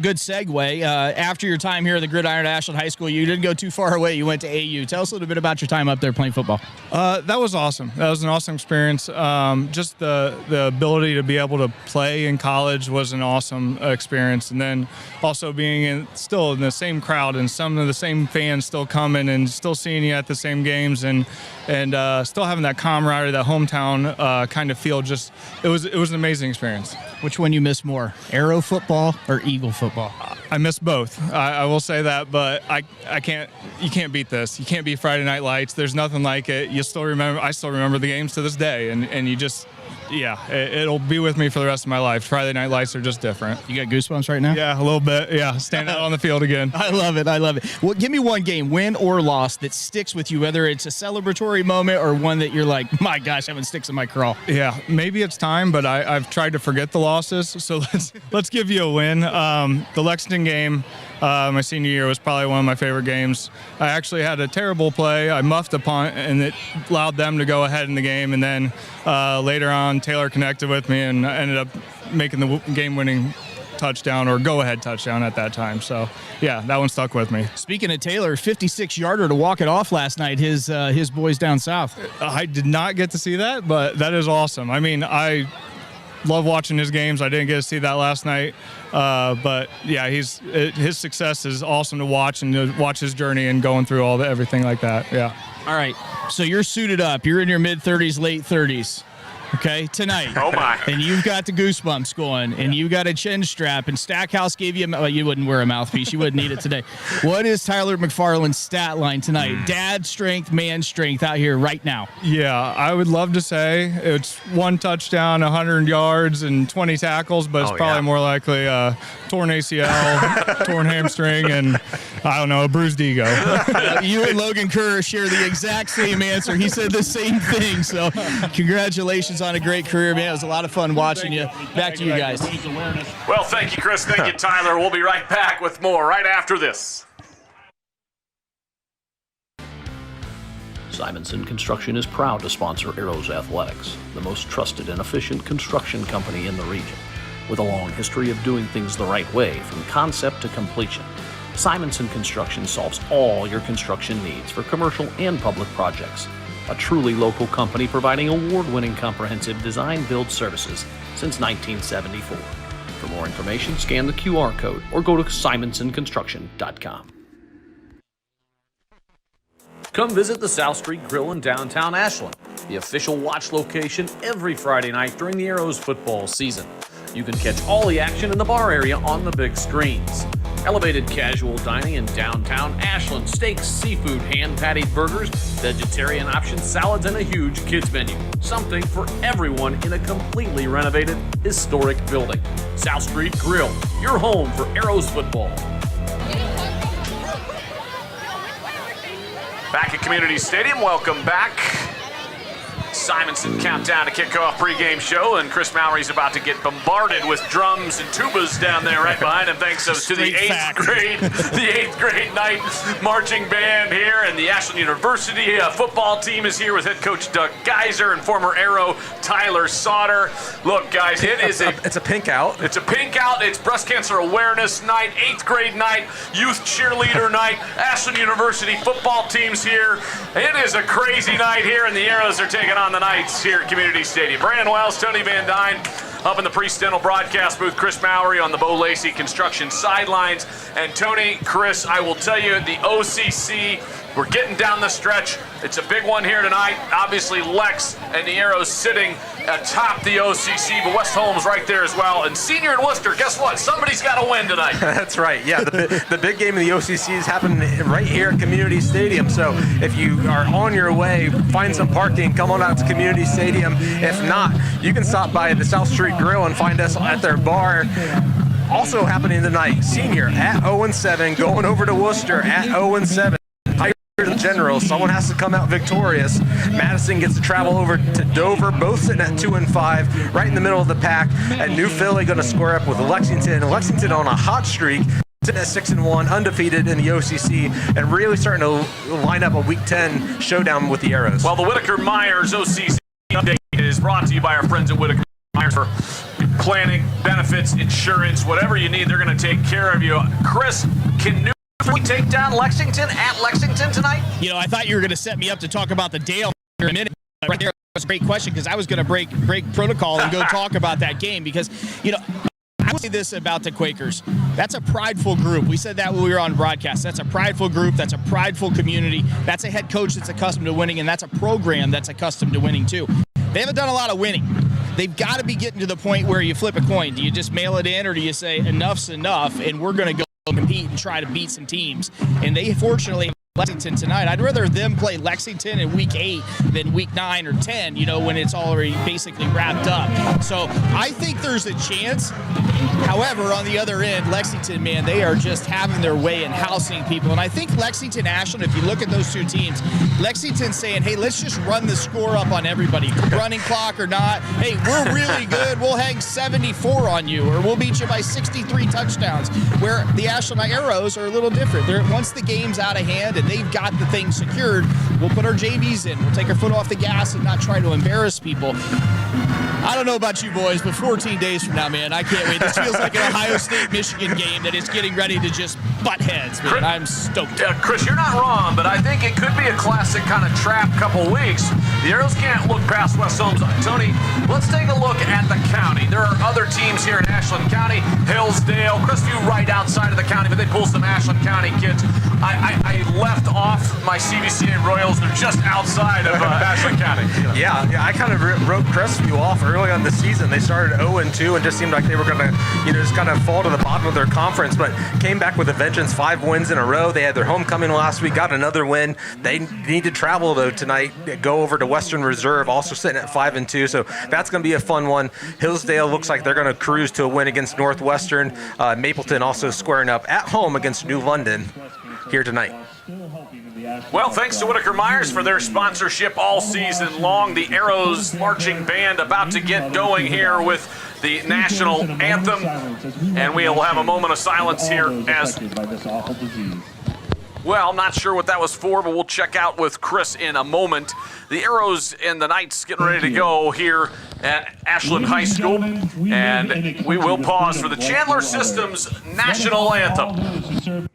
Good segue. After your time here at the Gridiron at Ashland High School, you didn't go too far away. You went to AU. Tell us a little bit about your time up there playing football. That was awesome. That was an awesome experience. Just the ability to be able to play in college was an awesome experience. And then also being still in the same crowd and some of the same fans still coming and still seeing you at the same games and still having that camaraderie, that hometown kind of feel. Just it was an amazing experience. Which one you miss more, Arrow football or Eagle football? I miss both. I will say that, but I can't. You can't beat this. You can't beat Friday Night Lights. There's nothing like it. I still remember the games to this day, and you just. Yeah, it'll be with me for the rest of my life. Friday Night Lights are just different. You got goosebumps right now? Yeah, a little bit. Yeah, stand out on the field again. I love it. Well, give me one game, win or loss, that sticks with you, whether it's a celebratory moment or one that you're like, my gosh, having sticks in my craw. Yeah, maybe it's time, but I've tried to forget the losses. So let's give you a win. The Lexington game, my senior year, was probably one of my favorite games. I actually had a terrible play. I muffed a punt, and it allowed them to go ahead in the game. And then later on, Taylor connected with me and ended up making the game-winning touchdown or go-ahead touchdown at that time. So, yeah, that one stuck with me. Speaking of Taylor, 56-yarder to walk it off last night, his boys down south. I did not get to see that, but that is awesome. I mean, I love watching his games. I didn't get to see that last night. But, yeah, his success is awesome to watch and to watch his journey and going through everything like that. Yeah. All right, so you're suited up. You're in your mid-30s, late 30s. Okay, tonight. Oh, my. And you've got the goosebumps going, and you got a chin strap, and Stackhouse gave you you wouldn't wear a mouthpiece. You wouldn't need it today. What is Tyler McFarland's stat line tonight? Dad strength, man strength out here right now. Yeah, I would love to say it's 1 touchdown, 100 yards, and 20 tackles, but it's probably more likely torn ACL, torn hamstring, and, I don't know, a bruised ego. You and Logan Kerr share the exact same answer. He said the same thing, so congratulations on a great career, man. It was a lot of fun watching you. Back to you guys. Well, thank you, Chris. Thank you, Tyler. We'll be right back with more right after this. Simonson Construction is proud to sponsor Arrows Athletics, the most trusted and efficient construction company in the region. With a long history of doing things the right way from concept to completion, Simonson Construction solves all your construction needs for commercial and public projects. A truly local company providing award-winning comprehensive design-build services since 1974. For more information, scan the QR code or go to simonsonconstruction.com. Come visit the South Street Grill in downtown Ashland, the official watch location every Friday night during the Arrows football season. You can catch all the action in the bar area on the big screens. Elevated casual dining in downtown Ashland, steaks, seafood, hand-patted burgers, vegetarian options, salads, and a huge kids menu. Something for everyone in a completely renovated, historic building. South Street Grill, your home for Arrows football. Back at Community Stadium, welcome back. Simonson countdown to kick off pregame show, and Chris Mallory's about to get bombarded with drums and tubas down there right behind him, thanks to the eighth grade night marching band here, and the Ashland University football team is here with head coach Doug Geiser and former Arrow Tyler Sauter. Look, guys, it's a pink out. It's a pink out. It's breast cancer awareness night, 8th grade night, youth cheerleader night. Ashland University football team's here. It is a crazy night here, and the Arrows are taking on the Knights here at Community Stadium. Brandon Wells, Tony Van Dyne, up in the pre-dental broadcast booth. Chris Mallory on the Bo Lacey construction sidelines. And Tony, Chris, I will tell you, the OCC, we're getting down the stretch. It's a big one here tonight. Obviously, Lex and the Arrows sitting atop the OCC, but West Holmes right there as well. And Senior and Worcester, guess what? Somebody's got to win tonight. That's right. Yeah, the big game of the OCC is happening right here at Community Stadium. So if you are on your way, find some parking, come on out to Community Stadium. If not, you can stop by the South Street Grill and find us at their bar. Also happening tonight, Senior at 0-7, going over to Worcester at 0-7. The General, someone has to come out victorious. Madison gets to travel over to Dover, both sitting at 2-5, right in the middle of the pack. And New Philly going to square up with Lexington. Lexington on a hot streak, sitting at 6-1, undefeated in the OCC, and really starting to line up a Week 10 showdown with the Arrows. Well, the Whitaker Myers OCC update is brought to you by our friends at Whitaker Myers for planning, benefits, insurance, whatever you need, they're going to take care of you. Chris, can we take down Lexington at Lexington tonight? You know, I thought you were going to set me up to talk about the Dale in a minute. Right there was a great question because I was going to break protocol and go talk about that game because, you know, I would say this about the Quakers. That's a prideful group. We said that when we were on broadcast. That's a prideful group. That's a prideful community. That's a head coach that's accustomed to winning, and that's a program that's accustomed to winning too. They haven't done a lot of winning. They've got to be getting to the point where you flip a coin. Do you just mail it in, or do you say enough's enough and we're going to go compete and try to beat some teams? And they fortunately Lexington tonight. I'd rather them play Lexington in week 8 than week 9 or 10, you know, when it's already basically wrapped up. So I think there's a chance. However, on the other end, Lexington, man, they are just having their way in housing people. And I think Lexington, Ashland, if you look at those two teams, Lexington's saying, hey, let's just run the score up on everybody. Running clock or not, hey, we're really good. We'll hang 74 on you, or we'll beat you by 63 touchdowns. Where the Ashland Arrows are a little different. Once the game's out of hand and they've got the thing secured, we'll put our JVs in. We'll take our foot off the gas and not try to embarrass people. I don't know about you boys, but 14 days from now, man, I can't wait. This feels like an Ohio State-Michigan game that is getting ready to just butt heads, man. I'm stoked. Chris, you're not wrong, but I think it could be a classic kind of trap couple weeks. The Arrows can't look past West Holmes. Tony, let's take a look at the county. There are other teams here in Ashland County, Hillsdale, Crestview right outside of the county, but they pull some Ashland County kids. I left off my CBCA Royals. They're just outside of Ashland County. Yeah, I kind of wrote Crestview off early on the season. They started 0-2 and just seemed like they were going to, just kind of fall to the bottom of their conference, but came back with a vengeance, 5 wins in a row. They had their homecoming last week, got another win. They need to travel, though, tonight, go over to Western Reserve, also sitting at 5-2, so that's going to be a fun one. Hillsdale looks like they're going to cruise to a win against Northwestern. Mapleton also squaring up at home against New London here tonight. Well, thanks to Whitaker Myers for their sponsorship all season long. The Arrows marching band about to get going here with the national anthem, and we'll have a moment of silence here as well. I'm not sure what that was for, but we'll check out with Chris in a moment. The Arrows and the Knights getting ready to go here at Ashland High School, and we will pause for the Chandler Systems national anthem.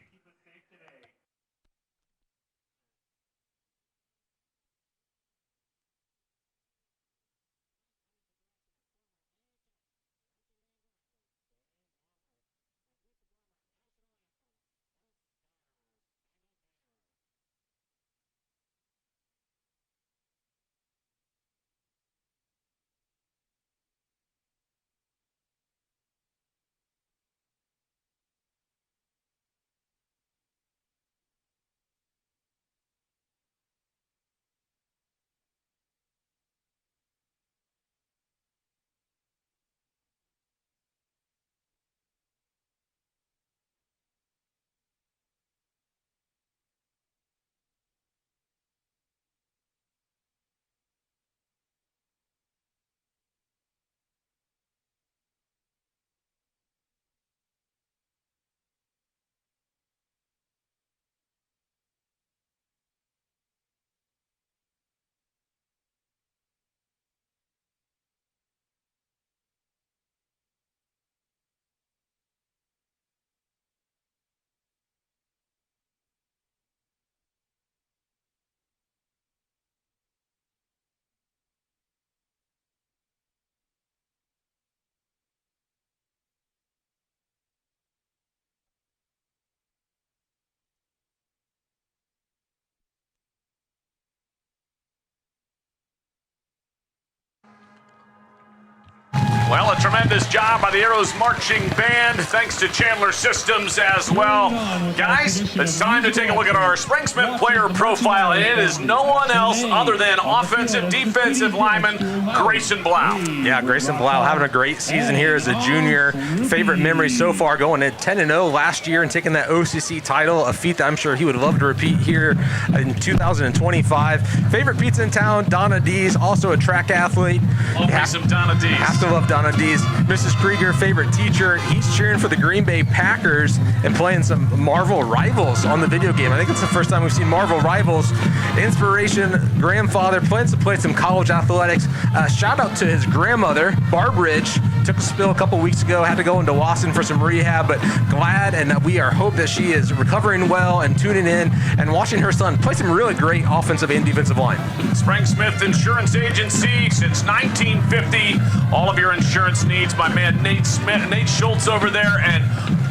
Well, a tremendous job by the Arrows marching band, thanks to Chandler Systems as well. Guys, it's time to take a look at our Spring Smith player profile, and it is no one else other than offensive, defensive lineman Grayson Blau. Yeah, Grayson Blau having a great season here as a junior. Favorite memory so far, going at 10-0 last year and taking that OCC title, a feat that I'm sure he would love to repeat here in 2025. Favorite pizza in town, Donna D's, also a track athlete. Always some Donna D's. Have to love Donna Donna D's Mrs. Krieger favorite teacher. He's cheering for the Green Bay Packers and playing some Marvel Rivals on the video game. I think it's the first time we've seen Marvel Rivals. Inspiration grandfather plans to play some college athletics. Shout out to his grandmother, Barb Ridge. Took a spill a couple weeks ago, had to go into Wasson for some rehab, but glad and we are hope that she is recovering well and tuning in and watching her son play some really great offensive and defensive line. Sprang Smith Insurance Agency since 1950. All of your insurance needs. My man Nate Schultz over there, and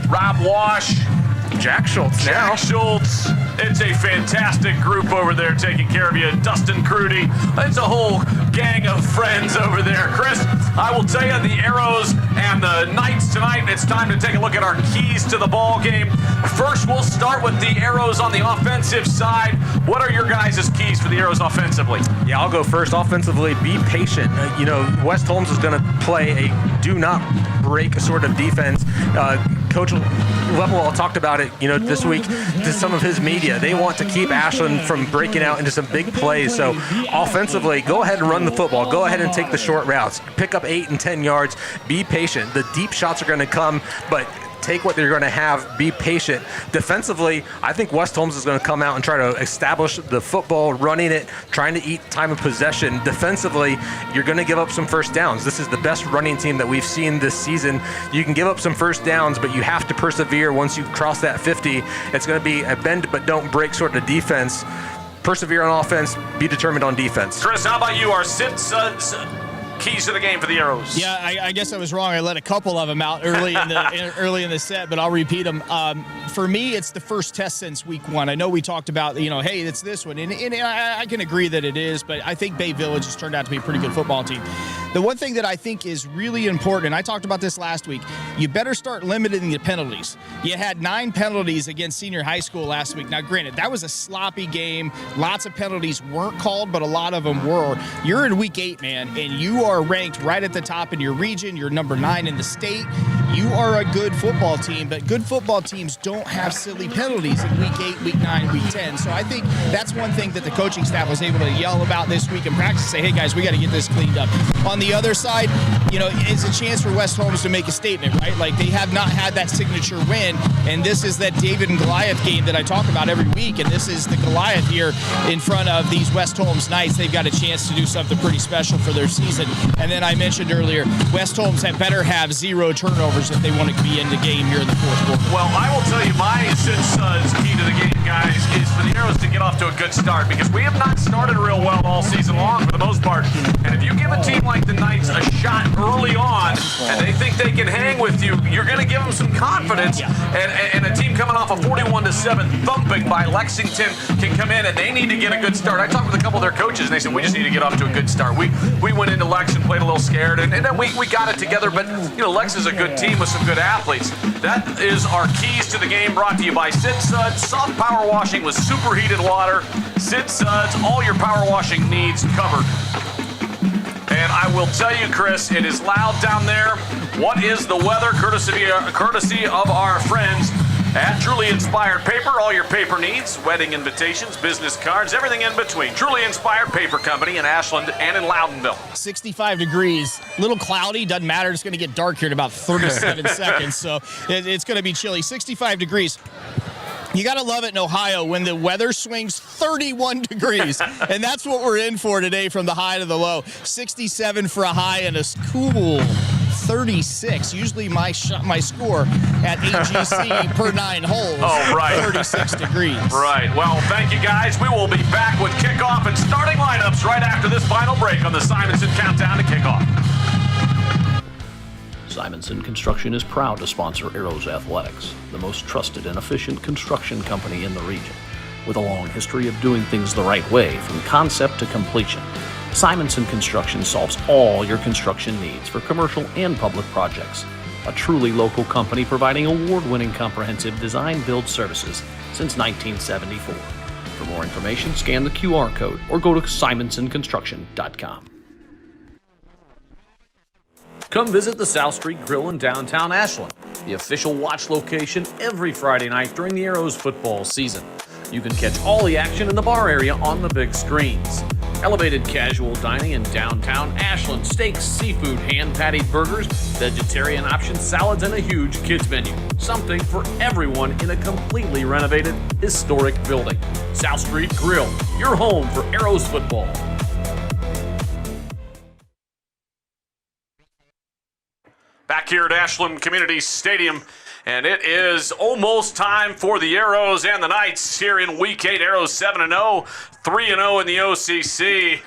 Rob Wash. Jack Schultz now. Jack Schultz. It's a fantastic group over there taking care of you. Dustin Crudy. It's a whole gang of friends over there. Chris, I will tell you, the Arrows and the Knights tonight, it's time to take a look at our keys to the ball game. First, we'll start with the Arrows on the offensive side. What are your guys' keys for the Arrows offensively? Yeah, I'll go first. Offensively, be patient. West Holmes is going to play a do not break sort of defense. Coach Levelwell talked about it, this week to some of his media. They want to keep Ashland from breaking out into some big plays. So offensively, go ahead and run the football. Go ahead and take the short routes. Pick up 8 and 10 yards. Be patient. The deep shots are going to come, but take what they're going to have. Be patient. Defensively, I think West Holmes is going to come out and try to establish the football, running it, trying to eat time of possession. Defensively, you're going to give up some first downs. This is the best running team that we've seen this season. You can give up some first downs, but you have to persevere. Once you cross that 50, it's going to be a bend but don't break sort of defense. Persevere on offense, be determined on defense. Chris, how about you? Our keys to the game for the Arrows. Yeah, I guess I was wrong. I let a couple of them out early in the set, but I'll repeat them. For me, it's the first test since week 1. I know we talked about, hey, it's this one, and I can agree that it is, but I think Bay Village has turned out to be a pretty good football team. The one thing that I think is really important, and I talked about this last week, you better start limiting the penalties. You had 9 penalties against senior high school last week. Now, granted, that was a sloppy game. Lots of penalties weren't called, but a lot of them were. You're in week 8, man, and you are ranked right at the top in your region. You're number 9 in the state. You are a good football team, but good football teams don't have silly penalties in week 8, week 9, week 10. So I think that's one thing that the coaching staff was able to yell about this week in practice, say, hey, guys, we got to get this cleaned up. On the other side, it's a chance for West Holmes to make a statement, right? Like, they have not had that signature win, and this is that David and Goliath game that I talk about every week, and this is the Goliath here in front of these West Holmes Knights. They've got a chance to do something pretty special for their season. And then I mentioned earlier, West Holmes had better have 0 turnovers if they want to be in the game here in the fourth quarter. Well, I will tell you my key to the game, guys, is for the Arrows to get off to a good start, because we have not started real well all season long for the most part. And if you give a team like the Knights a shot early on and they think they can hang with you, you're going to give them some confidence. And a team coming off a 41-7 thumping by Lexington can come in, and they need to get a good start. I talked with a couple of their coaches, and they said, we just need to get off to a good start. We went into Lex and played a little scared, and then we got it together. But, Lex is a good team with some good athletes. That is our keys to the game, brought to you by Sid Suds. Soft power washing with superheated water. Sid Suds, all your power washing needs covered. And I will tell you, Chris, it is loud down there. What is the weather? Courtesy of our friends at Truly Inspired Paper. All your paper needs, wedding invitations, business cards, everything in between. Truly Inspired Paper Company in Ashland and in Loudonville. 65 degrees, little cloudy, doesn't matter. It's going to get dark here in about 37 seconds, so it's going to be chilly. 65 degrees. You got to love it in Ohio when the weather swings 31 degrees, and that's what we're in for today from the high to the low. 67 for a high and a cool 36. Usually my score at AGC per 9 holes. Oh, right. 36 degrees. Right. Well, thank you, guys. We will be back with kickoff and starting lineups right after this final break on the Simonson Countdown to Kickoff. Simonson Construction is proud to sponsor Arrows Athletics, the most trusted and efficient construction company in the region. With a long history of doing things the right way from concept to completion, Simonson Construction solves all your construction needs for commercial and public projects. A truly local company providing award-winning comprehensive design-build services since 1974. For more information, scan the QR code or go to simonsonconstruction.com. Come visit the South Street Grill in downtown Ashland, the official watch location every Friday night during the Arrows football season. You can catch all the action in the bar area on the big screens. Elevated casual dining in downtown Ashland. Steaks, seafood, hand-patted burgers, vegetarian options, salads, and a huge kids menu. Something for everyone in a completely renovated, historic building. South Street Grill, your home for Arrows football. Back here at Ashland Community Stadium, and it is almost time for the Arrows and the Knights here in Week 8. Arrows 7-0, 3-0 in the OCC.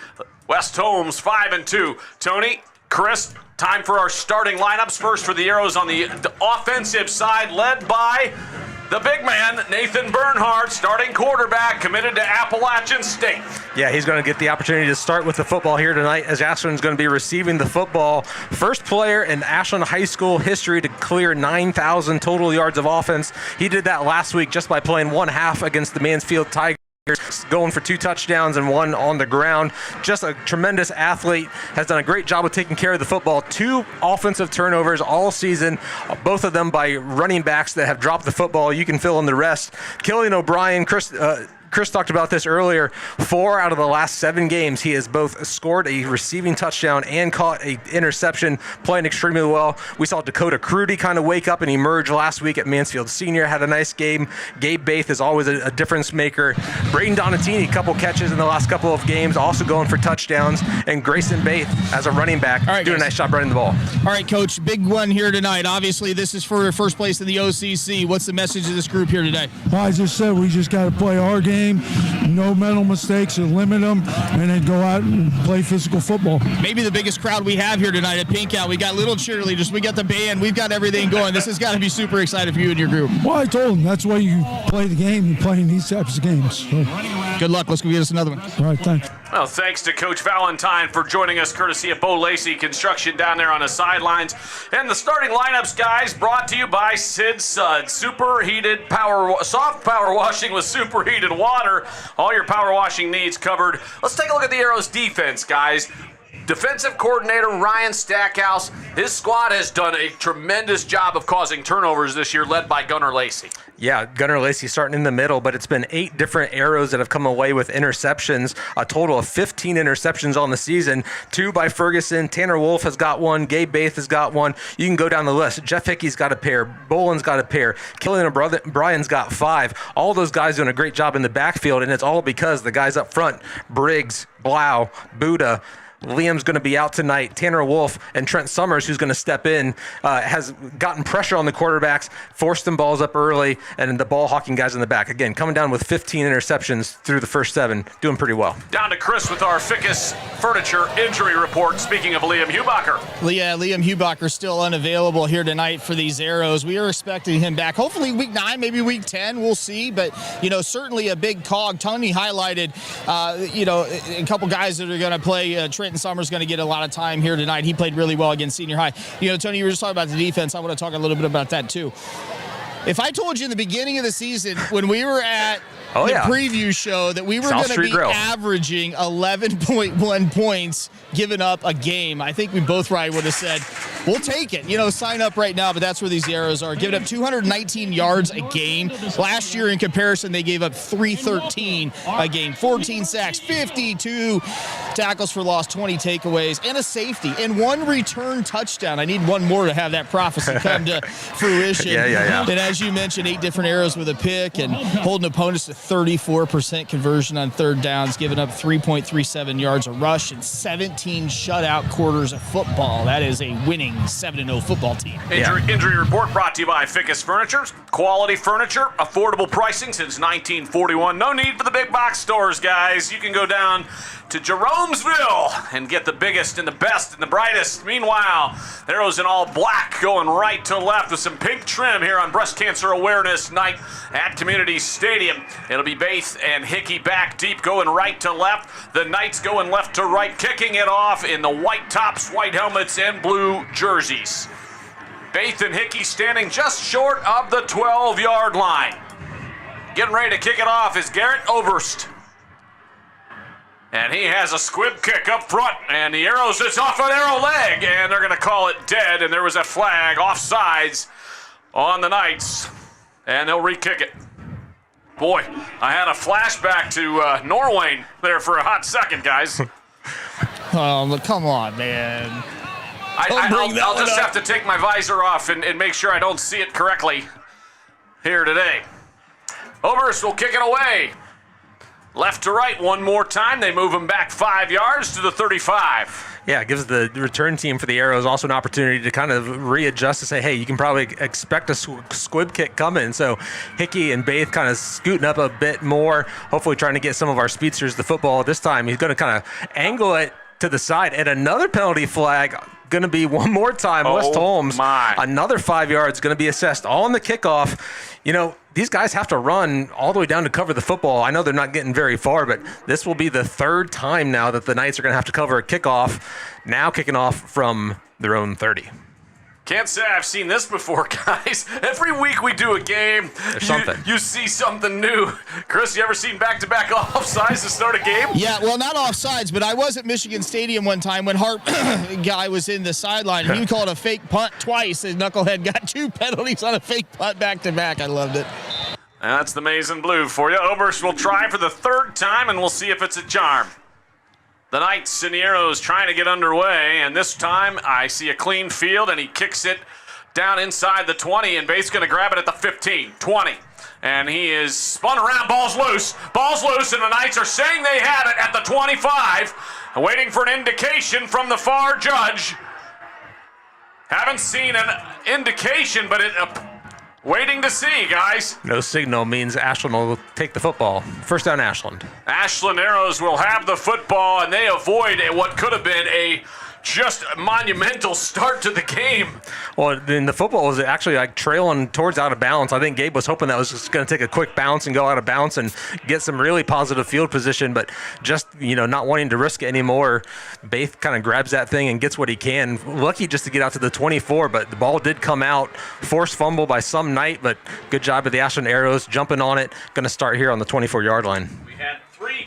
West Holmes 5-2. Tony, Chris, time for our starting lineups. First for the Arrows on the offensive side, led by the big man, Nathan Bernhardt, starting quarterback, committed to Appalachian State. Yeah, he's going to get the opportunity to start with the football here tonight as Ashland's going to be receiving the football. First player in Ashland High School history to clear 9,000 total yards of offense. He did that last week just by playing one half against the Mansfield Tigers, going for 2 touchdowns and 1 on the ground. Just a tremendous athlete, has done a great job of taking care of the football. 2 offensive turnovers all season, both of them by running backs that have dropped the football. You can fill in the rest. Killian O'Brien, Chris talked about this earlier. 4 out of the last 7 games, he has both scored a receiving touchdown and caught an interception, playing extremely well. We saw Dakota Crudy kind of wake up and emerge last week at Mansfield Senior, had a nice game. Gabe Baith is always a difference maker. Braden Donatini, a couple catches in the last couple of games, also going for touchdowns. And Grayson Baith, as a running back, doing a nice job running the ball. All right, Coach, big one here tonight. Obviously, this is for first place in the OCC. What's the message of this group here today? Well, I just said we just got to play our game. No mental mistakes and limit them, and then go out and play physical football. Maybe the biggest crowd we have here tonight at Pink Out. We got little cheerleaders, we got the band, we've got everything going. This has got to be super exciting for you and your group. Well, I told them that's why you play the game. You play in these types of games. So. Good luck. Let's go get us another one. All right, thanks. Well, thanks to Coach Valentine for joining us, courtesy of Bo Lacey Construction down there on the sidelines. And the starting lineups, guys, brought to you by Sid Sud. Soft power washing with superheated water. All your power washing needs covered. Let's take a look at the Arrows defense, guys. Defensive coordinator Ryan Stackhouse, his squad has done a tremendous job of causing turnovers this year, led by Gunnar Lacey. Yeah, Gunnar Lacey starting in the middle, but it's been 8 different Arrows that have come away with interceptions, a total of 15 interceptions on the season. 2 by Ferguson. Tanner Wolf has got 1. Gabe Baith has got 1. You can go down the list. Jeff Hickey's got a pair. Boland's got a pair. Killian O'Brien's got 5. All those guys doing a great job in the backfield, and it's all because the guys up front, Briggs, Blau, Buda, Liam's going to be out tonight. Tanner Wolf and Trent Summers, who's going to step in, has gotten pressure on the quarterbacks, forced them balls up early, and the ball hawking guys in the back. Again, coming down with 15 interceptions through the first 7, doing pretty well. Down to Chris with our Ficus Furniture injury report. Speaking of Liam Hubacher. Yeah, Liam Hubacher still unavailable here tonight for these Arrows. We are expecting him back. Hopefully week 9, maybe week 10. We'll see. But, certainly a big cog. Tony highlighted, a couple guys that are going to play. Trenton Summers going to get a lot of time here tonight. He played really well against Senior High. Tony, you were just talking about the defense. I want to talk a little bit about that too. If I told you in the beginning of the season when we were at the preview show that we were going to be averaging 11.1 points given up a game, I think we both probably would have said, we'll take it. Sign up right now, but that's where these Arrows are. Giving up 219 yards a game. Last year, in comparison, they gave up 313 a game. 14 sacks, 52 tackles for loss, 20 takeaways, and a safety, and 1 return touchdown. I need 1 more to have that prophecy come to fruition. Yeah. And as you mentioned, 8 different Arrows with a pick and holding opponents to 34% conversion on third downs, giving up 3.37 yards a rush and 17 shutout quarters of football. That is a winning 7-0 football team. Injury report brought to you by Ficus Furniture. Quality furniture, affordable pricing since 1941. No need for the big box stores, guys. You can go down to Jeromesville and get the biggest and the best and the brightest. Meanwhile, Arrows in all black going right to left with some pink trim here on Breast Cancer Awareness Night at Community Stadium. It'll be Baith and Hickey back deep going right to left. The Knights going left to right, kicking it off in the white tops, white helmets, and blue jerseys. Baith and Hickey standing just short of the 12-yard line. Getting ready to kick it off is Garrett Oberst. And he has a squib kick up front, and the Arrows, it's off an arrow leg, and they're going to call it dead, and there was a flag offsides on the Knights, and they'll re-kick it. Boy, I had a flashback to Norway there for a hot second, guys. Oh, come on, man. I'll just have to take my visor off and make sure I don't see it correctly here today. Oberst will kick it away. Left to right one more time. They move him back 5 yards to the 35. Yeah, it gives the return team for the Arrows also an opportunity to kind of readjust to say, hey, you can probably expect a squib kick coming. So Hickey and Baith kind of scooting up a bit more, hopefully trying to get some of our speedsters the football. This time he's going to kind of angle it to the side. And another penalty flag going to be one more time. West Holmes, another 5 yards going to be assessed all on the kickoff. You know, these guys have to run all the way down to cover the football. I know they're not getting very far, but this will be the third time now that the Knights are going to have to cover a kickoff, now kicking off from their own 30. Can't say I've seen this before, guys. Every week we do a game, you see something new. Chris, you ever seen back-to-back offsides to start a game? Yeah, well, not offsides, but I was at Michigan Stadium one time when Hart guy was in the sideline. He called a fake punt twice. His knucklehead got 2 penalties on a fake punt back-to-back. I loved it. That's the maize and blue for you. Oberst will try for the third time, and we'll see if it's a charm. The Knights and the Arrows trying to get underway, and this time I see a clean field, and he kicks it down inside the 20, and Bates going to grab it at the 15, 20. And he is spun around, ball's loose, and the Knights are saying they had it at the 25, waiting for an indication from the far judge. Haven't seen an indication, but waiting to see, guys. No signal means Ashland will take the football. First down, Ashland. Ashland Arrows will have the football, and they avoid what could have been a just monumental start to the game. Well, then the football was actually like trailing towards out of bounds. I think Gabe was hoping that was just going to take a quick bounce and go out of bounds and get some really positive field position, but just, not wanting to risk it anymore. Baith kind of grabs that thing and gets what he can. Lucky just to get out to the 24, but the ball did come out. Forced fumble by some Knight, but good job of the Ashland Arrows jumping on it. Going to start here on the 24-yard line. We had three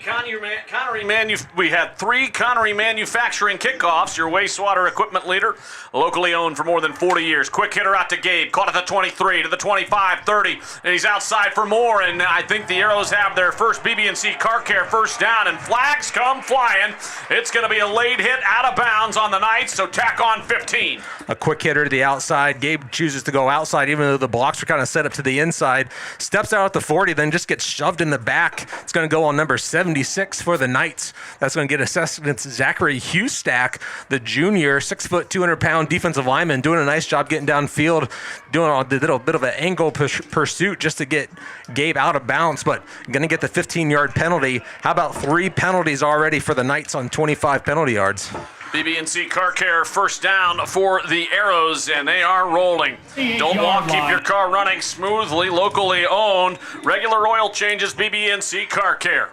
Connery Manufacturing kickoffs. Your wastewater equipment leader, locally owned for more than 40 years. Quick hitter out to Gabe, caught at the 23, to the 25, 30, and he's outside for more. And I think the Arrows have their first BB&C Car Care first down, and flags come flying. It's going to be a late hit out of bounds on the Knights, so tack on 15. A quick hitter to the outside. Gabe chooses to go outside, even though the blocks were kind of set up to the inside. Steps out at the 40, then just gets shoved in the back. It's going to go on number 76 for the Knights. That's going to get assessed against Zachary Hustack, the junior, 6 foot, 200-pound defensive lineman, doing a nice job getting downfield, doing a little bit of an angle pursuit just to get Gabe out of bounds, but going to get the 15-yard penalty. How about 3 penalties already for the Knights on 25 penalty yards? BB&C Car Care first down for the Arrows, and they are rolling. Don't walk, keep your car running smoothly, locally owned. Regular oil changes, BB&C Car Care.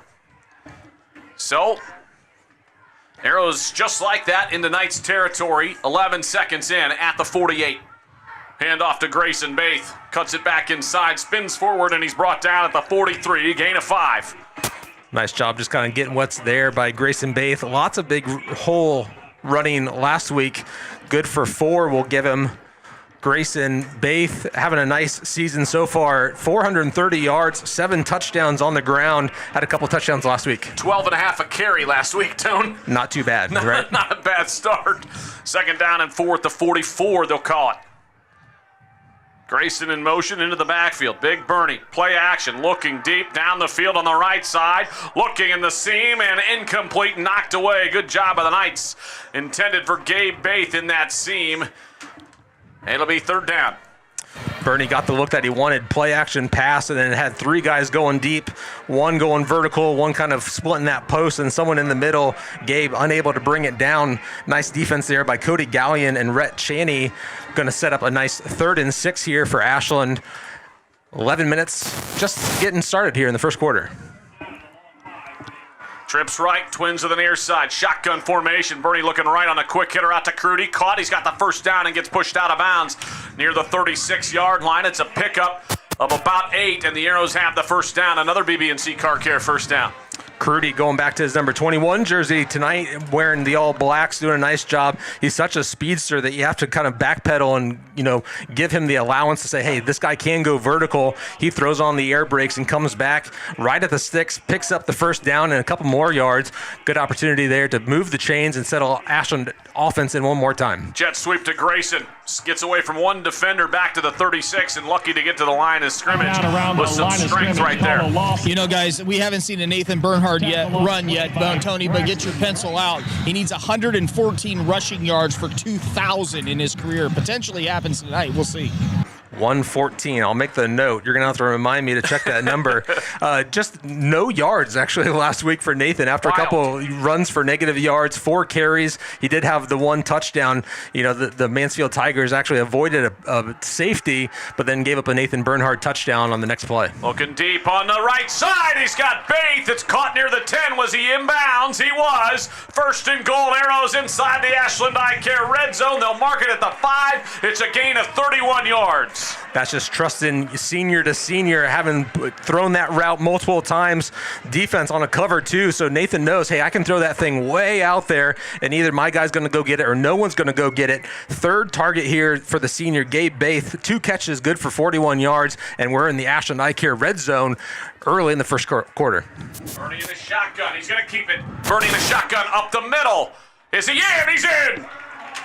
So, Arrows just like that into Knights territory, 11 seconds in at the 48. Hand off to Grayson Baith, cuts it back inside, spins forward, and he's brought down at the 43, gain of 5. Nice job just kind of getting what's there by Grayson Baith. Lots of big hole running last week. Good for 4. We'll give him. Grayson Baith having a nice season so far. 430 yards, 7 touchdowns on the ground. Had a couple touchdowns last week. 12.5 a carry last week, Tone. Not too bad, right? Not a bad start. Second down and 4 at the 44, they'll call it. Grayson in motion into the backfield. Big Bernie, play action, looking deep down the field on the right side, looking in the seam, and incomplete, knocked away. Good job by the Knights. Intended for Gabe Baith in that seam. It'll be third down. Bernie got the look that he wanted, play action pass, and then it had 3 guys going deep, one going vertical, one kind of splitting that post, and someone in the middle. Gabe unable to bring it down. Nice defense there by Cody Gallion and Rhett Chaney. Going to set up a nice 3rd and 6 here for Ashland. 11 minutes just getting started here in the first quarter. Trips right, twins to the near side. Shotgun formation. Bernie looking right on a quick hitter out to Crudy. Caught. He's got the first down and gets pushed out of bounds near the 36-yard line. It's a pickup of about 8, and the Arrows have the first down. Another BB&C Car Care first down. Crudy going back to his number 21 jersey tonight, wearing the all blacks, doing a nice job. He's such a speedster that you have to kind of backpedal and, give him the allowance to say, hey, this guy can go vertical. He throws on the air brakes and comes back right at the sticks, picks up the first down and a couple more yards. Good opportunity there to move the chains and settle Ashland offense in one more time. Jet sweep to Grayson. Gets away from one defender back to the 36 and lucky to get to the line of scrimmage with some strength right there. Guys, we haven't seen a Nathan Bernhard run yet, Tony, but get your pencil out. He needs 114 rushing yards for 2,000 in his career. Potentially happens tonight. We'll see. 114. I'll make the note. You're going to have to remind me to check that number. Just no yards, actually, last week for Nathan. After a couple runs for negative yards, 4 carries. He did have the 1 touchdown. The Mansfield Tigers actually avoided a safety, but then gave up a Nathan Bernhard touchdown on the next play. Looking deep on the right side. He's got Baith. It's caught near the 10. Was he inbounds? He was. First and goal. Arrows inside the Ashland Eye Care red zone. They'll mark it at the 5. It's a gain of 31 yards. That's just trusting senior to senior, having thrown that route multiple times. Defense on a cover, too, so Nathan knows, hey, I can throw that thing way out there, and either my guy's going to go get it or no one's going to go get it. Third target here for the senior, Gabe Baith. 2 catches, good for 41 yards, and we're in the Ashland Eye Care red zone early in the first quarter. Bernie in the shotgun. He's going to keep it. Bernie in the shotgun up the middle. Is he in? He's in.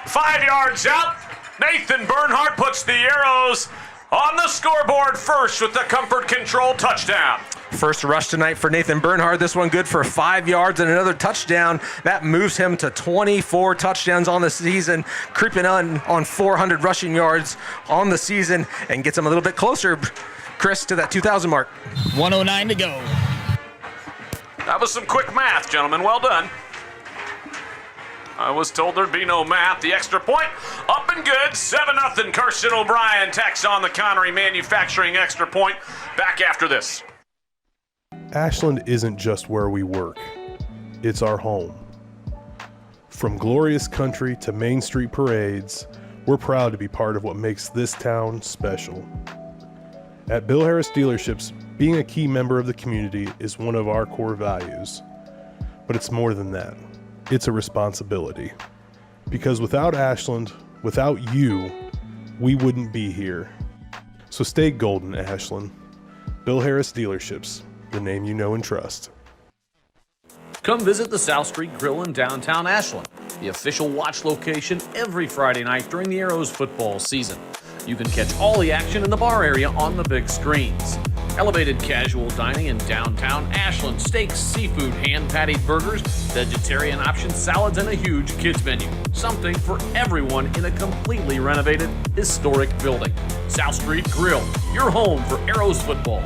5 yards out. Nathan Bernhard puts the Arrows on the scoreboard first with the comfort control touchdown. First rush tonight for Nathan Bernhard. This one good for 5 yards and another touchdown. That moves him to 24 touchdowns on the season, creeping on 400 rushing yards on the season, and gets him a little bit closer, Chris, to that 2,000 mark. 109 to go. That was some quick math, gentlemen. Well done. I was told there'd be no math. The extra point up and good. 7-0. Carson O'Brien tacks on the Connery Manufacturing extra point. Back after this. Ashland isn't just where we work. It's our home. From glorious country to Main Street parades, we're proud to be part of what makes this town special. At Bill Harris Dealerships, being a key member of the community is one of our core values. But it's more than that. It's a responsibility. Because without Ashland, without you, we wouldn't be here. So stay golden, Ashland. Bill Harris Dealerships, the name you know and trust. Come visit the South Street Grill in downtown Ashland, the official watch location every Friday night during the Arrows football season. You can catch all the action in the bar area on the big screens. Elevated casual dining in downtown Ashland, steaks, seafood, hand-patted burgers, vegetarian options, salads, and a huge kids menu. Something for everyone in a completely renovated, historic building. South Street Grill, your home for Arrows football.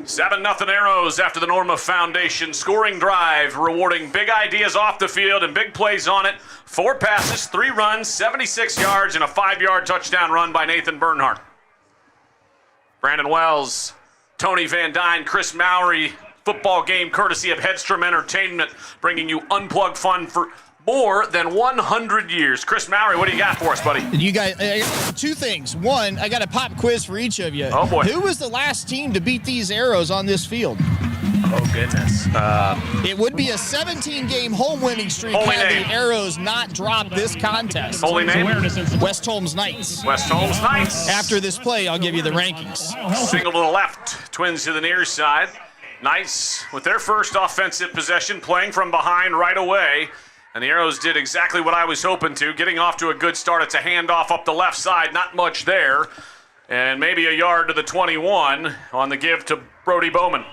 7-0 Arrows after the Norma Foundation scoring drive, rewarding big ideas off the field and big plays on it. 4 passes, 3 runs, 76 yards, and a 5-yard touchdown run by Nathan Bernhard. Brandon Wells, Tony Van Dyne, Chris Mowry, football game courtesy of Headstrom Entertainment, bringing you unplugged fun for more than 100 years. Chris Mowry, what do you got for us, buddy? You guys, 2 things. One, I got a pop quiz for each of you. Oh, boy. Who was the last team to beat these Arrows on this field? Oh, goodness. It would be a 17-game home winning streak Holy had name. the Arrows not dropped this contest. Holy name? West Holmes Knights. West Holmes Knights. After this play, I'll give you the rankings. Single to the left, Twins to the near side. Knights with their first offensive possession, playing from behind right away. And the Arrows did exactly what I was hoping to, getting off to a good start. It's a handoff up the left side, not much there. And maybe a yard to the 21 on the give to Brody Bowman.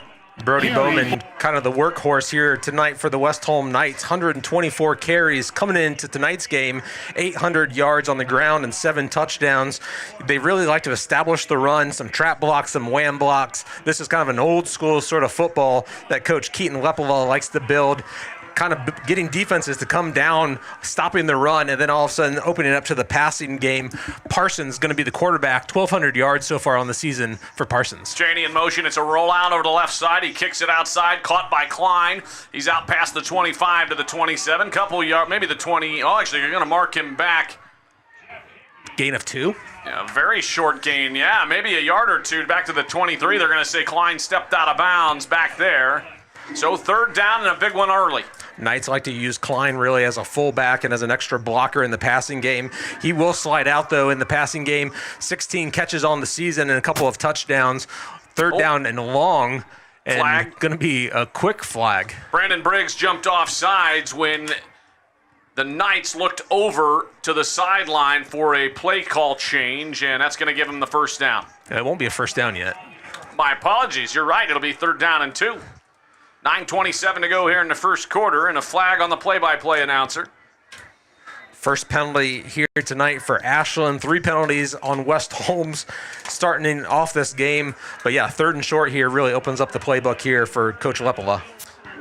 Brody Bowman, kind of the workhorse here tonight for the West Holm Knights. 124 carries coming into tonight's game, 800 yards on the ground and 7 touchdowns. They really like to establish the run, some trap blocks, some wham blocks. This is kind of an old school sort of football that Coach Keaton Lepoval likes to build. Kind of getting defenses to come down, stopping the run, and then all of a sudden opening up to the passing game. Parsons going to be the quarterback, 1,200 yards so far on the season for Parsons. Cheney in motion. It's a rollout over the left side. He kicks it outside, caught by Klein. He's out past the 25 to the 27. Couple yards, maybe the 20. Oh, actually, you're going to mark him back Gain of 2. Yeah, very short gain. Yeah, maybe a yard or two back to the 23. They're going to say Klein stepped out of bounds back there. So 3rd down and a big one early. Knights like to use Klein really as a fullback and as an extra blocker in the passing game. He will slide out, though, in the passing game. 16 catches on the season and a couple of touchdowns. 3rd down and long. And Flag. Going to be a quick flag. Brandon Briggs jumped off sides when the Knights looked over to the sideline for a play call change, and that's going to give them the 1st down. It won't be a 1st down yet. My apologies. You're right. It'll be 3rd down and 2. 9:27 to go here in the 1st quarter, and a flag on the play-by-play announcer. First penalty here tonight for Ashland. 3 penalties on West Holmes starting off this game. But yeah, 3rd and short here really opens up the playbook here for Coach Lepela.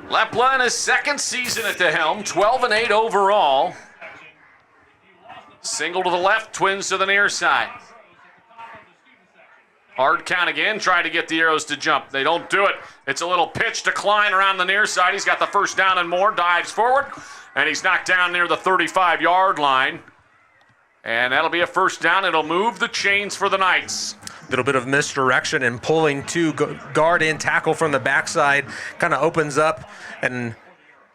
Lepela in his 2nd season at the helm, 12-8 overall. Single to the left, Twins to the near side. Hard count again, try to get the Arrows to jump. They don't do it. It's a little pitch to Klein around the near side. He's got the 1st down and more, dives forward, and he's knocked down near the 35-yard line. And that'll be a 1st down. It'll move the chains for the Knights. Little bit of misdirection and pulling to guard and tackle from the backside kind of opens up, and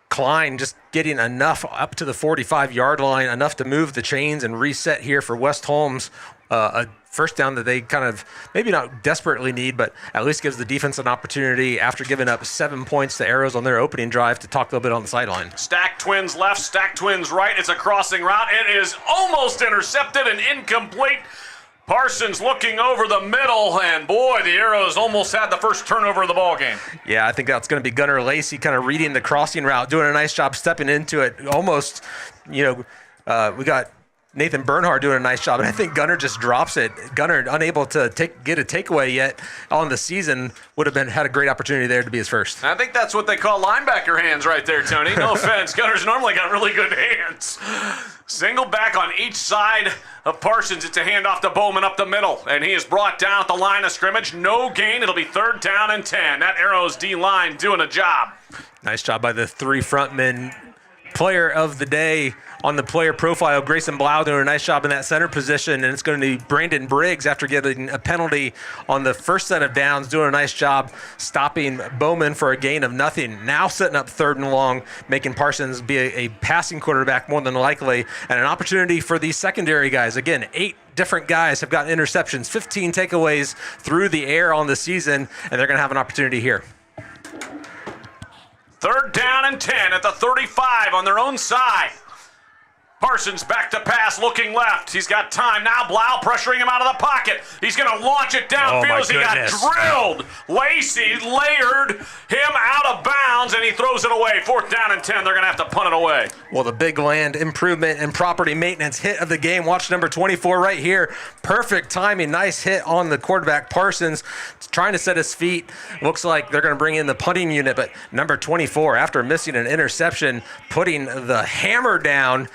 Klein just getting enough up to the 45-yard line, enough to move the chains and reset here for West Holmes. A 1st down that they kind of maybe not desperately need, but at least gives the defense an opportunity after giving up 7 points to Arrows on their opening drive to talk a little bit on the sideline. Stack Twins left, Stack Twins right. It's a crossing route. It is almost intercepted and incomplete. Parsons looking over the middle, and boy, the Arrows almost had the first turnover of the ball game. Yeah, I think that's going to be Gunnar Lacey kind of reading the crossing route, doing a nice job stepping into it. Almost, we got Nathan Bernhard doing a nice job, and I think Gunnar just drops it. Gunnar, unable to get a takeaway yet on the season, would have had a great opportunity there to be his first. I think that's what they call linebacker hands right there, Tony. No offense. Gunner's normally got really good hands. Single back on each side of Parsons. It's a handoff to Bowman up the middle, and he is brought down at the line of scrimmage. No gain. It'll be 3rd down and 10. That Arrows D-line doing a job. Nice job by the 3 frontmen. Player of the day on the player profile, Grayson Blau doing a nice job in that center position, and it's going to be Brandon Briggs after getting a penalty on the 1st set of downs, doing a nice job stopping Bowman for a gain of nothing. Now setting up 3rd and long, making Parsons be a passing quarterback more than likely, and an opportunity for these secondary guys. Again, 8 different guys have gotten interceptions, 15 takeaways through the air on the season, and they're going to have an opportunity here. 3rd down and 10 at the 35 on their own side. Parsons back to pass, looking left. He's got time now. Blau pressuring him out of the pocket. He's going to launch it downfield as he got drilled. Lacey layered him out of bounds, and he throws it away. 4th down and 10. They're going to have to punt it away. Well, the big land improvement and property maintenance hit of the game. Watch number 24 right here. Perfect timing. Nice hit on the quarterback, Parsons. Trying to set his feet. Looks like they're going to bring in the punting unit, but number 24, after missing an interception, putting the hammer down,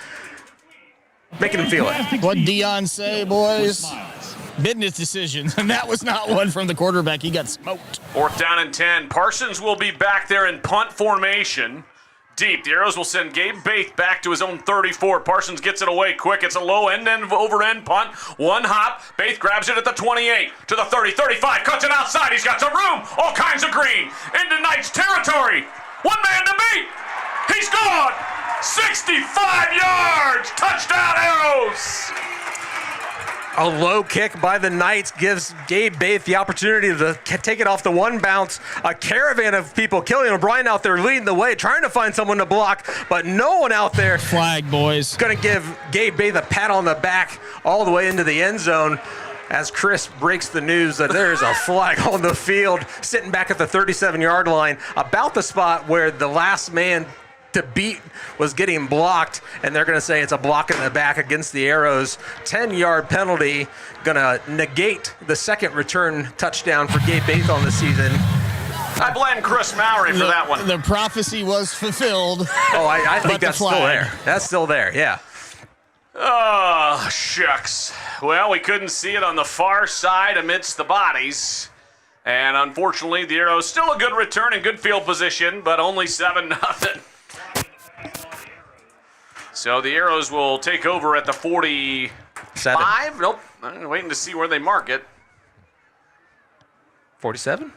making him feel it. What Dion say, boys? Business decisions, and that was not one from the quarterback. He got smoked. 4th down and 10. Parsons will be back there in punt formation. Deep. The Arrows will send Gabe Baith back to his own 34. Parsons gets it away quick. It's a low end-end over-end punt. One hop. Baith grabs it at the 28 to the 30, 35. Cuts it outside. He's got some room. All kinds of green. Into Knights territory. One man to beat. He's gone. 65 yards. Touchdown, Arrows. A low kick by the Knights gives Gabe Baith the opportunity to take it off the one bounce. A caravan of people, Killian O'Brien out there leading the way, trying to find someone to block, but no one out there. Flag, boys. Going to give Gabe Baith a pat on the back all the way into the end zone as Chris breaks the news that there is a flag on the field, sitting back at the 37-yard line, about the spot where the last man to beat was getting blocked, and they're going to say it's a block in the back against the Arrows. 10-yard penalty, going to negate the second return touchdown for Gabe Baith on the season. I blame Chris Mowry for that one. The prophecy was fulfilled. Oh, I think that's still there. That's still there, yeah. Oh, shucks. Well, we couldn't see it on the far side amidst the bodies. And unfortunately, the Arrows still a good return and good field position, but only 7-0. So the Arrows will take over at the 45 7. 5? Nope. I'm waiting to see where they mark it. 47?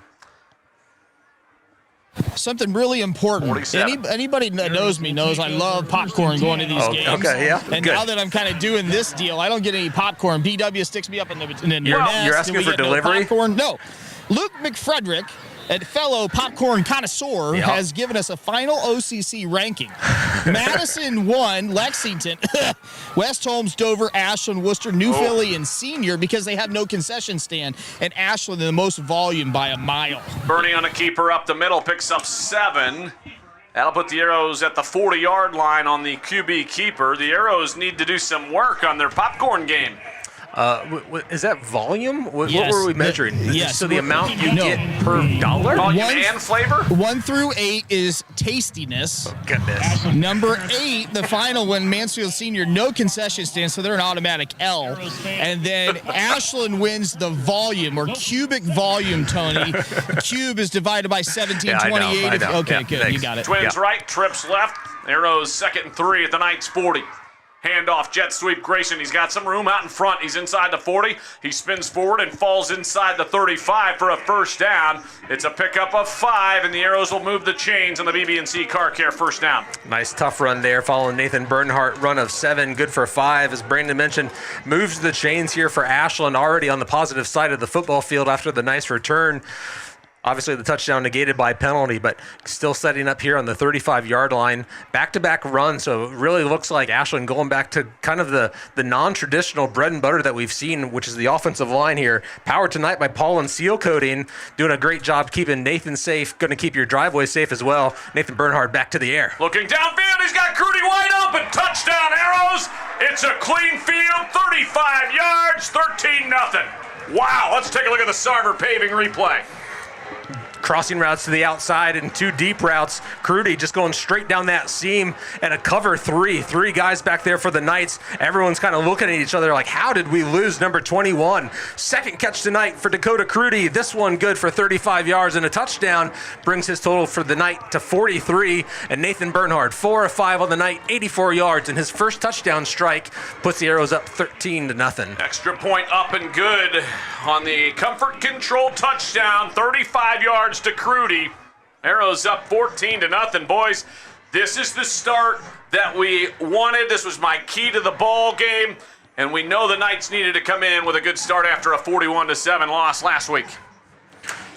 Something really important. 47. Anybody that knows me knows I love popcorn going to these games. Okay, yeah. And good. now that I'm kind of doing this deal, I don't get any popcorn. BW sticks me up in the nest. You're and asking we for get no delivery? popcorn. No. Luke McFrederick, a fellow popcorn connoisseur, Yep. has given us a final OCC ranking. Madison 1, Lexington, West Holmes, Dover, Ashland, Worcester, New Philly, and Senior because they have no concession stand, and Ashland the most volume by a mile. Bernie on a keeper up the middle picks up 7. That'll put the Arrows at the 40-yard line on the QB keeper. The Arrows need to do some work on their popcorn game. Is that volume? What Yes. were we measuring? Yes. So the amount you No. get per dollar? Volume One- and flavor? 1 through 8 is tastiness. Goodness. Number 8, the final one, Mansfield Senior, no concession stand, so they're an automatic L. And then Ashland wins the volume, or cubic volume, Tony. Cube is divided by 1728. I know. Okay, Yeah, good. thanks. You got it. Twins right, trips left. Arrows 2nd and 3 at the Knights 40. Handoff, jet sweep, Grayson. He's got some room out in front. He's inside the 40. He spins forward and falls inside the 35 for a first down. It's a pickup of 5, and the Arrows will move the chains on the BB&C Car Care first down. Nice tough run there, following Nathan Bernhardt run of 7, good for 5. As Brandon mentioned, moves the chains here for Ashland, already on the positive side of the football field after the nice return. Obviously, the touchdown negated by penalty, but still setting up here on the 35-yard line. Back-to-back run, so it really looks like Ashland going back to kind of the non-traditional bread and butter that we've seen, which is the offensive line here. Powered tonight by Paul and Seal Coating, doing a great job keeping Nathan safe, going to keep your driveway safe as well. Nathan Bernhardt back to the air. Looking downfield, he's got Crudy wide open. Touchdown, Arrows. It's a clean field, 35 yards, 13-0. Wow, let's take a look at the Sarver paving replay. Crossing routes to the outside and 2 deep routes. Crudy just going straight down that seam and a cover 3. 3 guys back there for the Knights. Everyone's kind of looking at each other like, how did we lose number 21? Second catch tonight for Dakota Crudy. This one good for 35 yards and a touchdown. Brings his total for the night to 43. And Nathan Bernhardt, 4 of 5 on the night, 84 yards. And his first touchdown strike puts the Arrows up 13-0. Extra point up and good on the comfort control touchdown, 35 yards to Crudy. Arrows up 14-0, boys. This is the start that we wanted. This was my key to the ball game, and we know the Knights needed to come in with a good start after a 41-7 loss last week.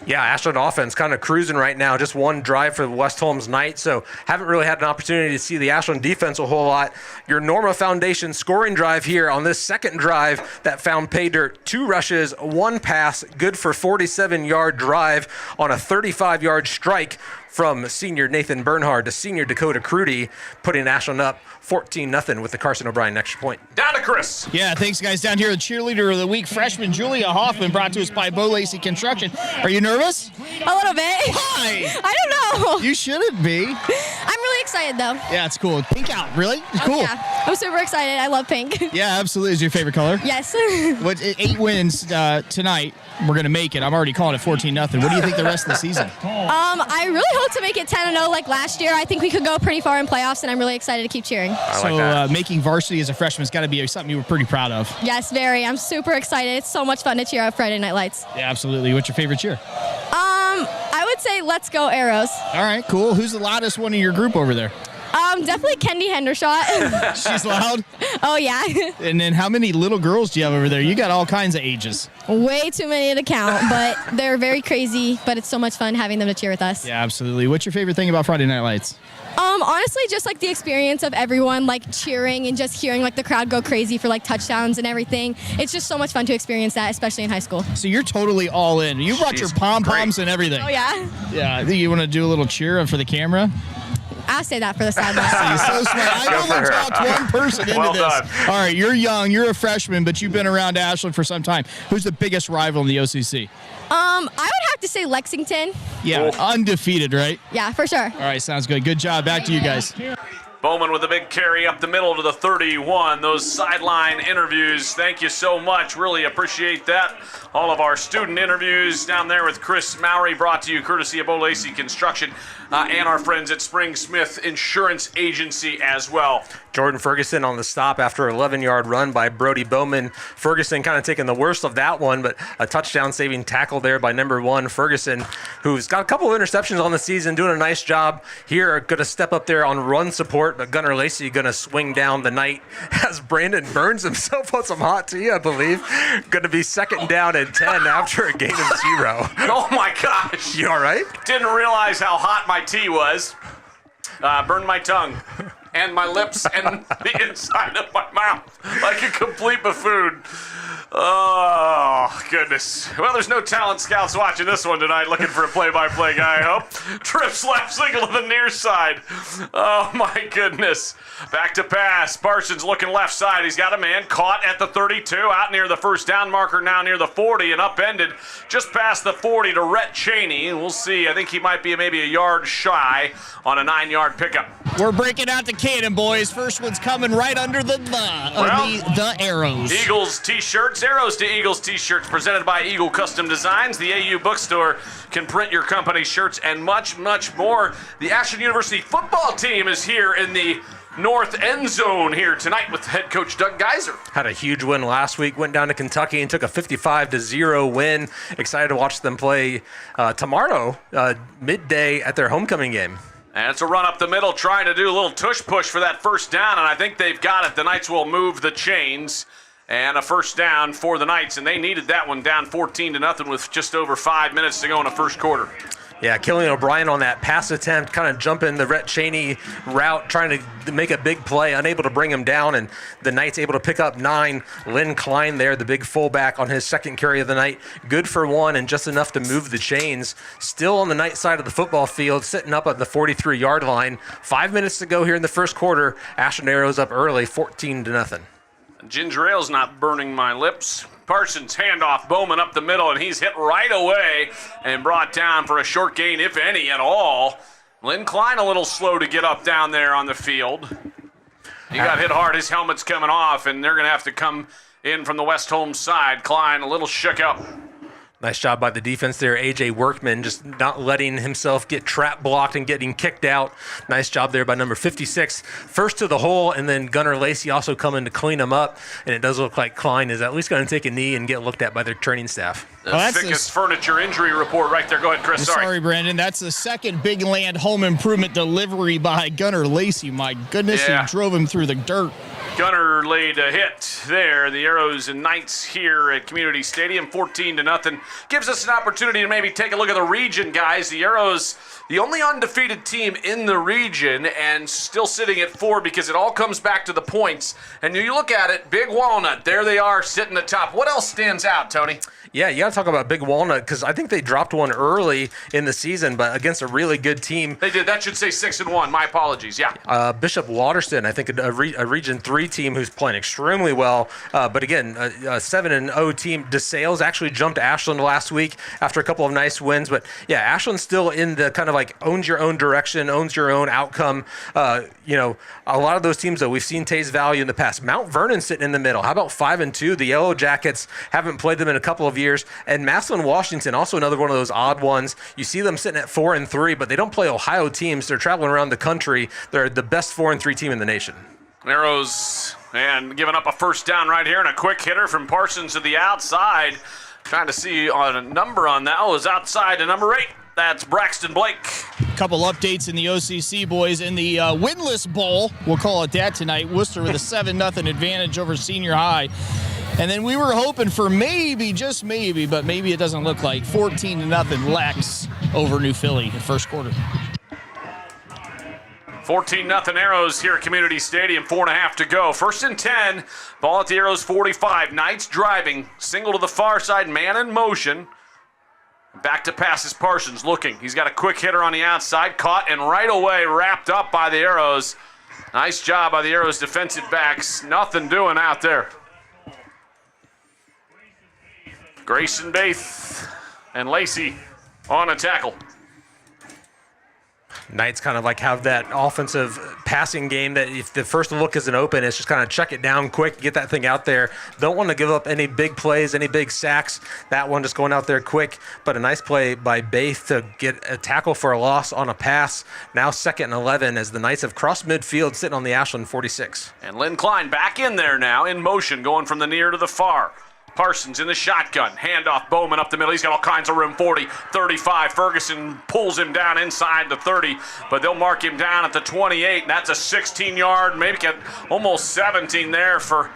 Yeah, Ashland offense kind of cruising right now. Just one drive for the West Holmes Knights, so haven't really had an opportunity to see the Ashland defense a whole lot. Your Norma Foundation scoring drive here on this second drive that found pay dirt. 2 rushes, 1 pass, good for 47-yard drive on a 35-yard strike from senior Nathan Bernhardt to senior Dakota Crudy, putting Ashland up 14-0 with the Carson O'Brien extra point. Down to Chris. Yeah, thanks, guys. Down here, the cheerleader of the week, freshman Julia Hoffman, brought to us by Bo Lacey Construction. Are you nervous? A little bit. Why? I don't know. You shouldn't be. I'm really excited, though. Yeah, it's cool. Pink out, really? Cool. Yeah, I'm super excited. I love pink. Yeah, absolutely. Is your favorite color? Yes. What 8 wins tonight? We're gonna make it. I'm already calling it 14-0. What do you think the rest of the season? I really hope to make it 10-0 like last year. I think we could go pretty far in playoffs, and I'm really excited to keep cheering. So making varsity as a freshman has got to be something you were pretty proud of. Yes, very. I'm super excited. It's so much fun to cheer on Friday Night Lights. Yeah, absolutely. What's your favorite cheer? I would say let's go Arrows. All right, cool. Who's the loudest one in your group over there? Definitely Kendi Hendershot. She's loud. Oh, yeah. And then how many little girls do you have over there? You got all kinds of ages. Way too many to count, but they're very crazy, but it's so much fun having them to cheer with us. Yeah, absolutely. What's your favorite thing about Friday Night Lights? Honestly, just like the experience of everyone like cheering and just hearing like the crowd go crazy for like touchdowns and everything. It's just so much fun to experience that, especially in high school. So you're totally all in. You brought your pom-poms and everything. Oh, yeah. Yeah, I think you want to do a little cheer for the camera? I'll say that for the sideline. You're so smart. I only talked one person into this. Done. All right, you're young. You're a freshman, but you've been around Ashland for some time. Who's the biggest rival in the OCC? I would have to say Lexington. Yeah, undefeated, right? Yeah, for sure. All right, sounds good. Good job. Back to you guys. Bowman with a big carry up the middle to the 31. Those sideline interviews, thank you so much. Really appreciate that. All of our student interviews down there with Chris Mowry, brought to you courtesy of Bo Lacey Construction and our friends at Spring Smith Insurance Agency as well. Jordan Ferguson on the stop after an 11-yard run by Brody Bowman. Ferguson kind of taking the worst of that one, but a touchdown-saving tackle there by number 1, Ferguson, who's got a couple of interceptions on the season, doing a nice job here. Going to step up there on run support, but Gunnar Lacey going to swing down the night as Brandon burns himself on some hot tea, I believe. Going to be 2nd down and 10 after a gain of 0. Oh, my gosh. You all right? Didn't realize how hot my tea was. Burned my tongue and my lips and the inside of my mouth like a complete buffoon. Oh, goodness. Well, there's no talent scouts watching this one tonight looking for a play-by-play guy, I hope. Trips left single to the near side. Oh, my goodness. Back to pass. Parsons looking left side. He's got a man caught at the 32, out near the first down marker, now near the 40, and upended just past the 40 to Rhett Cheney. We'll see. I think he might be maybe a yard shy on a 9-yard pickup. We're breaking out the cannon, boys. First one's coming right under the arrows. Eagles t-shirts, arrows to Eagles t-shirts, presented by Eagle Custom Designs. The AU bookstore can print your company shirts and much, much more. The Ashland University football team is here in the north end zone here tonight with head coach Doug Geiser. Had a huge win last week, went down to Kentucky and took a 55-0 win. Excited to watch them play tomorrow, midday at their homecoming game. And it's a run up the middle, trying to do a little tush-push for that first down, and I think they've got it. The Knights will move the chains, and a first down for the Knights, and they needed that one down 14-0 with just over 5 minutes to go in the first quarter. Yeah, Killian O'Brien on that pass attempt, kind of jumping the Rhett Cheney route, trying to make a big play, unable to bring him down, and the Knights able to pick up 9. Lynn Klein there, the big fullback, on his 2nd carry of the night. Good for 1 and just enough to move the chains. Still on the Knight side of the football field, sitting up at the 43-yard line. 5 minutes to go here in the first quarter. Ashland Arrows up early, 14-0. Ginger ale's not burning my lips. Parsons handoff, Bowman up the middle, and he's hit right away and brought down for a short gain, if any at all. Lynn Klein a little slow to get up down there on the field. He got hit hard. His helmet's coming off, and they're going to have to come in from the West Holmes side. Klein a little shook up. Nice job by the defense there. A.J. Workman just not letting himself get trap blocked and getting kicked out. Nice job there by number 56. First to the hole, and then Gunnar Lacey also coming to clean him up. And it does look like Klein is at least going to take a knee and get looked at by their training staff. The thickest furniture injury report right there. Go ahead, Chris. Sorry, Brandon. That's the second big land home improvement delivery by Gunnar Lacey. My goodness, Yeah. He drove him through the dirt. Gunnar laid a hit there. The Arrows and Knights here at Community Stadium, 14-0. Gives us an opportunity to maybe take a look at the region, guys. The Arrows, the only undefeated team in the region, and still sitting at 4 because it all comes back to the points. And you look at it, Big Walnut, there they are sitting atop. What else stands out, Tony? Yeah, you got to talk about Big Walnut because I think they dropped one early in the season, but against a really good team. They did. That should say 6-1. My apologies. Yeah. Bishop Waterston, I think a Region 3 team who's playing extremely well. But again, a 7-0 team. DeSales actually jumped Ashland last week after a couple of nice wins. But yeah, Ashland's still in the kind of like owns your own direction, owns your own outcome. A lot of those teams, though, we've seen Tays Valley in the past. Mount Vernon sitting in the middle. How about 5-2? The Yellow Jackets haven't played them in a couple of years. And Massillon Washington, also another one of those odd ones. You see them sitting at 4-3, but they don't play Ohio teams. They're traveling around the country. They're the best 4-3 team in the nation. Arrows and giving up a first down right here, and a quick hitter from Parsons to the outside. Trying to see on a number on that. Oh, it's outside to number 8. That's Braxton Blake. Couple updates in the OCC, boys. In the winless bowl, we'll call it that tonight, Worcester with a 7-0 advantage over Senior High. And then we were hoping for maybe, just maybe, but maybe it doesn't look like 14-0 Lex over New Philly in first quarter. 14-0 Arrows here at Community Stadium, 4.5 to go. First and 10, ball at the Arrows 45. Knights driving, single to the far side, man in motion. Back to pass is Parsons looking. He's got a quick hitter on the outside, caught and right away wrapped up by the Arrows. Nice job by the Arrows defensive backs. Nothing doing out there. Grayson Baith and Lacey on a tackle. Knights kind of like have that offensive passing game that if the first look isn't open, it's just kind of check it down quick, get that thing out there. Don't want to give up any big plays, any big sacks. That one just going out there quick, but a nice play by Baith to get a tackle for a loss on a pass. Now 2nd and 11 as the Knights have crossed midfield, sitting on the Ashland 46. And Lynn Klein back in there now, in motion, going from the near to the far. Parsons in the shotgun. Handoff, Bowman up the middle. He's got all kinds of room. 40, 35. Ferguson pulls him down inside the 30, but they'll mark him down at the 28, and that's a 16-yard, maybe get almost 17 there for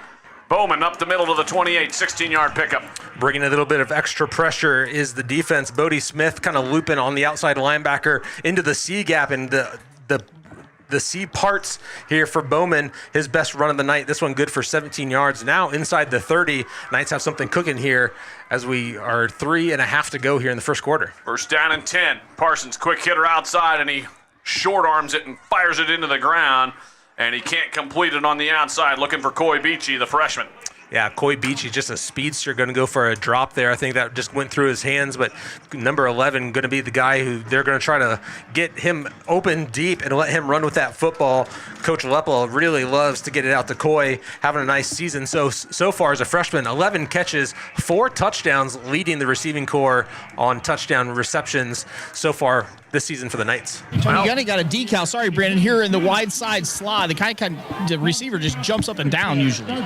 Bowman up the middle to the 28, 16-yard pickup. Bringing a little bit of extra pressure is the defense. Bodie Smith kind of looping on the outside linebacker into the C gap, and the C parts here for Bowman, his best run of the night. This one good for 17 yards. Now inside the 30, Knights have something cooking here as we are 3.5 to go here in the first quarter. First down and 10. Parsons, quick hitter outside, and he short arms it and fires it into the ground, and he can't complete it on the outside, looking for Coy Beachy, the freshman. Yeah, Coy Beachy, just a speedster, going to go for a drop there. I think that just went through his hands, but number 11 going to be the guy who they're going to try to get him open deep and let him run with that football. Coach Lepel really loves to get it out to Coy, having a nice season so far as a freshman. 11 catches, 4 touchdowns, leading the receiving corps on touchdown receptions so far this season for the Knights. Tony Gunny got a decal. Sorry, Brandon. Here in the wide side slot, the receiver just jumps up and down usually.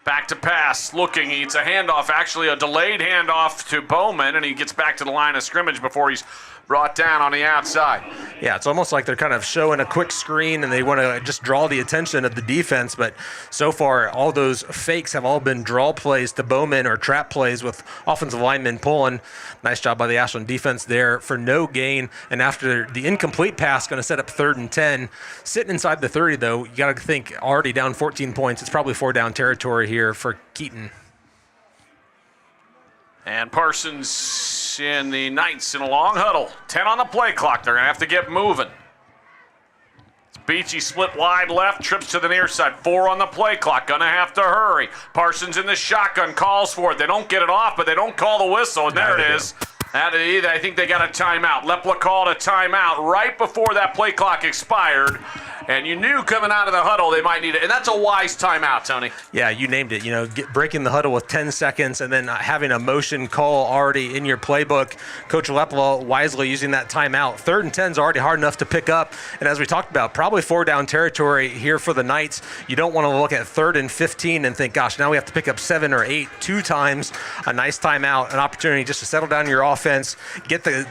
Back to pass, looking. It's a handoff, actually a delayed handoff to Bowman, and he gets back to the line of scrimmage before he's brought down on the outside. Yeah, it's almost like they're kind of showing a quick screen and they want to just draw the attention of the defense, but so far all those fakes have all been draw plays to Bowman or trap plays with offensive linemen pulling. Nice job by the Ashland defense there for no gain, and after the incomplete pass, going to set up 3rd and 10. Sitting inside the 30, though, you got to think already down 14 points. It's probably 4-down territory here for Keaton. And Parsons in the Knights in a long huddle. 10 on the play clock. They're going to have to get moving. It's Beachy split wide left, trips to the near side. 4 on the play clock. Going to have to hurry. Parsons in the shotgun, calls for it. They don't get it off, but they don't call the whistle, and there it is. I think they got a timeout. Lepla called a timeout right before that play clock expired. And you knew coming out of the huddle they might need it. And that's a wise timeout, Tony. Yeah, you named it. Breaking the huddle with 10 seconds and then having a motion call already in your playbook. Coach Lepla wisely using that timeout. 3rd and 10 is already hard enough to pick up. And as we talked about, probably 4-down territory here for the Knights. You don't want to look at 3rd and 15 and think, gosh, now we have to pick up 7 or 8 2 times. A nice timeout, an opportunity just to settle down your offense, get the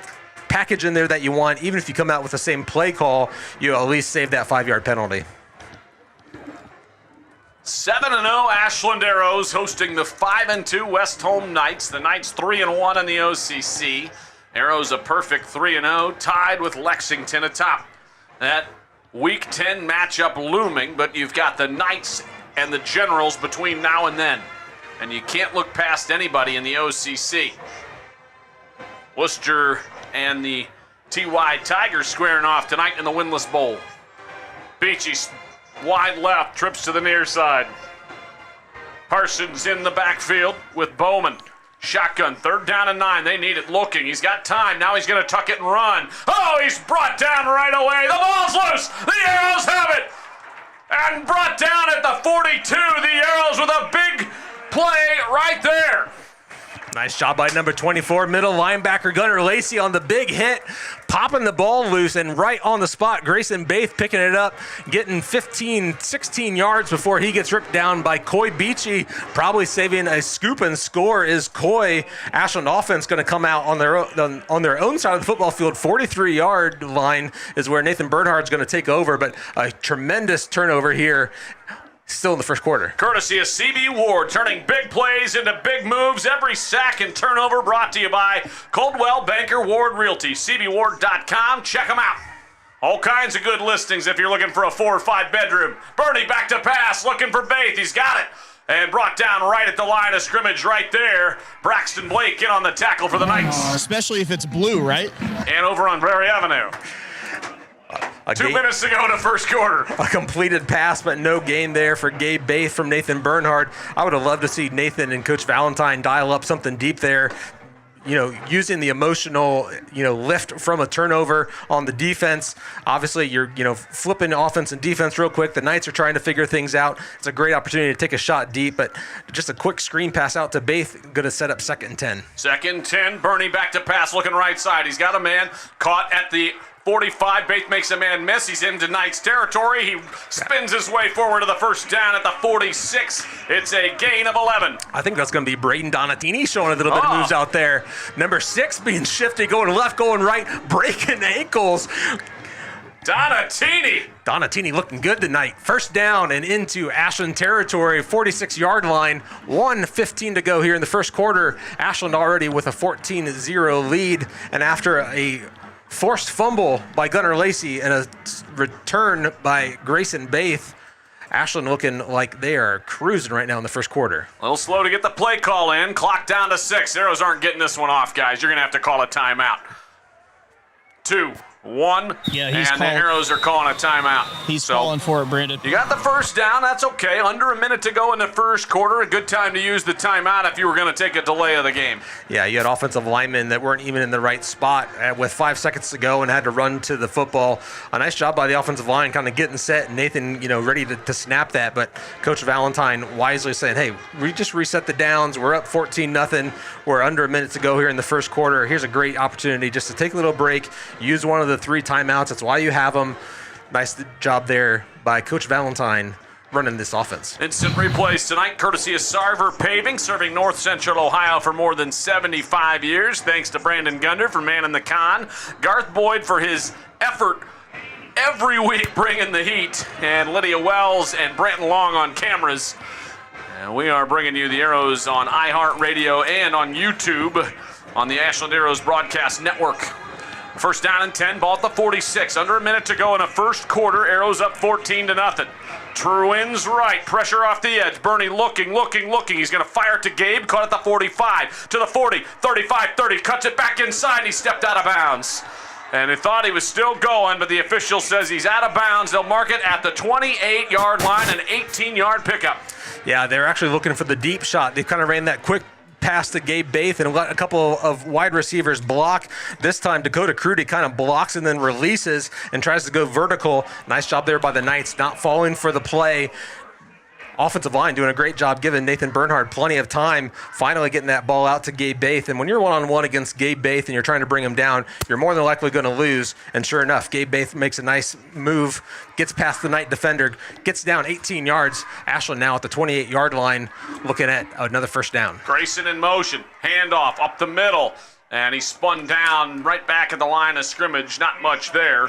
package in there that you want. Even if you come out with the same play call, you at least save that 5-yard penalty. 7-0 Ashland Arrows hosting the 5-2 West Holmes Knights. The Knights 3-1 in the OCC. Arrows a perfect 3-0, tied with Lexington atop. That Week 10 matchup looming, but you've got the Knights and the Generals between now and then. And you can't look past anybody in the OCC. Worcester and the TY Tigers squaring off tonight in the Winless Bowl. Beachy wide left, trips to the near side. Parsons in the backfield with Bowman. Shotgun, 3rd down and 9. They need it looking. He's got time. Now he's going to tuck it and run. Oh, he's brought down right away. The ball's loose. The Arrows have it. And brought down at the 42. The Arrows with a big play right there. Nice job by number 24, middle linebacker Gunnar Lacey on the big hit, popping the ball loose, and right on the spot, Grayson Baith picking it up, getting 15, 16 yards before he gets ripped down by Coy Beachy. Probably saving a scoop and score is Coy. Ashland offense going to come out on their own side of the football field. 43-yard line is where Nathan Bernhard's going to take over, but a tremendous turnover here. Still in the first quarter. Courtesy of CB Ward, turning big plays into big moves. Every sack and turnover brought to you by Coldwell Banker Ward Realty. CBWard.com. Check them out. All kinds of good listings if you're looking for a 4 or 5 bedroom. Bernie back to pass, looking for Baith. He's got it. And brought down right at the line of scrimmage right there. Braxton Blake in on the tackle for the Knights. Especially if it's blue, right? And over on Prairie Avenue. 2 minutes to go in the first quarter. A completed pass, but no gain there for Gabe Baith from Nathan Bernhard. I would have loved to see Nathan and Coach Valentine dial up something deep there. using the emotional, lift from a turnover on the defense. Obviously, you're, flipping offense and defense real quick. The Knights are trying to figure things out. It's a great opportunity to take a shot deep, but just a quick screen pass out to Baith, going to set up 2nd and 10. 2nd and 10, Bernie back to pass, looking right side. He's got a man caught at the 45. Baith makes a man miss. He's into Knights territory. He spins his way forward to the first down at the 46. It's a gain of 11. I think that's going to be Braden Donatini showing a little bit of moves out there. Number 6 being shifty, going left, going right, breaking ankles. Donatini looking good tonight. First down and into Ashland territory, 46-yard line. 1:15 to go here in the first quarter. Ashland already with a 14-0 lead. And after a forced fumble by Gunnar Lacey and a return by Grayson Baith, Ashland looking like they are cruising right now in the first quarter. A little slow to get the play call in. Clock down to 6. Arrows aren't getting this one off, guys. You're going to have to call a timeout. 2, 1, Yeah, and the Arrows are calling a timeout. He's calling for it, Brandon. You got the first down. That's okay. Under a minute to go in the first quarter. A good time to use the timeout if you were going to take a delay of the game. Yeah, you had offensive linemen that weren't even in the right spot with 5 seconds to go and had to run to the football. A nice job by the offensive line kind of getting set. Nathan, ready to snap that. But Coach Valentine wisely saying, hey, we just reset the downs. We're up 14-0. We're under a minute to go here in the first quarter. Here's a great opportunity just to take a little break, use one of the 3 timeouts. That's why you have them. Nice job there by Coach Valentine running this offense. Instant replays tonight, courtesy of Sarver Paving, serving North Central Ohio for more than 75 years. Thanks to Brandon Gunder for manning the con. Garth Boyd for his effort every week bringing the heat. And Lydia Wells and Branton Long on cameras. And we are bringing you the Arrows on iHeartRadio and on YouTube on the Ashland Arrows Broadcast Network. First down and 10, ball at the 46. Under a minute to go in the first quarter. Arrows up 14-0. Truins right, pressure off the edge. Bernie looking. He's going to fire to Gabe, caught at the 45, to the 40, 35, 30, cuts it back inside. He stepped out of bounds. And he thought he was still going, but the official says he's out of bounds. They'll mark it at the 28-yard line, an 18-yard pickup. Yeah, they're actually looking for the deep shot. They kind of ran that quick pass to Gabe Baith and let a couple of wide receivers block. This time Dakota Crudy kind of blocks and then releases and tries to go vertical. Nice job there by the Knights, not falling for the play. Offensive line doing a great job giving Nathan Bernhard plenty of time, finally getting that ball out to Gabe Baith. And when you're one-on-one against Gabe Baith and you're trying to bring him down, you're more than likely going to lose. And sure enough, Gabe Baith makes a nice move, gets past the Knight defender, gets down 18 yards. Ashland now at the 28-yard line looking at another first down. Grayson in motion, handoff up the middle, and he spun down right back at the line of scrimmage. Not much there.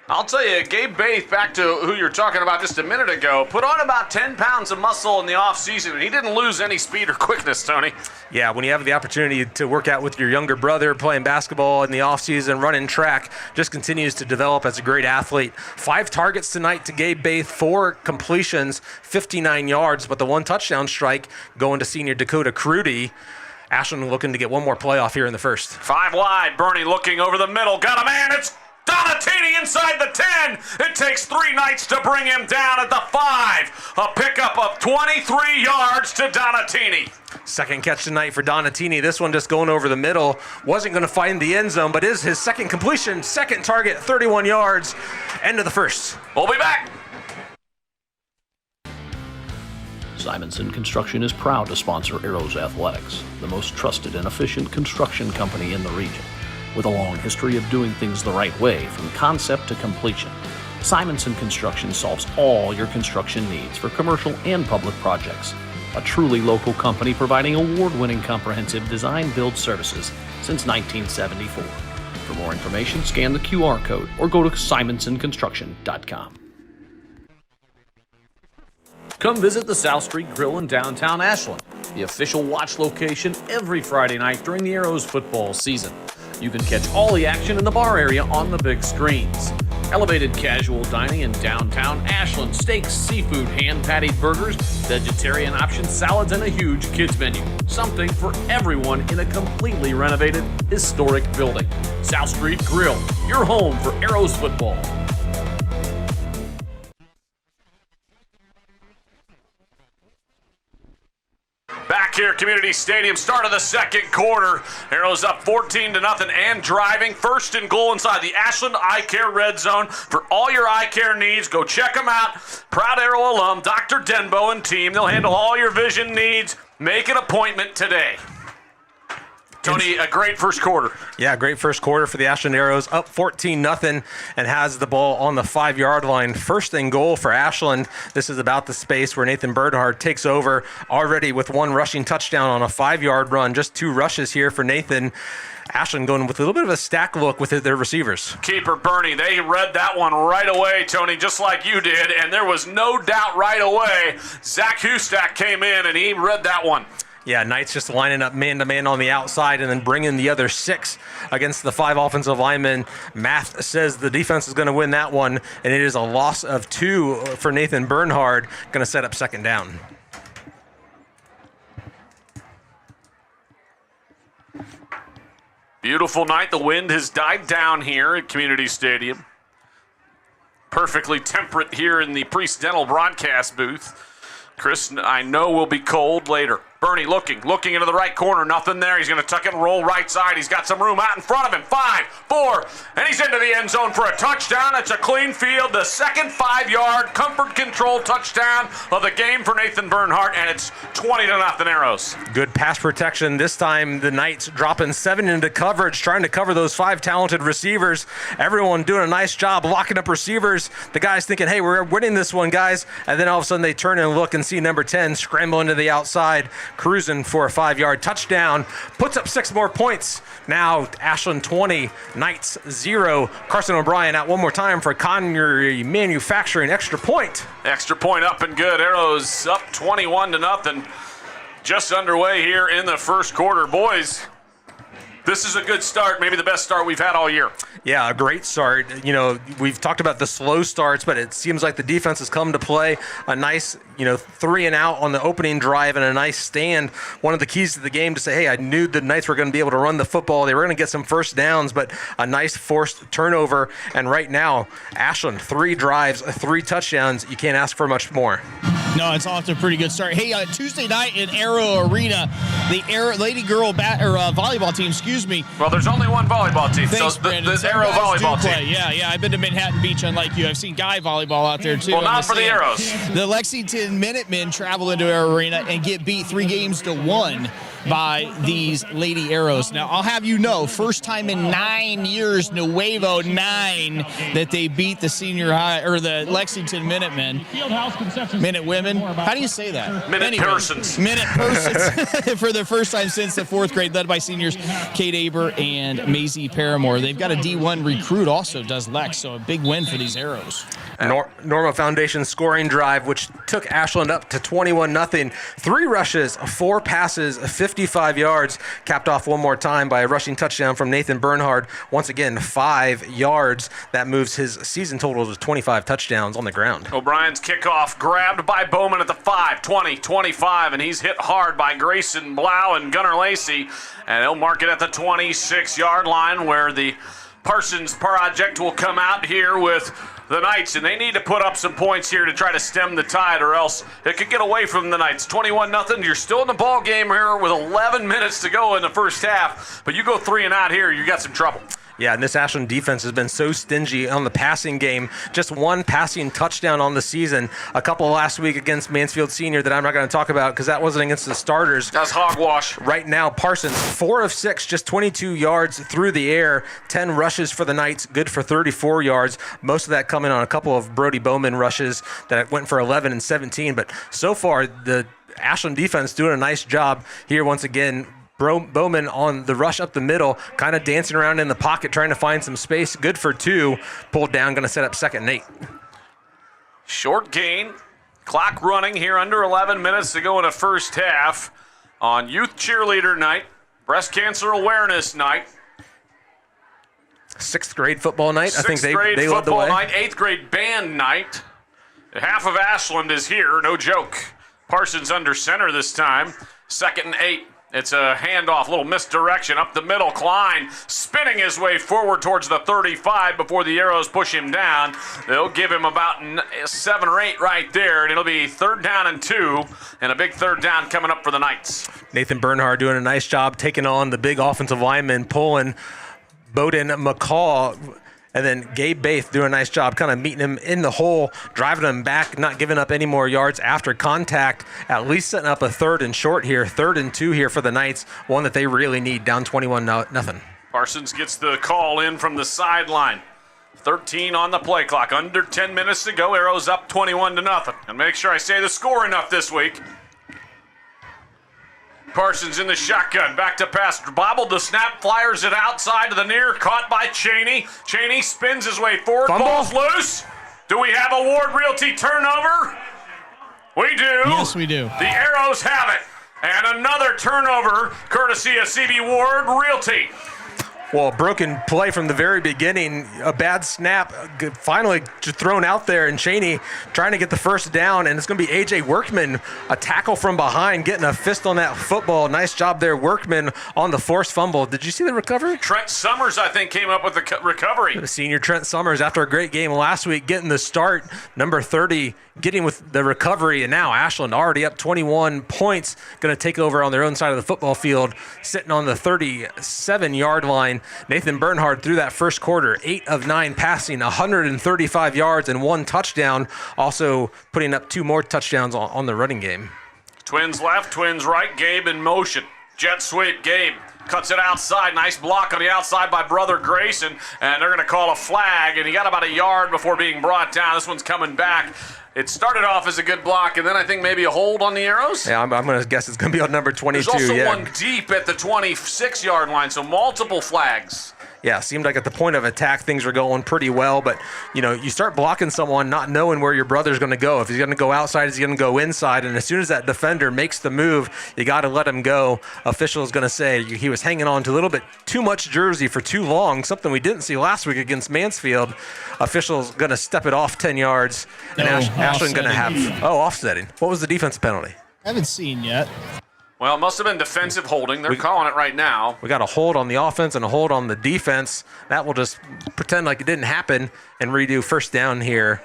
I'll tell you, Gabe Baith, back to who you were talking about just a minute ago, put on about 10 pounds of muscle in the offseason, and he didn't lose any speed or quickness, Tony. Yeah, when you have the opportunity to work out with your younger brother, playing basketball in the offseason, running track, just continues to develop as a great athlete. 5 targets tonight to Gabe Baith, 4 completions, 59 yards, but the 1 touchdown strike going to senior Dakota Crudy. Ashland looking to get one more playoff here in the first. 5 wide, Bernie looking over the middle, got a man, it's Donatini inside the 10. It takes 3 Knights to bring him down at the 5. A pickup of 23 yards to Donatini. Second catch tonight for Donatini. This one just going over the middle. Wasn't going to find the end zone, but is his second completion, second target, 31 yards. End of the first. We'll be back. Simonson Construction is proud to sponsor Arrows Athletics, the most trusted and efficient construction company in the region. With a long history of doing things the right way from concept to completion, Simonson Construction solves all your construction needs for commercial and public projects. A truly local company providing award-winning comprehensive design-build services since 1974. For more information, scan the QR code or go to simonsonconstruction.com. Come visit the South Street Grill in downtown Ashland, the official watch location every Friday night during the Arrows football season. You can catch all the action in the bar area on the big screens. Elevated casual dining in downtown Ashland, steaks, seafood, hand-patted burgers, vegetarian options, salads, and a huge kids menu. Something for everyone in a completely renovated, historic building. South Street Grill, your home for Arrows football. Back back here at Community Stadium. Start of the second quarter. Arrows up 14-0 and driving. First and goal inside the Ashland Eye Care Red Zone. For all your eye care needs, go check them out. Proud Arrow alum, Dr. Denbo and team. They'll handle all your vision needs. Make an appointment today. Tony, a great first quarter. Yeah, great first quarter for the Ashland Arrows, up 14-0 and has the ball on the 5-yard line. First and goal for Ashland. This is about the space where Nathan Bernhardt takes over already with one rushing touchdown on a 5-yard run. Just 2 rushes here for Nathan. Ashland going with a little bit of a stack look with their receivers. Keeper Bernie, they read that one right away, Tony, just like you did, and there was no doubt right away. Zach Hustak came in, and he read that one. Yeah, Knights just lining up man-to-man on the outside and then bringing the other 6 against the 5 offensive linemen. Math says the defense is going to win that one, and it is a loss of 2 for Nathan Bernhard, going to set up second down. Beautiful night. The wind has died down here at Community Stadium. Perfectly temperate here in the Priest Dental broadcast booth. Chris, I know will be cold later. Bernie looking into the right corner. Nothing there. He's going to tuck it and roll right side. He's got some room out in front of him. 5, 4, and he's into the end zone for a touchdown. It's a clean field. The second 5-yard comfort control touchdown of the game for Nathan Bernhardt, and it's 20-0 Arrows. Good pass protection. This time the Knights dropping 7 into coverage, trying to cover those 5 talented receivers. Everyone doing a nice job locking up receivers. The guys thinking, hey, we're winning this one, guys. And then all of a sudden they turn and look and see number 10 scramble into the outside, cruising for a 5-yard touchdown, puts up 6 more points. Now Ashland 20, Knights 0. Carson O'Brien out one more time for Connery Manufacturing. Extra point. Extra point up and good. Arrows up 21-0. Just underway here in the first quarter. Boys, this is a good start, maybe the best start we've had all year. Yeah, a great start. You know, we've talked about the slow starts, but it seems like the defense has come to play. A nice, 3 and out on the opening drive and a nice stand. One of the keys to the game to say, hey, I knew the Knights were going to be able to run the football. They were going to get some first downs, but a nice forced turnover. And right now, Ashland, 3 drives, 3 touchdowns. You can't ask for much more. No, it's off to a pretty good start. Hey, Tuesday night in Arrow Arena, the Lady Girl volleyball team, Well, there's only one volleyball team. Thanks, so Brandon. the Arrow volleyball team. Yeah, I've been to Manhattan Beach, unlike you. I've seen guy volleyball out there, too. Well, not for the Arrows. The Lexington Minutemen travel into Arrow Arena and get beat 3-1 by these Lady Arrows. Now, I'll have you know, first time in 9 years, Nuevo 9, that they beat the senior high, or the Lexington Minutemen. Minute women. How do you say that? Minute persons. Minute persons for the first time since the 4th grade, led by seniors Kate Aber and Maisie Paramore. They've got a D1 recruit also, does Lex, so a big win for these Arrows. Norma Foundation scoring drive, which took Ashland up to 21-0. 3 rushes, 4 passes, 55 yards, capped off one more time by a rushing touchdown from Nathan Bernhard. Once again, 5 yards. That moves his season total to 25 touchdowns on the ground. O'Brien's kickoff grabbed by Bowman at the 5, 20, 25, and he's hit hard by Grayson Blau and Gunnar Lacey. And they'll mark it at the 26-yard line where the Parsons project will come out here with the Knights, and they need to put up some points here to try to stem the tide, or else it could get away from the Knights. 21-0. You're still in the ball game here with 11 minutes to go in the first half, but you go 3 and out here, you got some trouble. Yeah, and this Ashland defense has been so stingy on the passing game. Just 1 passing touchdown on the season. A couple last week against Mansfield Senior that I'm not going to talk about because that wasn't against the starters. That's hogwash. Right now, Parsons, 4 of 6, just 22 yards through the air. 10 rushes for the Knights, good for 34 yards. Most of that coming on a couple of Brody Bowman rushes that went for 11 and 17. But so far, the Ashland defense doing a nice job here once again. Bowman on the rush up the middle, kind of dancing around in the pocket, trying to find some space. Good for 2. Pulled down, going to set up 2nd and 8. Short gain. Clock running here, under 11 minutes to go in the first half on Youth Cheerleader Night, Breast Cancer Awareness Night. 6th grade football night. I think they led the way. 6th grade football night, 8th grade band night. Half of Ashland is here, no joke. Parsons under center this time. 2nd and 8. It's a handoff, little misdirection up the middle. Klein spinning his way forward towards the 35 before the Arrows push him down. They'll give him about 7 or 8 right there, and it'll be 3rd down and 2, and a big 3rd down coming up for the Knights. Nathan Bernhard doing a nice job taking on the big offensive lineman, pulling Bowden McCall. And then Gabe Baith doing a nice job kind of meeting him in the hole, driving him back, not giving up any more yards after contact, at least setting up a 3rd and short here, 3rd and 2 here for the Knights, one that they really need, down 21-0. Parsons gets the call in from the sideline. 13 on the play clock, under 10 minutes to go. Arrows up 21-0. And make sure I say the score enough this week. Parsons in the shotgun, back to pass, bobbled the snap, flyers it outside to the near, caught by Cheney. Cheney spins his way forward, ball's loose. Do we have a Ward Realty turnover? We do. Yes, we do. The Arrows have it. And another turnover, courtesy of CB Ward Realty. Well, a broken play from the very beginning, a bad snap, finally just thrown out there, and Cheney trying to get the first down, and it's going to be A.J. Workman, a tackle from behind, getting a fist on that football. Nice job there, Workman, on the forced fumble. Did you see the recovery? Trent Summers, I think, came up with the recovery. The senior Trent Summers, after a great game last week, getting the start, number 30, getting with the recovery, and now Ashland already up 21 points, going to take over on their own side of the football field, sitting on the 37-yard line. Nathan Bernhard through that first quarter, 8 of 9 passing, 135 yards and 1 touchdown, also putting up 2 more touchdowns on the running game. Twins left, twins right, Gabe in motion. Jet sweep, Gabe cuts it outside. Nice block on the outside by Brother Grayson, and they're going to call a flag, and he got about a yard before being brought down. This one's coming back. It started off as a good block, and then I think maybe a hold on the Arrows. Yeah, I'm going to guess it's going to be on number 22. There's also one deep at the 26-yard line, so multiple flags. Yeah, seemed like at the point of attack things were going pretty well, but you start blocking someone not knowing where your brother's going to go. If he's going to go outside, is he going to go inside? And as soon as that defender makes the move, you got to let him go. Official is going to say he was hanging on to a little bit too much jersey for too long, something we didn't see last week against Mansfield. Official's going to step it off 10 yards, and Ashland going to have offsetting. What was the defensive penalty? I haven't seen yet. Well, it must have been defensive holding. They're calling it right now. We got a hold on the offense and a hold on the defense. That will just pretend like it didn't happen and redo first down here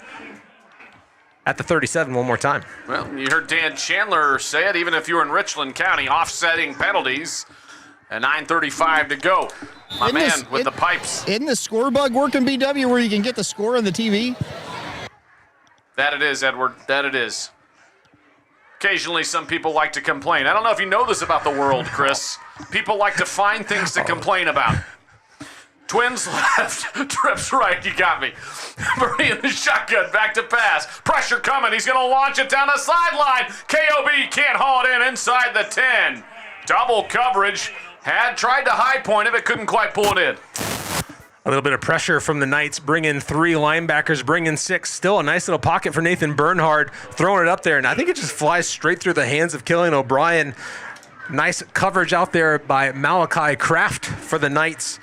at the 37 one more time. Well, you heard Dan Chandler say it, even if you were in Richland County, offsetting penalties. And 9:35 to go. My man with the pipes. Isn't the score bug working, BW, where you can get the score on the TV? That it is, Edward. That it is. Occasionally, some people like to complain. I don't know if you know this about the world, Chris. People like to find things to complain about. Twins left, trips right. You got me. Bernie in the shotgun, back to pass. Pressure coming. He's going to launch it down the sideline. KOB can't haul it in inside the 10. Double coverage. Had tried to high point it, but couldn't quite pull it in. A little bit of pressure from the Knights, bring in 3 linebackers, bring in 6. Still a nice little pocket for Nathan Bernhard, throwing it up there, and I think it just flies straight through the hands of Killian O'Brien. Nice coverage out there by Malachi Kraft for the Knights.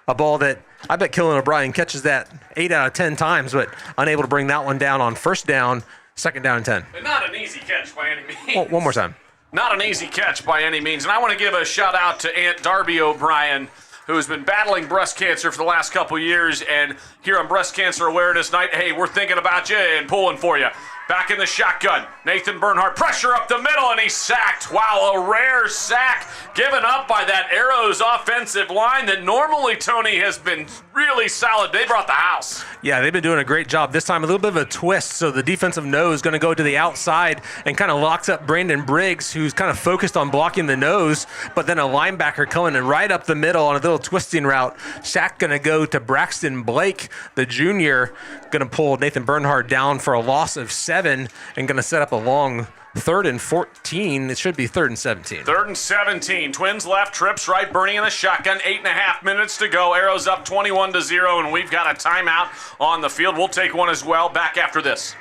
A ball that I bet Killian O'Brien catches that 8 out of 10 times, but unable to bring that one down on first down, 2nd down and 10. And not an easy catch by any means. One more time. Not an easy catch by any means, and I want to give a shout out to Aunt Darby O'Brien, who has been battling breast cancer for the last couple years, and here on Breast Cancer Awareness Night, hey, we're thinking about you and pulling for you. Back in the shotgun, Nathan Bernhard, pressure up the middle, and he's sacked. Wow, a rare sack given up by that Arrows offensive line that normally, Tony, has been really solid. They brought the house. Yeah, they've been doing a great job. This time a little bit of a twist, so the defensive nose is going to go to the outside and kind of locks up Brandon Briggs, who's kind of focused on blocking the nose, but then a linebacker coming in right up the middle on a little twisting route. Sack going to go to Braxton Blake, the junior, going to pull Nathan Bernhard down for a loss of 7 and going to set up a long 3rd and 14. It should be 3rd and 17. 3rd and 17. Twins left, trips right, Bernie in the shotgun. 8.5 minutes to go. Arrows up 21-0, and we've got a timeout on the field. We'll take one as well. Back after this.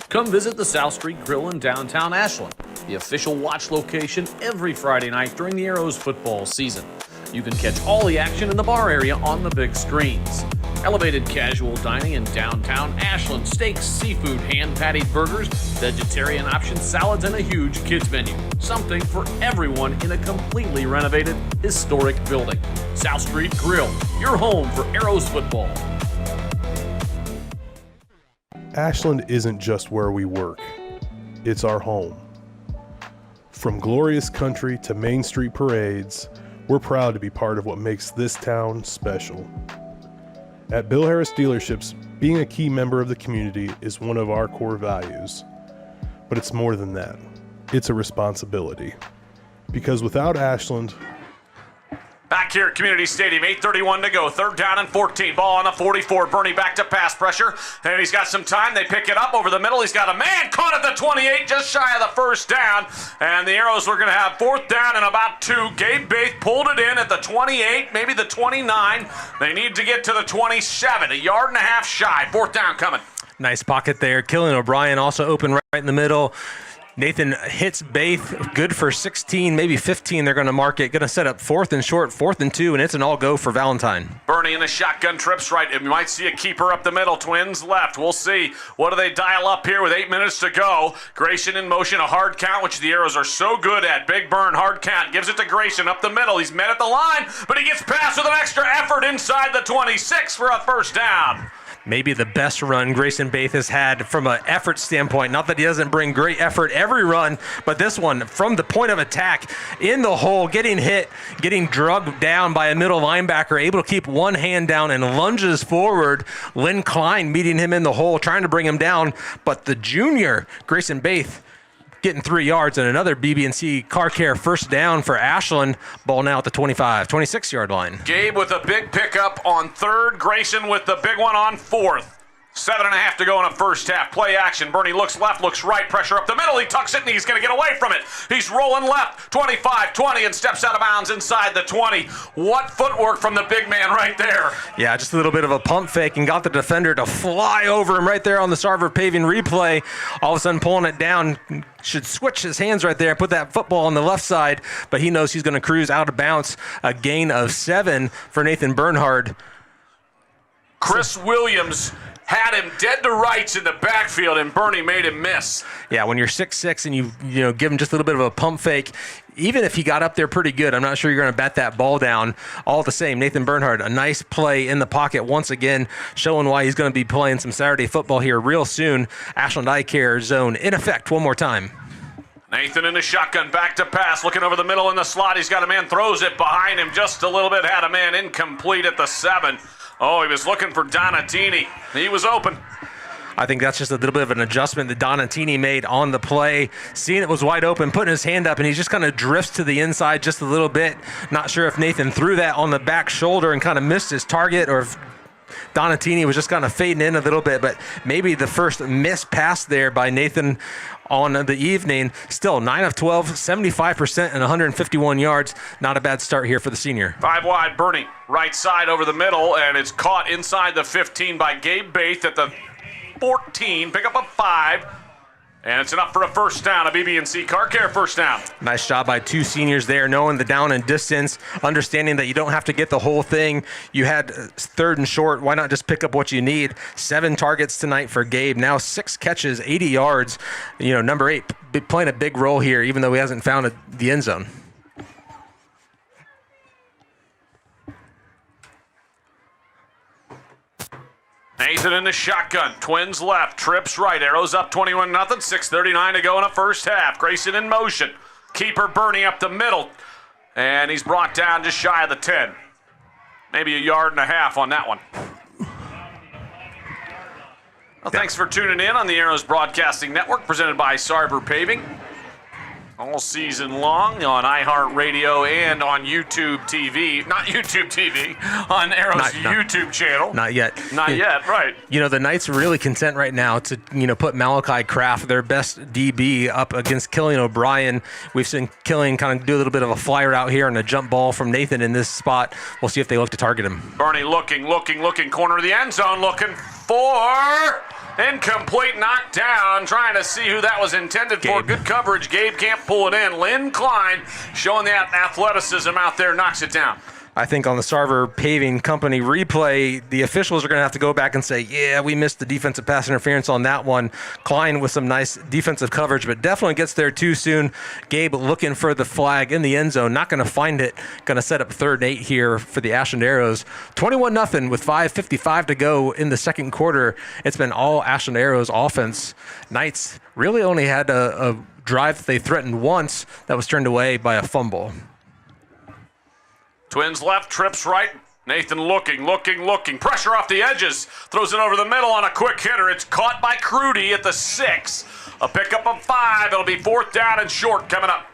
Come visit the South Street Grill in downtown Ashland, the official watch location every Friday night during the Arrows football season. You can catch all the action in the bar area on the big screens. Elevated casual dining in downtown Ashland. Steaks, seafood, hand-patted burgers, vegetarian options, salads, and a huge kids menu. Something for everyone in a completely renovated, historic building. South Street Grill, your home for Arrows football. Ashland isn't just where we work, it's our home. From glorious country to Main Street parades, we're proud to be part of what makes this town special. At Bill Harris Dealerships, being a key member of the community is one of our core values. But it's more than that. It's a responsibility. Because without Ashland, Back here at Community Stadium, 8:31 to go. 3rd down and 14. Ball on the 44. Bernie back to pass pressure. And he's got some time. They pick it up over the middle. He's got a man caught at the 28, just shy of the first down. And the Arrows were going to have 4th down and about 2. Gabe Baith pulled it in at the 28, maybe the 29. They need to get to the 27. 1.5 yards shy. 4th down coming. Nice pocket there. Killian O'Brien also open right in the middle. Nathan hits Baith, good for 16, maybe 15. They're going to mark it. Going to set up 4th and short, 4th and 2, and it's an all-go for Valentine. Bernie in the shotgun, trips right. You might see a keeper up the middle. Twins left. We'll see. What do they dial up here with 8 minutes to go? Grayson in motion, a hard count, which the Arrows are so good at. Big Burn, hard count. Gives it to Grayson up the middle. He's met at the line, but he gets past with an extra effort inside the 26 for a 1st down. Maybe the best run Grayson Baith has had from an effort standpoint. Not that he doesn't bring great effort every run, but this one from the point of attack in the hole, getting hit, getting drugged down by a middle linebacker, able to keep one hand down and lunges forward. Lynn Klein meeting him in the hole, trying to bring him down, but the junior, Grayson Baith, getting 3 yards and another BB&C car care 1st down for Ashland. Ball now at the 26-yard line. Gabe with a big pickup on 3rd. Grayson with the big one on 4th. 7.5 to go in a 1st half. Play action. Bernie looks left, looks right. Pressure up the middle. He tucks it, and he's going to get away from it. He's rolling left. 25, 20, and steps out of bounds inside the 20. What footwork from the big man right there. Yeah, just a little bit of a pump fake and got the defender to fly over him right there on the Sarver paving replay. All of a sudden pulling it down. Should switch his hands right there and put that football on the left side, but he knows he's going to cruise out of bounds. A gain of 7 for Nathan Bernhard. Chris Williams had him dead to rights in the backfield, and Bernie made him miss. Yeah, when you're 6'6" and you give him just a little bit of a pump fake, even if he got up there pretty good, I'm not sure you're going to bat that ball down. All the same, Nathan Bernhard, a nice play in the pocket once again, showing why he's going to be playing some Saturday football here real soon. Ashland Eye Care zone in effect one more time. Nathan in the shotgun, back to pass, looking over the middle in the slot. He's got a man, throws it behind him just a little bit, had a man incomplete at the 7. Oh, he was looking for Donatini. He was open. I think that's just a little bit of an adjustment that Donatini made on the play. Seeing it was wide open, putting his hand up, and he just kind of drifts to the inside just a little bit. Not sure if Nathan threw that on the back shoulder and kind of missed his target, or if Donatini was just kind of fading in a little bit, but maybe the first missed pass there by Nathan on the evening. Still 9 of 12, 75% and 151 yards. Not a bad start here for the senior. 5 wide, Bernie, right side over the middle, and it's caught inside the 15 by Gabe Baith at the 14. Pick up a 5. And it's enough for a 1st down, a BB&C car care 1st down. Nice job by 2 seniors there, knowing the down and distance, understanding that you don't have to get the whole thing. You had 3rd and short. Why not just pick up what you need? 7 targets tonight for Gabe. Now 6 catches, 80 yards. Number 8 playing a big role here, even though he hasn't found the end zone. Nathan in the shotgun. Twins left. Trips right. Arrows up 21-0. 6:39 to go in a 1st half. Grayson in motion. Keeper Bernie up the middle. And he's brought down just shy of the 10. Maybe 1.5 yards on that one. Well, thanks for tuning in on the Arrows Broadcasting Network, presented by Sarver Paving. All season long on iHeartRadio and on YouTube TV. Not YouTube TV, on Arrow's YouTube channel. Not yet. Not yet, right. The Knights are really content right now to, put Malachi Kraft, their best DB, up against Killian O'Brien. We've seen Killian kind of do a little bit of a flyer out here and a jump ball from Nathan in this spot. We'll see if they look to target him. Bernie looking, corner of the end zone, looking for... incomplete, knocked down, trying to see who that was intended for. Good coverage. Gabe can't pull it in. Lynn Klein showing that athleticism out there, knocks it down. I think on the Sarver Paving Company replay, the officials are going to have to go back and say, yeah, we missed the defensive pass interference on that one. Klein with some nice defensive coverage, but definitely gets there too soon. Gabe looking for the flag in the end zone, not going to find it. Going to set up 3rd and 8 here for the Ashland Arrows. 21-0 with 5:55 to go in the second quarter. It's been all Ashland Arrows offense. Knights really only had a drive that they threatened once that was turned away by a fumble. Twins left, trips right. Nathan looking. Pressure off the edges. Throws it over the middle on a quick hitter. It's caught by Crudy at the 6. A pickup of 5. It'll be 4th down and short coming up.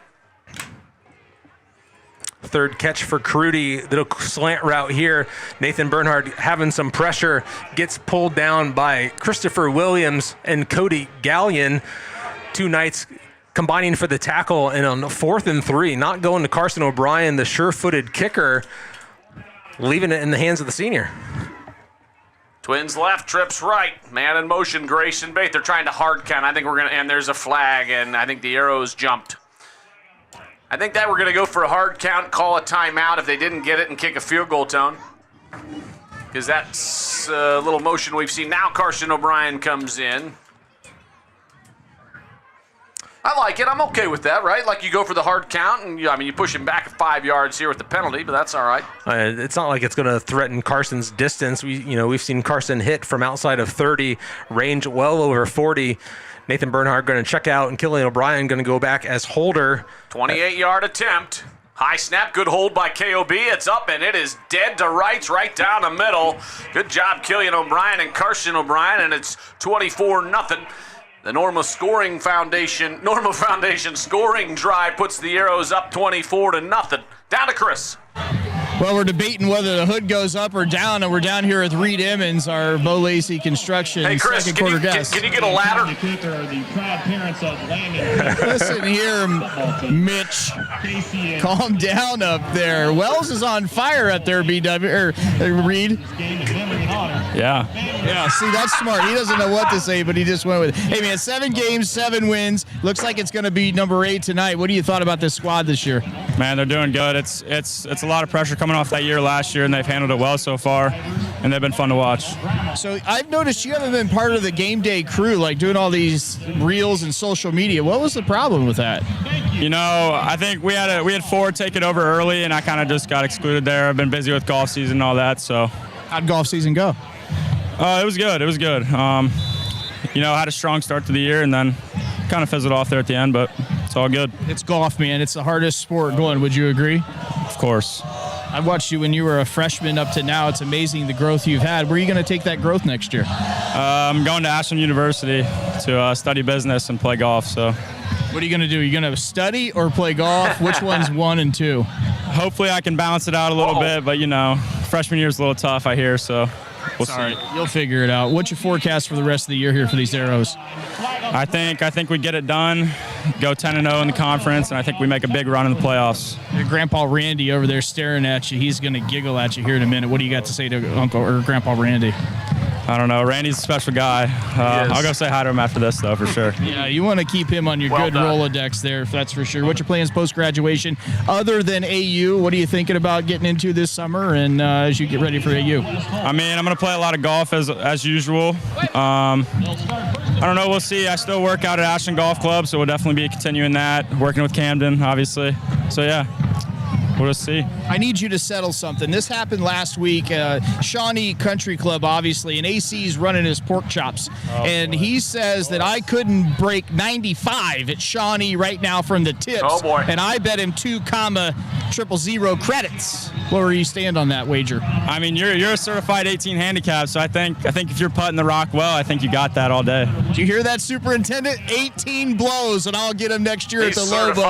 3rd catch for Crudy. Little slant route here. Nathan Bernhard having some pressure. Gets pulled down by Christopher Williams and Cody Gallion. 2 Knights combining for the tackle, and on 4th and 3, not going to Carson O'Brien, the sure-footed kicker, leaving it in the hands of the senior. Twins left, trips right. Man in motion, Grayson Bate. They're trying to hard count. I think we're going to, and there's a flag, and I think the Arrows jumped. I think that we're going to go for a hard count, call a timeout if they didn't get it, and kick a field goal, Tone. Because that's a little motion we've seen. Now Carson O'Brien comes in. I like it. I'm okay with that, right? Like you go for the hard count, and you push him back 5 yards here with the penalty, but that's all right. It's not like it's going to threaten Carson's distance. We've seen Carson hit from outside of 30, range well over 40. Nathan Bernhard going to check out, and Killian O'Brien going to go back as holder. 28-yard attempt. High snap, good hold by KOB. It's up, and it is dead to rights, right down the middle. Good job, Killian O'Brien and Carson O'Brien, and it's 24-0. The Norma Foundation scoring drive puts the Arrows up 24-0. Down to Chris. Well, we're debating whether the hood goes up or down, and we're down here with Reed Emmons, our Bo Lacey Construction Hey, Chris, second quarter guest. Can you get a ladder? Listen here, Mitch. Calm down up there. Wells is on fire up there, Reed. Yeah, see, that's smart. He doesn't know what to say, but he just went with it. Hey, man, 7 games, 7 wins. Looks like it's going to be number 8 tonight. What do you thought about this squad this year? Man, they're doing good. It's a lot of pressure coming off that year last year, and they've handled it well so far, and they've been fun to watch. So I've noticed you haven't been part of the game day crew, like doing all these reels and social media. What was the problem with that? I think we had 4 take it over early, and I kind of just got excluded there. I've been busy with golf season and all that. So how'd golf season go? It was good. Had a strong start to the year, and then kind of fizzled off there at the end, but it's all good. It's golf, man. It's the hardest sport going. Would you agree? Of course. I watched you when you were a freshman up to now. It's amazing the growth you've had. Where are you going to take that growth next year? I'm going to Ashland University to study business and play golf. So, what are you going to do? Are you going to study or play golf? Which one's 1 and 2? Hopefully I can balance it out a little bit, but freshman year's a little tough, I hear, so we'll see. You'll figure it out. What's your forecast for the rest of the year here for these Arrows? I think we get it done, go 10-0 in the conference, and I think we make a big run in the playoffs. Your Grandpa Randy over there staring at you. He's going to giggle at you here in a minute. What do you got to say to Uncle or Grandpa Randy? I don't know. Randy's a special guy. I'll go say hi to him after this, though, for sure. Yeah, you want to keep him on your good Rolodex there, if that's for sure. What's your plans post-graduation? Other than AU, what are you thinking about getting into this summer and as you get ready for AU? I'm going to play a lot of golf as usual. I don't know. We'll see. I still work out at Ashland Golf Club, so we'll definitely be continuing that, working with Camden, obviously. So, yeah. We'll just see. I need you to settle something. This happened last week. Shawnee Country Club, obviously, and AC's running his pork chops. And he says that I couldn't break 95 at Shawnee right now from the tips. Oh, boy. And I bet him 2,000 credits. Where do you stand on that wager? You're a certified 18 handicap, so I think if you're putting the rock well, I think you got that all day. Did you hear that, Superintendent? 18 blows, and I'll get him next year He's at the Lobo.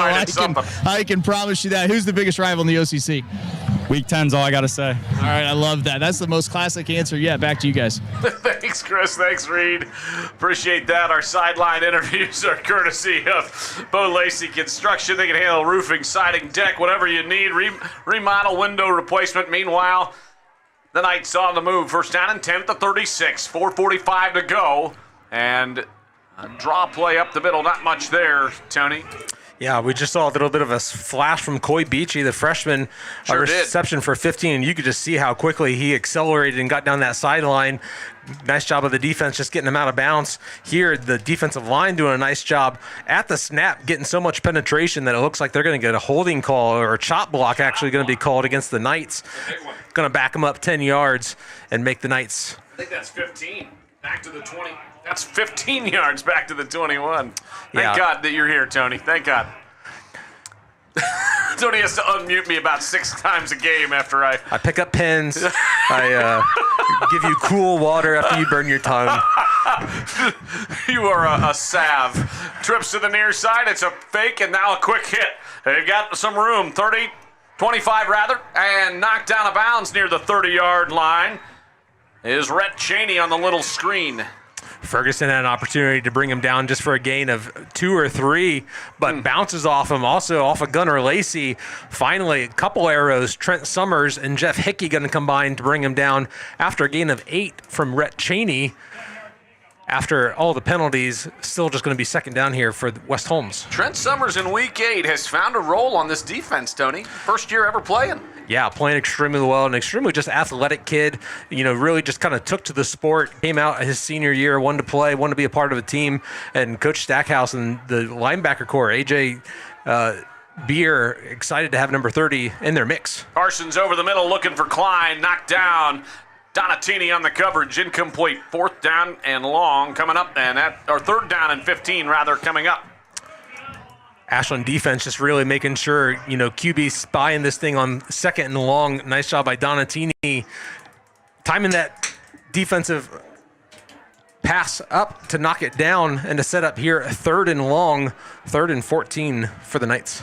I can promise you that. Who's the biggest rival in the OCC? Week 10's all I got to say. All right, I love that. That's the most classic answer yet. Back to you guys. Thanks, Chris. Thanks, Reed. Appreciate that. Our sideline interviews are courtesy of Bo Lacey Construction. They can handle roofing, siding, deck, whatever you need. Remodel, window replacement. Meanwhile, the Knights on the move. First down and 10 at the 36. 4:45 to go. And a draw play up the middle. Not much there, Tony. Yeah, we just saw a little bit of a flash from Coy Beachy, the freshman, Sure did. reception for 15, and you could just see how quickly he accelerated and got down that sideline. Nice job of the defense just getting him out of bounds. Here, the defensive line doing a nice job at the snap, getting so much penetration that it looks like they're going to get a holding call, or a chop block actually going to be called against the Knights. Going to back them up 10 yards and make the Knights. I think that's 15. Back to the 20. That's 15 yards back to the 21. Thank God that you're here, Tony. Thank God. Tony has to unmute me about 6 times a game after I pick up pens. I give you cool water after you burn your tongue. You are a salve. Trips to the near side. It's a fake and now a quick hit. They've got some room. 30, 25 rather, and knocked down of bounds near the 30-yard line is Rhett Cheney on the little screen. Ferguson had an opportunity to bring him down just for a gain of 2 or 3, but bounces off him, also off of Gunnar Lacey. Finally, a couple arrows. Trent Summers and Jeff Hickey going to combine to bring him down after a gain of 8 from Rhett Cheney. After all the penalties, still just going to be second down here for West Holmes. Trent Summers in week 8 has found a role on this defense, Tony. First year ever playing. Yeah, playing extremely well, an extremely just athletic kid, really just kind of took to the sport, came out his senior year, wanted to play, wanted to be a part of a team, and Coach Stackhouse and the linebacker core, AJ Beer, excited to have number 30 in their mix. Parsons over the middle looking for Klein, knocked down. Donatini on the coverage, incomplete. 4th down and long coming up, or 3rd down and 15 rather coming up. Ashland defense just really making sure, QB spying this thing on 2nd and long. Nice job by Donatini. Timing that defensive pass up to knock it down and to set up here 3rd and long, 3rd and 14 for the Knights.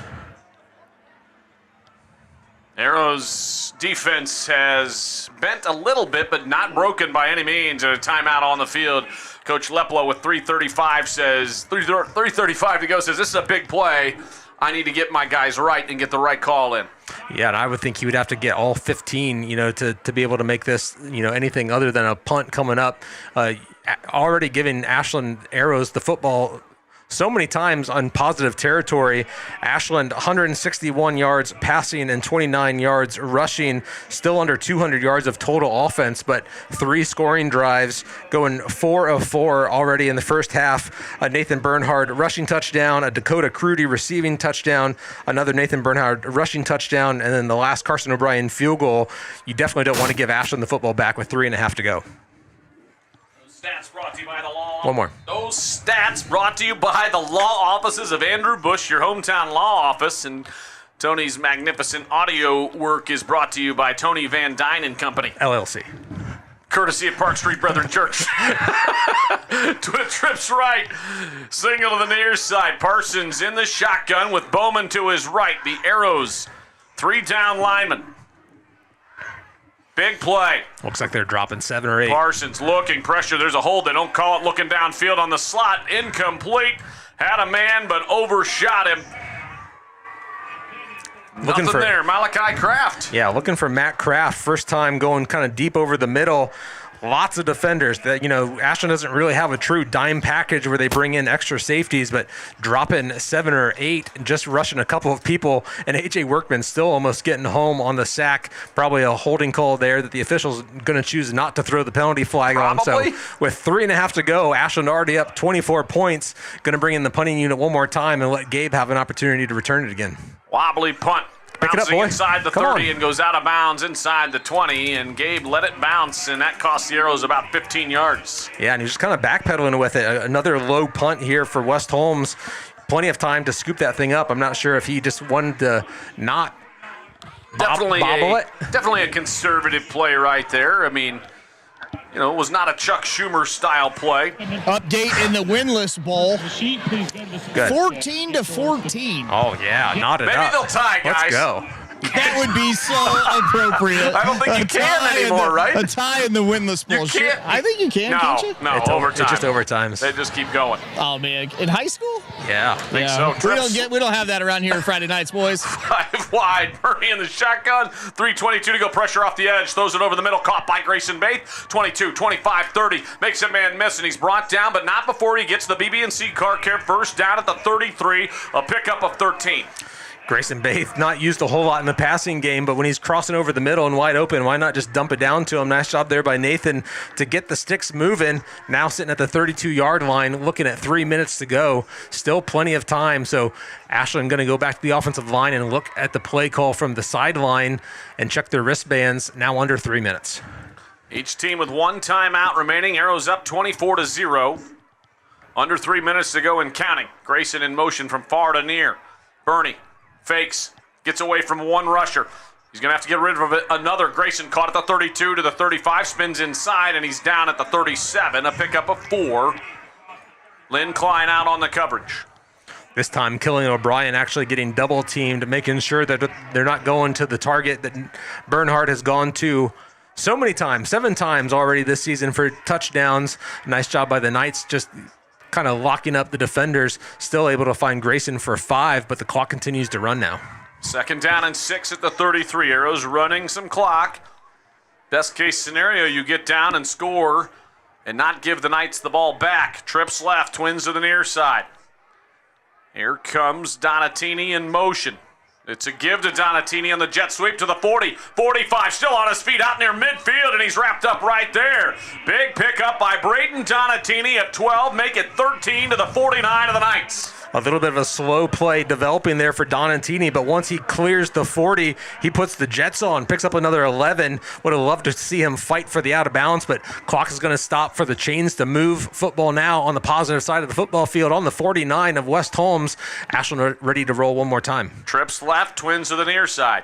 Arrows defense has bent a little bit, but not broken by any means. And a timeout on the field. Coach Leplo with 3:35 says, 3:35 to go, says, this is a big play. I need to get my guys right and get the right call in. Yeah, and I would think he would have to get all 15, to be able to make this, anything other than a punt coming up. Already giving Ashland Arrows the football so many times on positive territory. Ashland 161 yards passing and 29 yards rushing, still under 200 yards of total offense, but 3 scoring drives, going 4 of 4 already in the first half. A Nathan Bernhard rushing touchdown, a Dakota Crudy receiving touchdown, another Nathan Bernhard rushing touchdown, and then the last Carson O'Brien field goal. You definitely don't want to give Ashland the football back with 3.5 to go. Stats brought to you by the law. One more. Those stats brought to you by the law offices of Andrew Bush, your hometown law office. And Tony's magnificent audio work is brought to you by Tony Van Dyne and Company, LLC. Courtesy of Park Street Brethren Church. Trips right. Single to the near side. Parsons in the shotgun with Bowman to his right. The Arrows, 3 down linemen. Big play. Looks like they're dropping 7 or 8. Parsons looking, pressure. There's a hold. They don't call it. Looking downfield on the slot. Incomplete. Had a man, but overshot him. Nothing there. Malachi Kraft. Yeah, looking for Matt Kraft. First time going kind of deep over the middle. Lots of defenders. That Ashland doesn't really have a true dime package where they bring in extra safeties, but dropping 7 or 8 and just rushing a couple of people. And A.J. Workman still almost getting home on the sack. Probably a holding call there that the official's going to choose not to throw the penalty flag on. So with 3.5 to go, Ashland already up 24 points. Going to bring in the punting unit one more time and let Gabe have an opportunity to return it again. Wobbly punt. Pick it up, Bouncing boy. inside the 30 and goes out of bounds inside the 20, and Gabe let it bounce, and that cost the Arrows about 15 yards. Yeah, and he's just kind of backpedaling with it. Another low punt here for West Holmes. Plenty of time to scoop that thing up. I'm not sure if he just wanted to not bobble it. Definitely a conservative play right there. I mean, it was not a Chuck Schumer style play. Update in the winless bowl. Good. 14-14. Oh, yeah, knotted Maybe up. they'll tie, guys. Let's go. That would be so appropriate. I don't think you can anymore, right? A tie in the winless You bullshit. can't. I think you can, can't you? No, It's overtime. It's just overtimes. They just keep going. Oh, man. In high school? Yeah. Think so. We don't have that around here on Friday nights, boys. 5 wide. Murray in the shotgun. 3:22 to go. Pressure off the edge. Throws it over the middle. Caught by Grayson Baith. 22, 25, 30. Makes a man miss, and he's brought down, but not before he gets the BB&C Car Care first down at the 33. A pickup of 13. Grayson Baith not used a whole lot in the passing game, but when he's crossing over the middle and wide open, why not just dump it down to him? Nice job there by Nathan to get the sticks moving. Now sitting at the 32-yard line, looking at 3 minutes to go. Still plenty of time, so Ashland going to go back to the offensive line and look at the play call from the sideline and check their wristbands. Now under 3 minutes. Each team with one timeout remaining. Arrows up 24-0. Under 3 minutes to go and counting. Grayson in motion from far to near. Bernie fakes, gets away from one rusher. He's going to have to get rid of another. Grayson caught at the 32 to the 35, spins inside, and he's down at the 37. A pickup of 4. Lynn Klein out on the coverage. This time, Killian O'Brien actually getting double teamed, making sure that they're not going to the target that Bernhardt has gone to so many times, 7 times already this season for touchdowns. Nice job by the Knights, just kind of locking up the defenders, still able to find Grayson for 5, but the clock continues to run now. 2nd down and 6 at the 33. Arrows running some clock. Best case scenario, you get down and score and not give the Knights the ball back. Trips left, Twins to the near side. Here comes Donatini in motion. It's a give to Donatini on the jet sweep to the 40. 45, still on his feet out near midfield, and he's wrapped up right there. Big pickup by Braden Donatini at 12, make it 13 to the 49 of the Knights. A little bit of a slow play developing there for Donatini, but once he clears the 40, he puts the Jets on, picks up another 11. Would have loved to see him fight for the out of bounds, but clock is going to stop for the chains to move. Football now on the positive side of the football field on the 49 of West Holmes. Ashland ready to roll one more time. Trips left, Twins to the near side.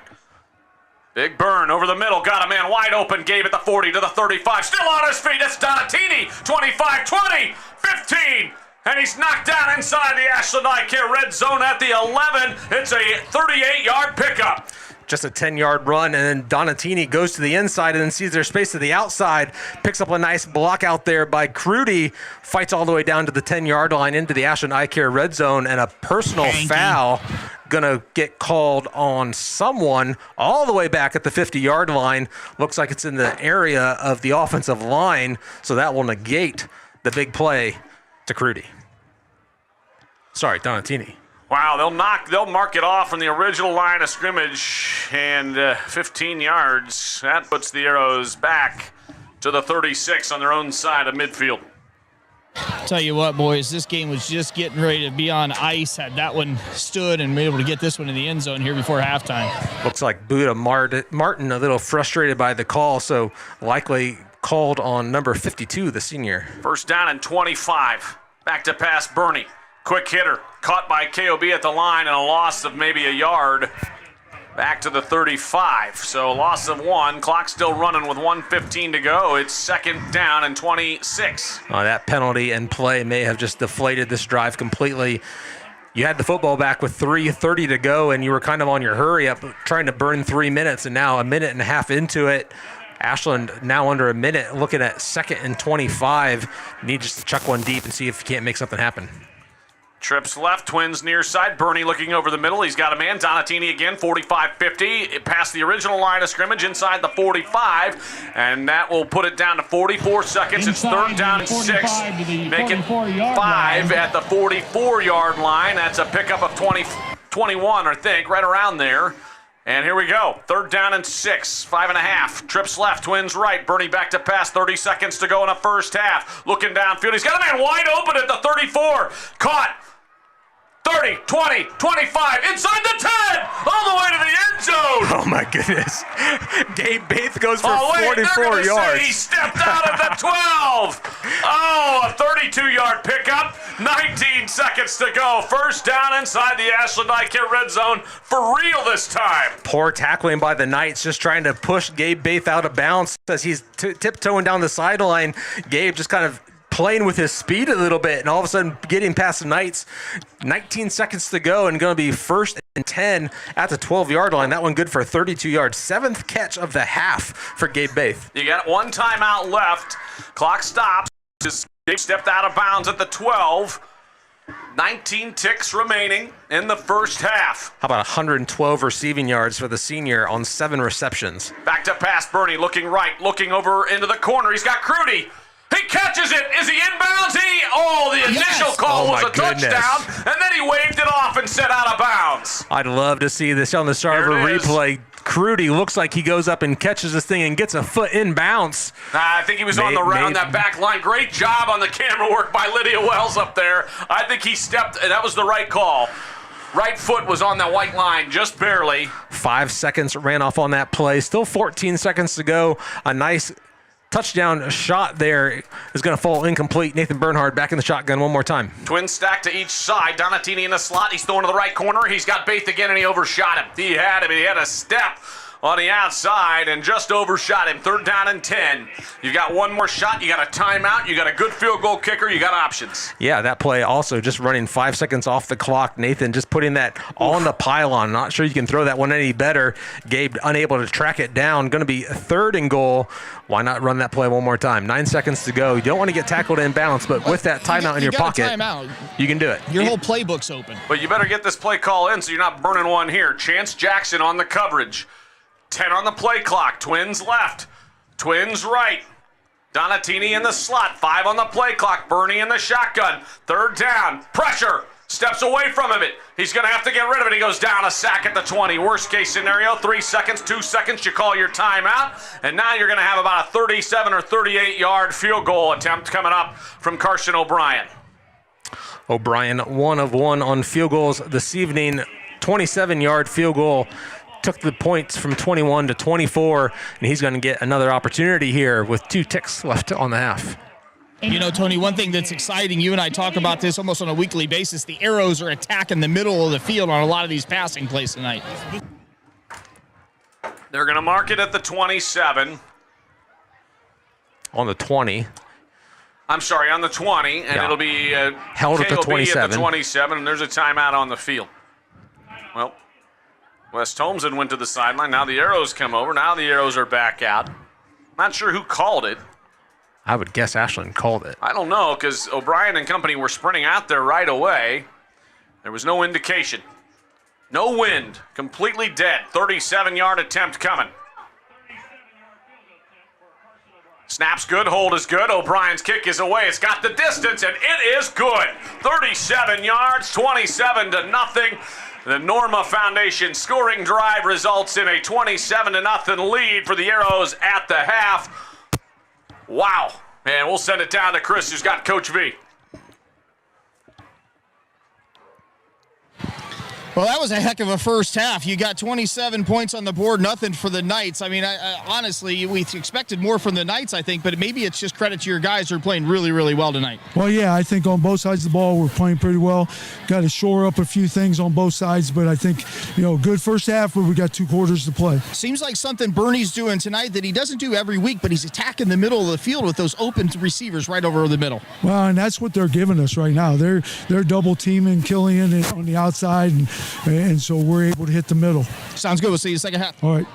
Big burn over the middle, got a man wide open, gave it the 40 to the 35. Still on his feet, it's Donatini. 25, 20, 15. And he's knocked down inside the Ashland Eye Care red zone at the 11. It's a 38-yard pickup. Just a 10-yard run, and then Donatini goes to the inside and then sees there's space to the outside, picks up a nice block out there by Crudy, fights all the way down to the 10-yard line into the Ashland Eye Care red zone, and a personal foul going to get called on someone all the way back at the 50-yard line. Looks like it's in the area of the offensive line, so that will negate the big play to Crudy. Sorry, Donatini. Wow, they'll mark it off from the original line of scrimmage, and 15 yards. That puts the Arrows back to the 36 on their own side of midfield. Tell you what, boys, this game was just getting ready to be on ice. Had that one stood and been able to get this one in the end zone here before halftime. Looks like Buda Martin a little frustrated by the call, so likely called on number 52, the senior. 1st down and 25. Back to pass, Bernie. Quick hitter. Caught by KOB at the line and a loss of maybe a yard. Back to the 35. So loss of 1. Clock still running with 1:15 to go. It's 2nd down and 26. That penalty and play may have just deflated this drive completely. You had the football back with 3:30 to go, and you were kind of on your hurry up trying to burn 3 minutes, and now a minute and a half into it. Ashland now under a minute, looking at 2nd and 25. Need just to chuck one deep and see if you can't make something happen. Trips left, Twins near side. Bernie looking over the middle. He's got a man. Donatini again, 45-50. Past the original line of scrimmage inside the 45. And that will put it down to 44 seconds. It's 3rd down and 6. Make it 5 at the 44-yard line. That's a pickup of 21, I think, right around there. And here we go. 3rd down and 6. 5.5. Trips left, Twins right. Bernie back to pass. 30 seconds to go in the first half. Looking downfield. He's got a man wide open at the 34. Caught. 30, 20, 25, inside the 10, all the way to the end zone. Oh, my goodness. Gabe Baith goes for 44 44 yards. He stepped out at the 12. Oh, a 32-yard pickup. 19 seconds to go. 1st down inside the Ashland Eye Care red zone for real this time. Poor tackling by the Knights, just trying to push Gabe Baith out of bounds as he's tiptoeing down the sideline. Gabe just kind of playing with his speed a little bit, and all of a sudden getting past the Knights. 19 seconds to go, and going to be 1st and 10 at the 12-yard line. That one good for 32 yards. 7th catch of the half for Gabe Baith. You got one timeout left. Clock stops. Gabe stepped out of bounds at the 12. 19 ticks remaining in the first half. How about 112 receiving yards for the senior on 7 receptions? Back to pass, Bernie looking right, looking over into the corner. He's got Crudy. He catches it. Is he inbounds? The initial call was a touchdown, and then he waved it off and set out of bounds. I'd love to see this on the Sarver replay. Crudy looks like he goes up and catches this thing and gets a foot inbounds. I think he was on that back line. Great job on the camera work by Lydia Wells up there. I think he stepped, and that was the right call. Right foot was on that white line, just barely. 5 seconds ran off on that play. Still 14 seconds to go. A nice touchdown shot there is going to fall incomplete. Nathan Bernhard back in the shotgun one more time. Twins stacked to each side. Donatini in the slot. He's throwing to the right corner. He's got Baith again, and he overshot him. He had him. He had a step on the outside and just overshot him. 3rd down and 10. You got one more shot. You got a timeout. You got a good field goal kicker. You got options. Yeah, that play also just running 5 seconds off the clock. Nathan just putting that on the pylon. Not sure you can throw that one any better. Gabe unable to track it down. Going to be 3rd and goal. Why not run that play one more time? 9 seconds to go. You don't want to get tackled in bounds, but with that timeout in your pocket, you can do it. Your whole playbook's open. But you better get this play call in so you're not burning one here. Chance Jackson on the coverage. 10 on the play clock. Twins left. Twins right. Donatini in the slot. 5 on the play clock. Bernie in the shotgun. 3rd down. Pressure. Steps away from him. He's going to have to get rid of it. He goes down, a sack at the 20. Worst case scenario, 3 seconds, 2 seconds, you call your timeout. And now you're going to have about a 37 or 38-yard field goal attempt coming up from Carson O'Brien. O'Brien, 1 of 1 on field goals this evening. 27-yard field goal. Took the points from 21 to 24, and he's going to get another opportunity here with 2 ticks left on the half. You know, Tony, one thing that's exciting, you and I talk about this almost on a weekly basis, the Arrows are attacking the middle of the field on a lot of these passing plays tonight. They're going to mark it at the 27. On the 20. I'm sorry, on the 20, and it'll be held at the 27. At the 27, and there's a timeout on the field. Well, West Holmes went to the sideline. Now the Arrows come over. Now the Arrows are back out. Not sure who called it. I would guess Ashland called it. I don't know, because O'Brien and company were sprinting out there right away. There was no indication. No wind. Completely dead. 37-yard attempt coming. Snap's good. Hold is good. O'Brien's kick is away. It's got the distance, and it is good. 37 yards, 27-0. The Norma Foundation scoring drive results in a 27-0 lead for the Arrows at the half. Wow. And we'll send it down to Chris, who's got Coach V. Well, that was a heck of a first half. You got 27 points on the board, nothing for the Knights. I mean, honestly, we expected more from the Knights, I think, but maybe it's just credit to your guys who are playing really, really well tonight. Well, yeah, I think on both sides of the ball, we're playing pretty well. Got to shore up a few things on both sides, but I think, good first half, but we got 2 quarters to play. Seems like something Bernie's doing tonight that he doesn't do every week, but he's attacking the middle of the field with those open receivers right over the middle. Well, and that's what they're giving us right now. They're double teaming Killian on the outside, and so we're able to hit the middle. Sounds good. We'll see you second half. All right.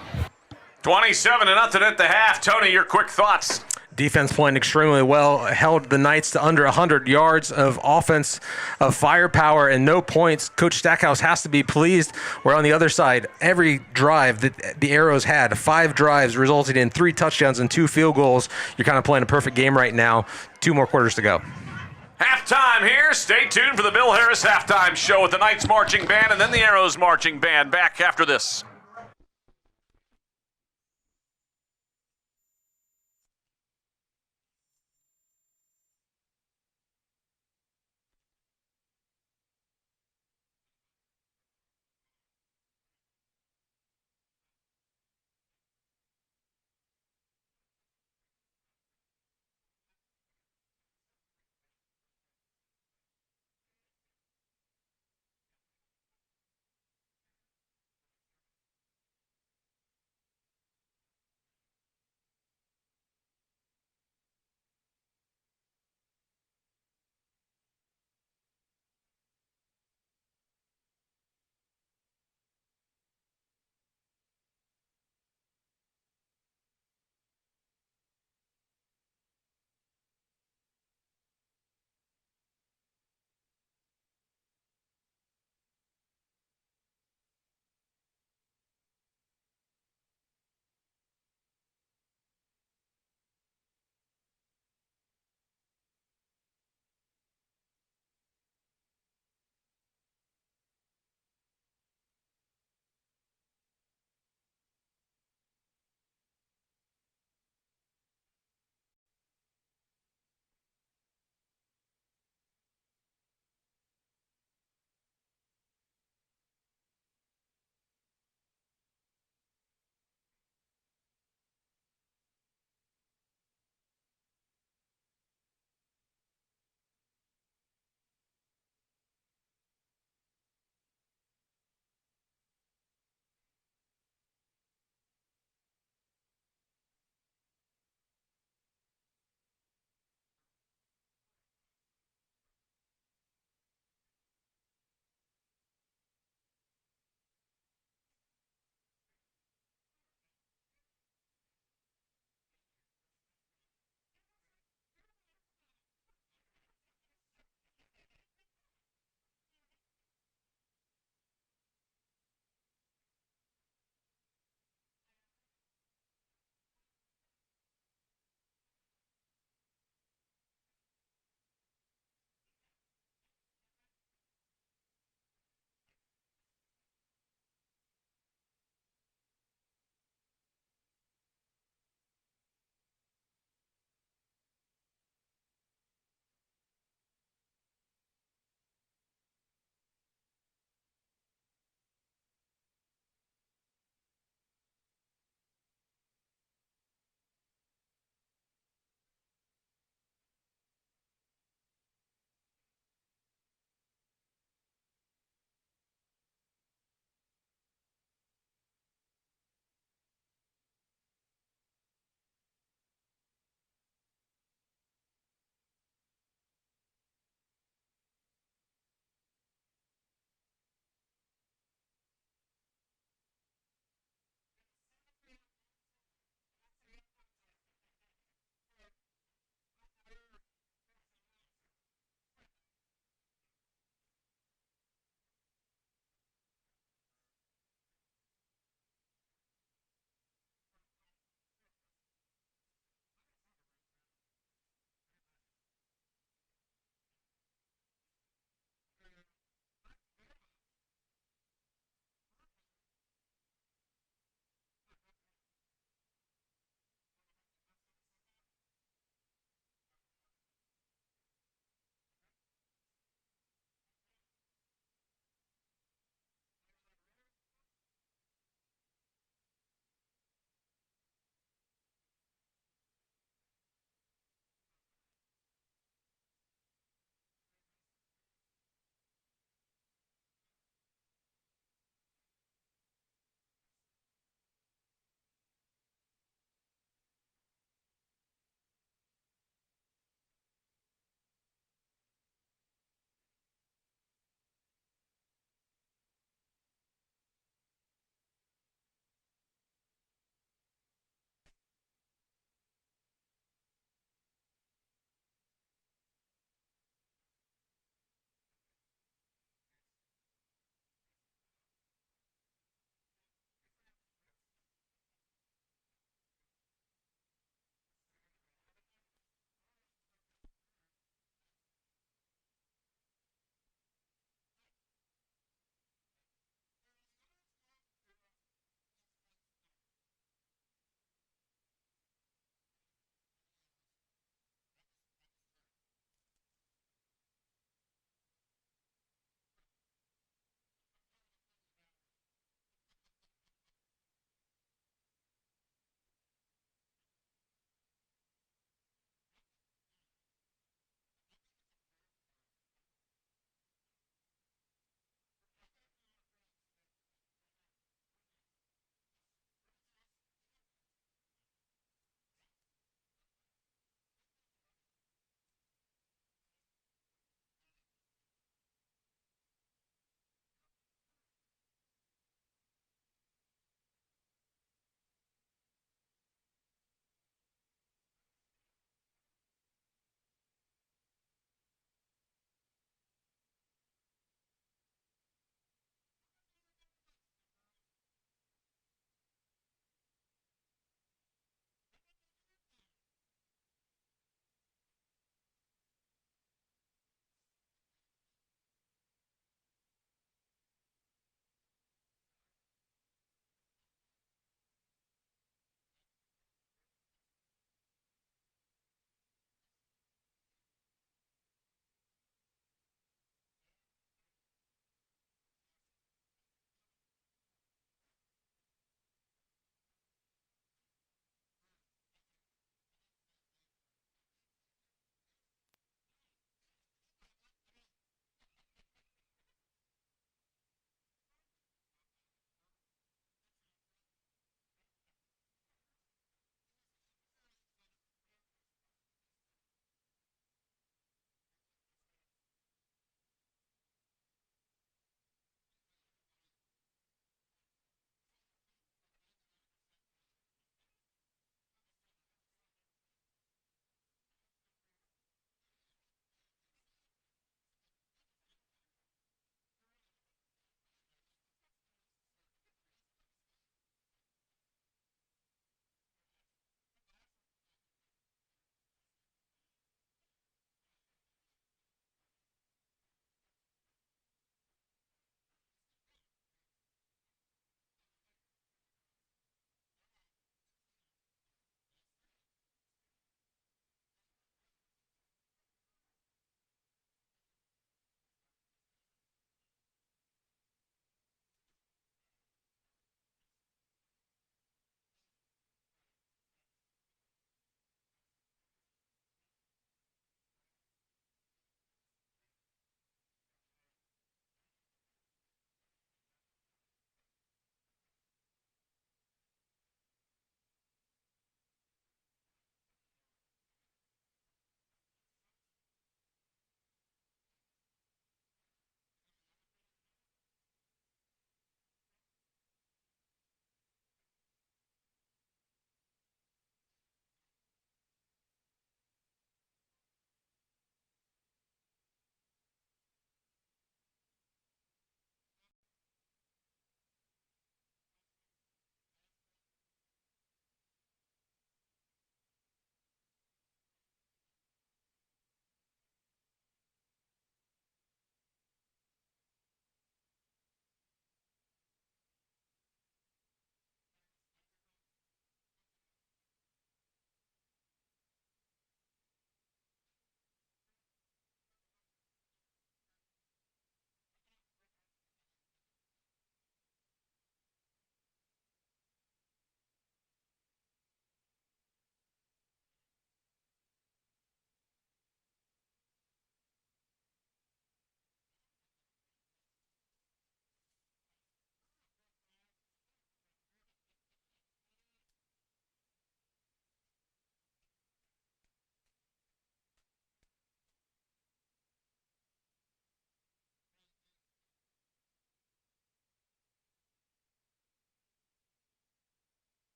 27-0 at the half. Tony, your quick thoughts. Defense playing extremely well, held the Knights to under 100 yards of offense, of firepower, and no points. Coach Stackhouse has to be pleased. Where on the other side, every drive that the Arrows had, 5 drives resulted in 3 touchdowns and 2 field goals. You're kind of playing a perfect game right now. 2 more quarters to go. Halftime here. Stay tuned for the Bill Harris halftime show with the Knights Marching Band and then the Arrows Marching Band. Back after this.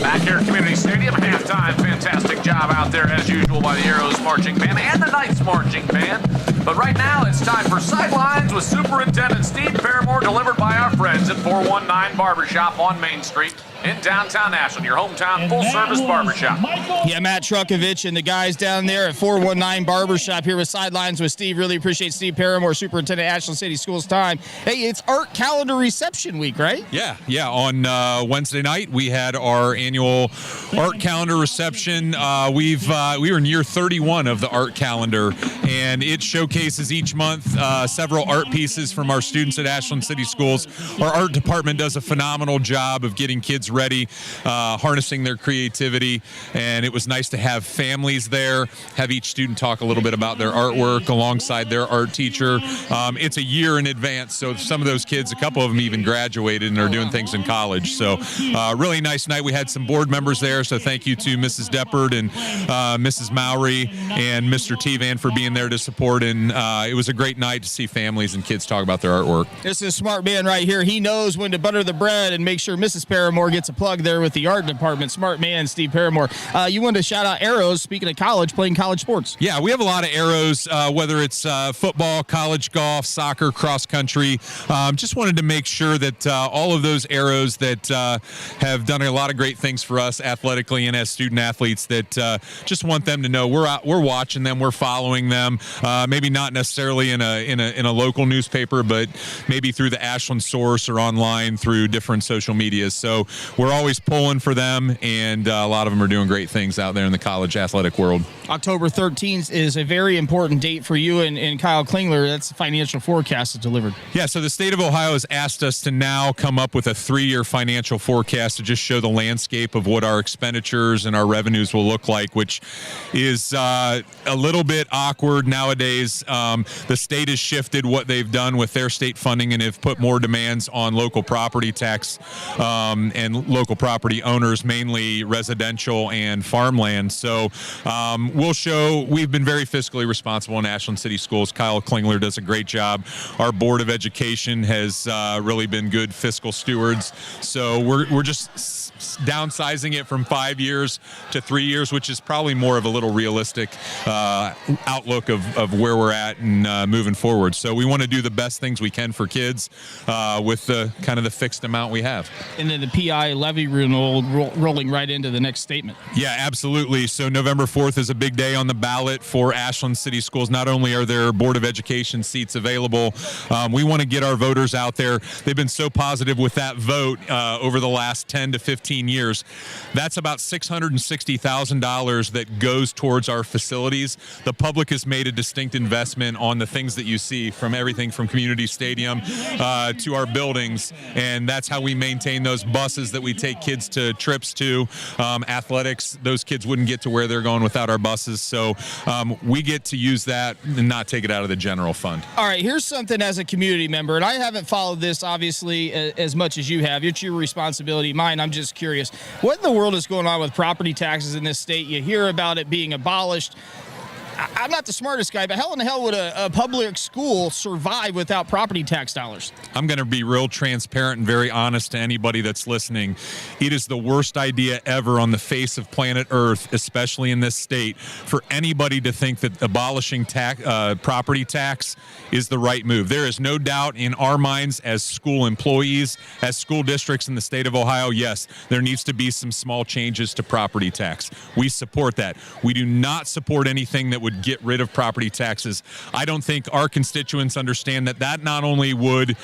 Back here at Community Stadium, halftime. Fantastic job out there, as usual, by the Arrows Marching Band and the Knights Marching Band. But right now, it's time for Sidelines with Superintendent Steve Paramore, delivered by our friends at 419 Barbershop on Main Street in downtown Ashland, your hometown full-service barbershop. Yeah, Matt Trukovich and the guys down there at 419 Barbershop here with Sidelines with Steve. Really appreciate Steve Paramore, Superintendent at Ashland City Schools' time. Hey, it's Art Calendar Reception Week, right? Yeah. On Wednesday night, we had our annual Art Calendar Reception. We were in year 31 of the Art Calendar, and it showcases each month several art pieces from our students at Ashland City Schools. Our art department does a phenomenal job of getting kids ready, harnessing their creativity, and it was nice to have families there, have each student talk a little bit about their artwork alongside their art teacher. It's a year in advance, so some of those kids, a couple of them even graduated and are doing things in college. So really nice night. We had some board members there, so thank you to Mrs. Deppard and Mrs. Mowry and Mr. Tevan for being there to support, and it was a great night to see families and kids talk about their artwork. This is a smart man right here. He knows when to butter the bread and make sure Mrs. Paramore gets a plug there with the art department. Smart man, Steve Paramore. You wanted to shout out Arrows, speaking of college, playing college sports. Yeah, we have a lot of Arrows, whether it's football, college golf, soccer, cross country. Just wanted to make sure that all of those Arrows that have done a lot of great things for us athletically and as student athletes, that just want them to know we're watching them, we're following them. Maybe not necessarily in a local newspaper, but maybe through the Ashland Source or online through different social medias. So we're always pulling for them, and a lot of them are doing great things out there in the college athletic world. October 13th is a very important date for you and Kyle Klingler. That's the financial forecast that's delivered. Yeah, so the state of Ohio has asked us to now come up with a 3-year financial forecast to just show the landscape of what our expenditures and our revenues will look like, which is a little bit awkward nowadays. The state has shifted what they've done with their state funding and have put more demands on local property tax and local property owners, mainly residential and farmland. So we'll show we've been very fiscally responsible in Ashland City Schools. Kyle Klingler does a great job. Our Board of Education has really been good fiscal stewards. So we're just downsizing it from 5 years to 3 years, which is probably more of a little realistic outlook of where we're at and moving forward. So we want to do the best things we can for kids with the kind of the fixed amount we have. And then the PI levy renewal rolling right into the next statement. Yeah, absolutely. So November 4th is a big day on the ballot for Ashland City Schools. Not only are there Board of Education seats available, we want to get our voters out there. They've been so positive with that vote over the last 10 to 15 years. That's about $660,000 that goes towards our facilities. The public has made a distinct investment on the things that you see, from everything from Community Stadium to our buildings, and that's how we maintain those buses that we take kids to trips to. Athletics, those kids wouldn't get to where they're going without our buses, so we get to use that and not take it out of the general fund. All right, here's something as a community member, and I haven't followed this obviously as much as you have. It's your responsibility, mine. I'm just curious. What in the world is going on with property taxes in this state? You hear about it being abolished. I'm not the smartest guy, but how in the hell would a public school survive without property tax dollars? I'm going to be real transparent and very honest to anybody that's listening. It is the worst idea ever on the face of planet Earth, especially in this state, for anybody to think that abolishing property tax is the right move. There is no doubt in our minds as school employees, as school districts in the state of Ohio, yes, there needs to be some small changes to property tax. We support that. We do not support anything that would get rid of property taxes. I don't think our constituents understand that not only would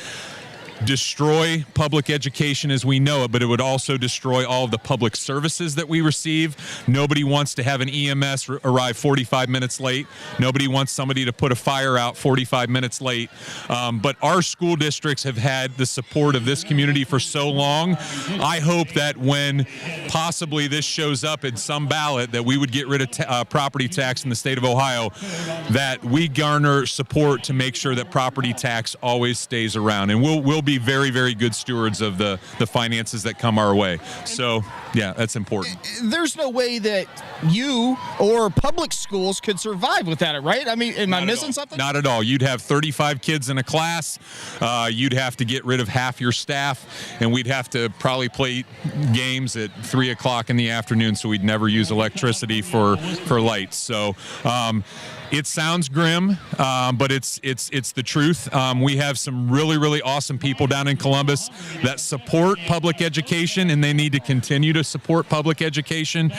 destroy public education as we know it, but it would also destroy all of the public services that we receive. Nobody wants to have an EMS arrive 45 minutes late. Nobody wants somebody to put a fire out 45 minutes late. But our school districts have had the support of this community for so long. I hope that when possibly this shows up in some ballot that we would get rid of property tax in the state of Ohio, that we garner support to make sure that property tax always stays around. And we'll be very, very good stewards of the finances that come our way. So, yeah, that's important. There's no way that you or public schools could survive without it, right? I mean, am I missing something? Not at all. You'd have 35 kids in a class. You'd have to get rid of half your staff, and we'd have to probably play games at 3 o'clock in the afternoon, so we'd never use electricity for lights. So it sounds grim, but it's the truth. We have some really, really awesome people down in Columbus that support public education, and they need to continue to support public education.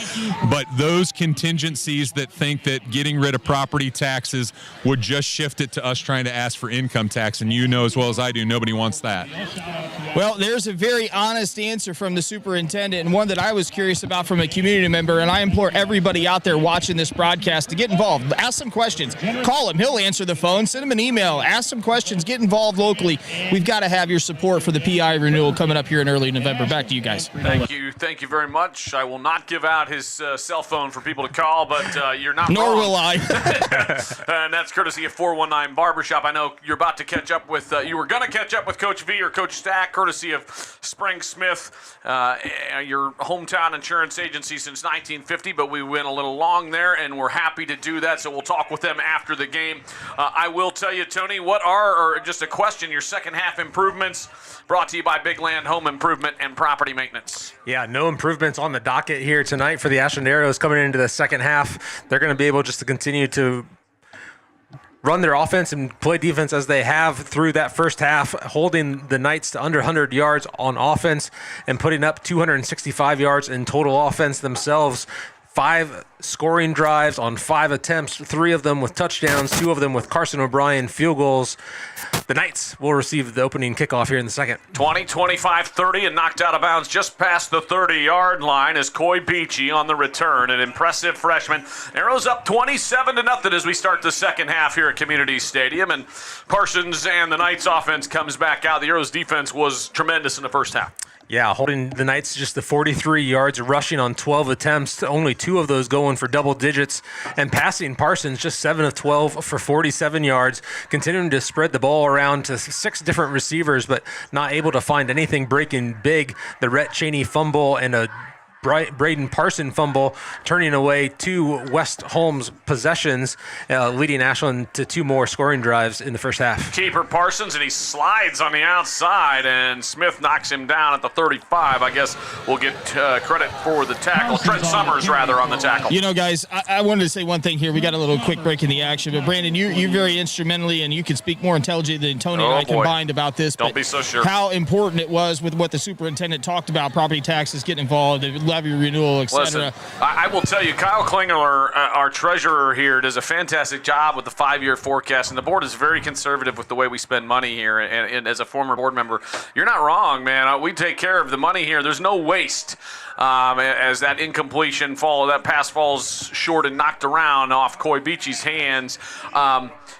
But those contingencies that think that getting rid of property taxes would just shift it to us trying to ask for income tax, and you know as well as I do, nobody wants that. Well, there's a very honest answer from the superintendent, and one that I was curious about from a community member, and I implore everybody out there watching this broadcast to get involved. Ask some questions. Call him. He'll answer the phone. Send him an email. Ask some questions. Get involved locally. We've got to have your support for the PI renewal coming up here in early November. Back to you guys. Thank you very much. I will not give out his cell phone for people to call, but you're not Nor wrong. will I. And that's courtey of 419 Barbershop. I know you're about to catch up with, you were going to catch up with Coach V or Coach Stack, courtesy of Spring Smith, your hometown insurance agency since 1950, but we went a little long there, and we're happy to do that, so we'll talk with them after the game. I will tell you, Tony, what are, or just a question, your second half improvements, brought to you by Big Land Home Improvement and Property Maintenance. Yeah, no improvements on the docket here tonight for the Ashland Arrows coming into the second half. They're going to be able just to continue to run their offense and play defense as they have through that first half, holding the Knights to under 100 yards on offense and putting up 265 yards in total offense themselves. 5 scoring drives on 5 attempts, 3 of them with touchdowns, 2 of them with Carson O'Brien field goals. The Knights will receive the opening kickoff here in the second. 20, 25, 30, and knocked out of bounds just past the 30-yard line is Coy Beachy on the return, an impressive freshman. Arrows up 27-0 as we start the second half here at Community Stadium, and Parsons and the Knights offense comes back out. The Arrows defense was tremendous in the first half. Yeah, holding the Knights just to 43 yards, rushing on 12 attempts, only 2 of those going for double digits, and passing Parsons just 7 of 12 for 47 yards, continuing to spread the ball around to 6 different receivers, but not able to find anything breaking big. The Rhett Cheney fumble and a Braden Parson fumble, turning away 2 West Holmes possessions, leading Ashland to 2 more scoring drives in the first half. Keeper Parsons, and he slides on the outside, and Smith knocks him down at the 35. I guess we'll get credit for the tackle. Trent Summers, rather, on the tackle. You know, guys, I wanted to say one thing here. We got a little quick break in the action, but Brandon, you very instrumentally, and you can speak more intelligently than Tony and I combined about this. Don't be so sure. How important it was with what the superintendent talked about, property taxes getting involved, levy renewal, etc. Listen, I will tell you, Kyle Klingler, our treasurer here, does a fantastic job with the 5-year forecast, and the board is very conservative with the way we spend money here. And as a former board member, you're not wrong, man. We take care of the money here. There's no waste. As that incompletion that pass falls short and knocked around off Coy Beachy's hands.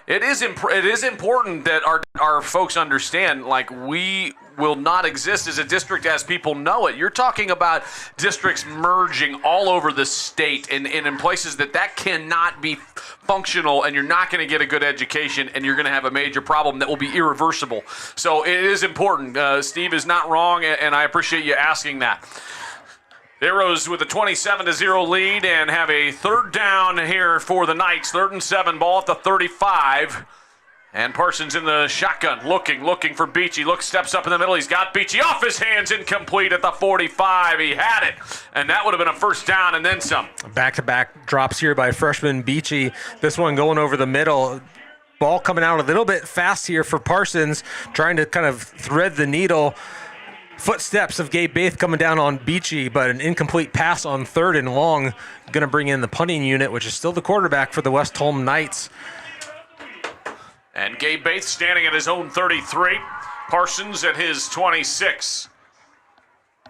It is important that our folks understand, like, we will not exist as a district as people know it. You're talking about districts merging all over the state and in places that cannot be functional, and you're not going to get a good education, and you're going to have a major problem that will be irreversible. So it is important. Steve is not wrong, and I appreciate you asking that. The Arrows with a 27-0 lead and have a third down here for the Knights. 3rd and 7, ball at the 35. And Parsons in the shotgun, looking for Beachy. Steps up in the middle. He's got Beachy off his hands, incomplete at the 45. He had it, and that would have been a first down and then some. Back-to-back drops here by freshman Beachy. This one going over the middle. Ball coming out a little bit fast here for Parsons, trying to kind of thread the needle. Footsteps of Gabe Baith coming down on Beachy, but an incomplete pass on 3rd and long. Going to bring in the punting unit, which is still the quarterback for the West Holmes Knights. And Gabe Baith standing at his own 33. Parsons at his 26.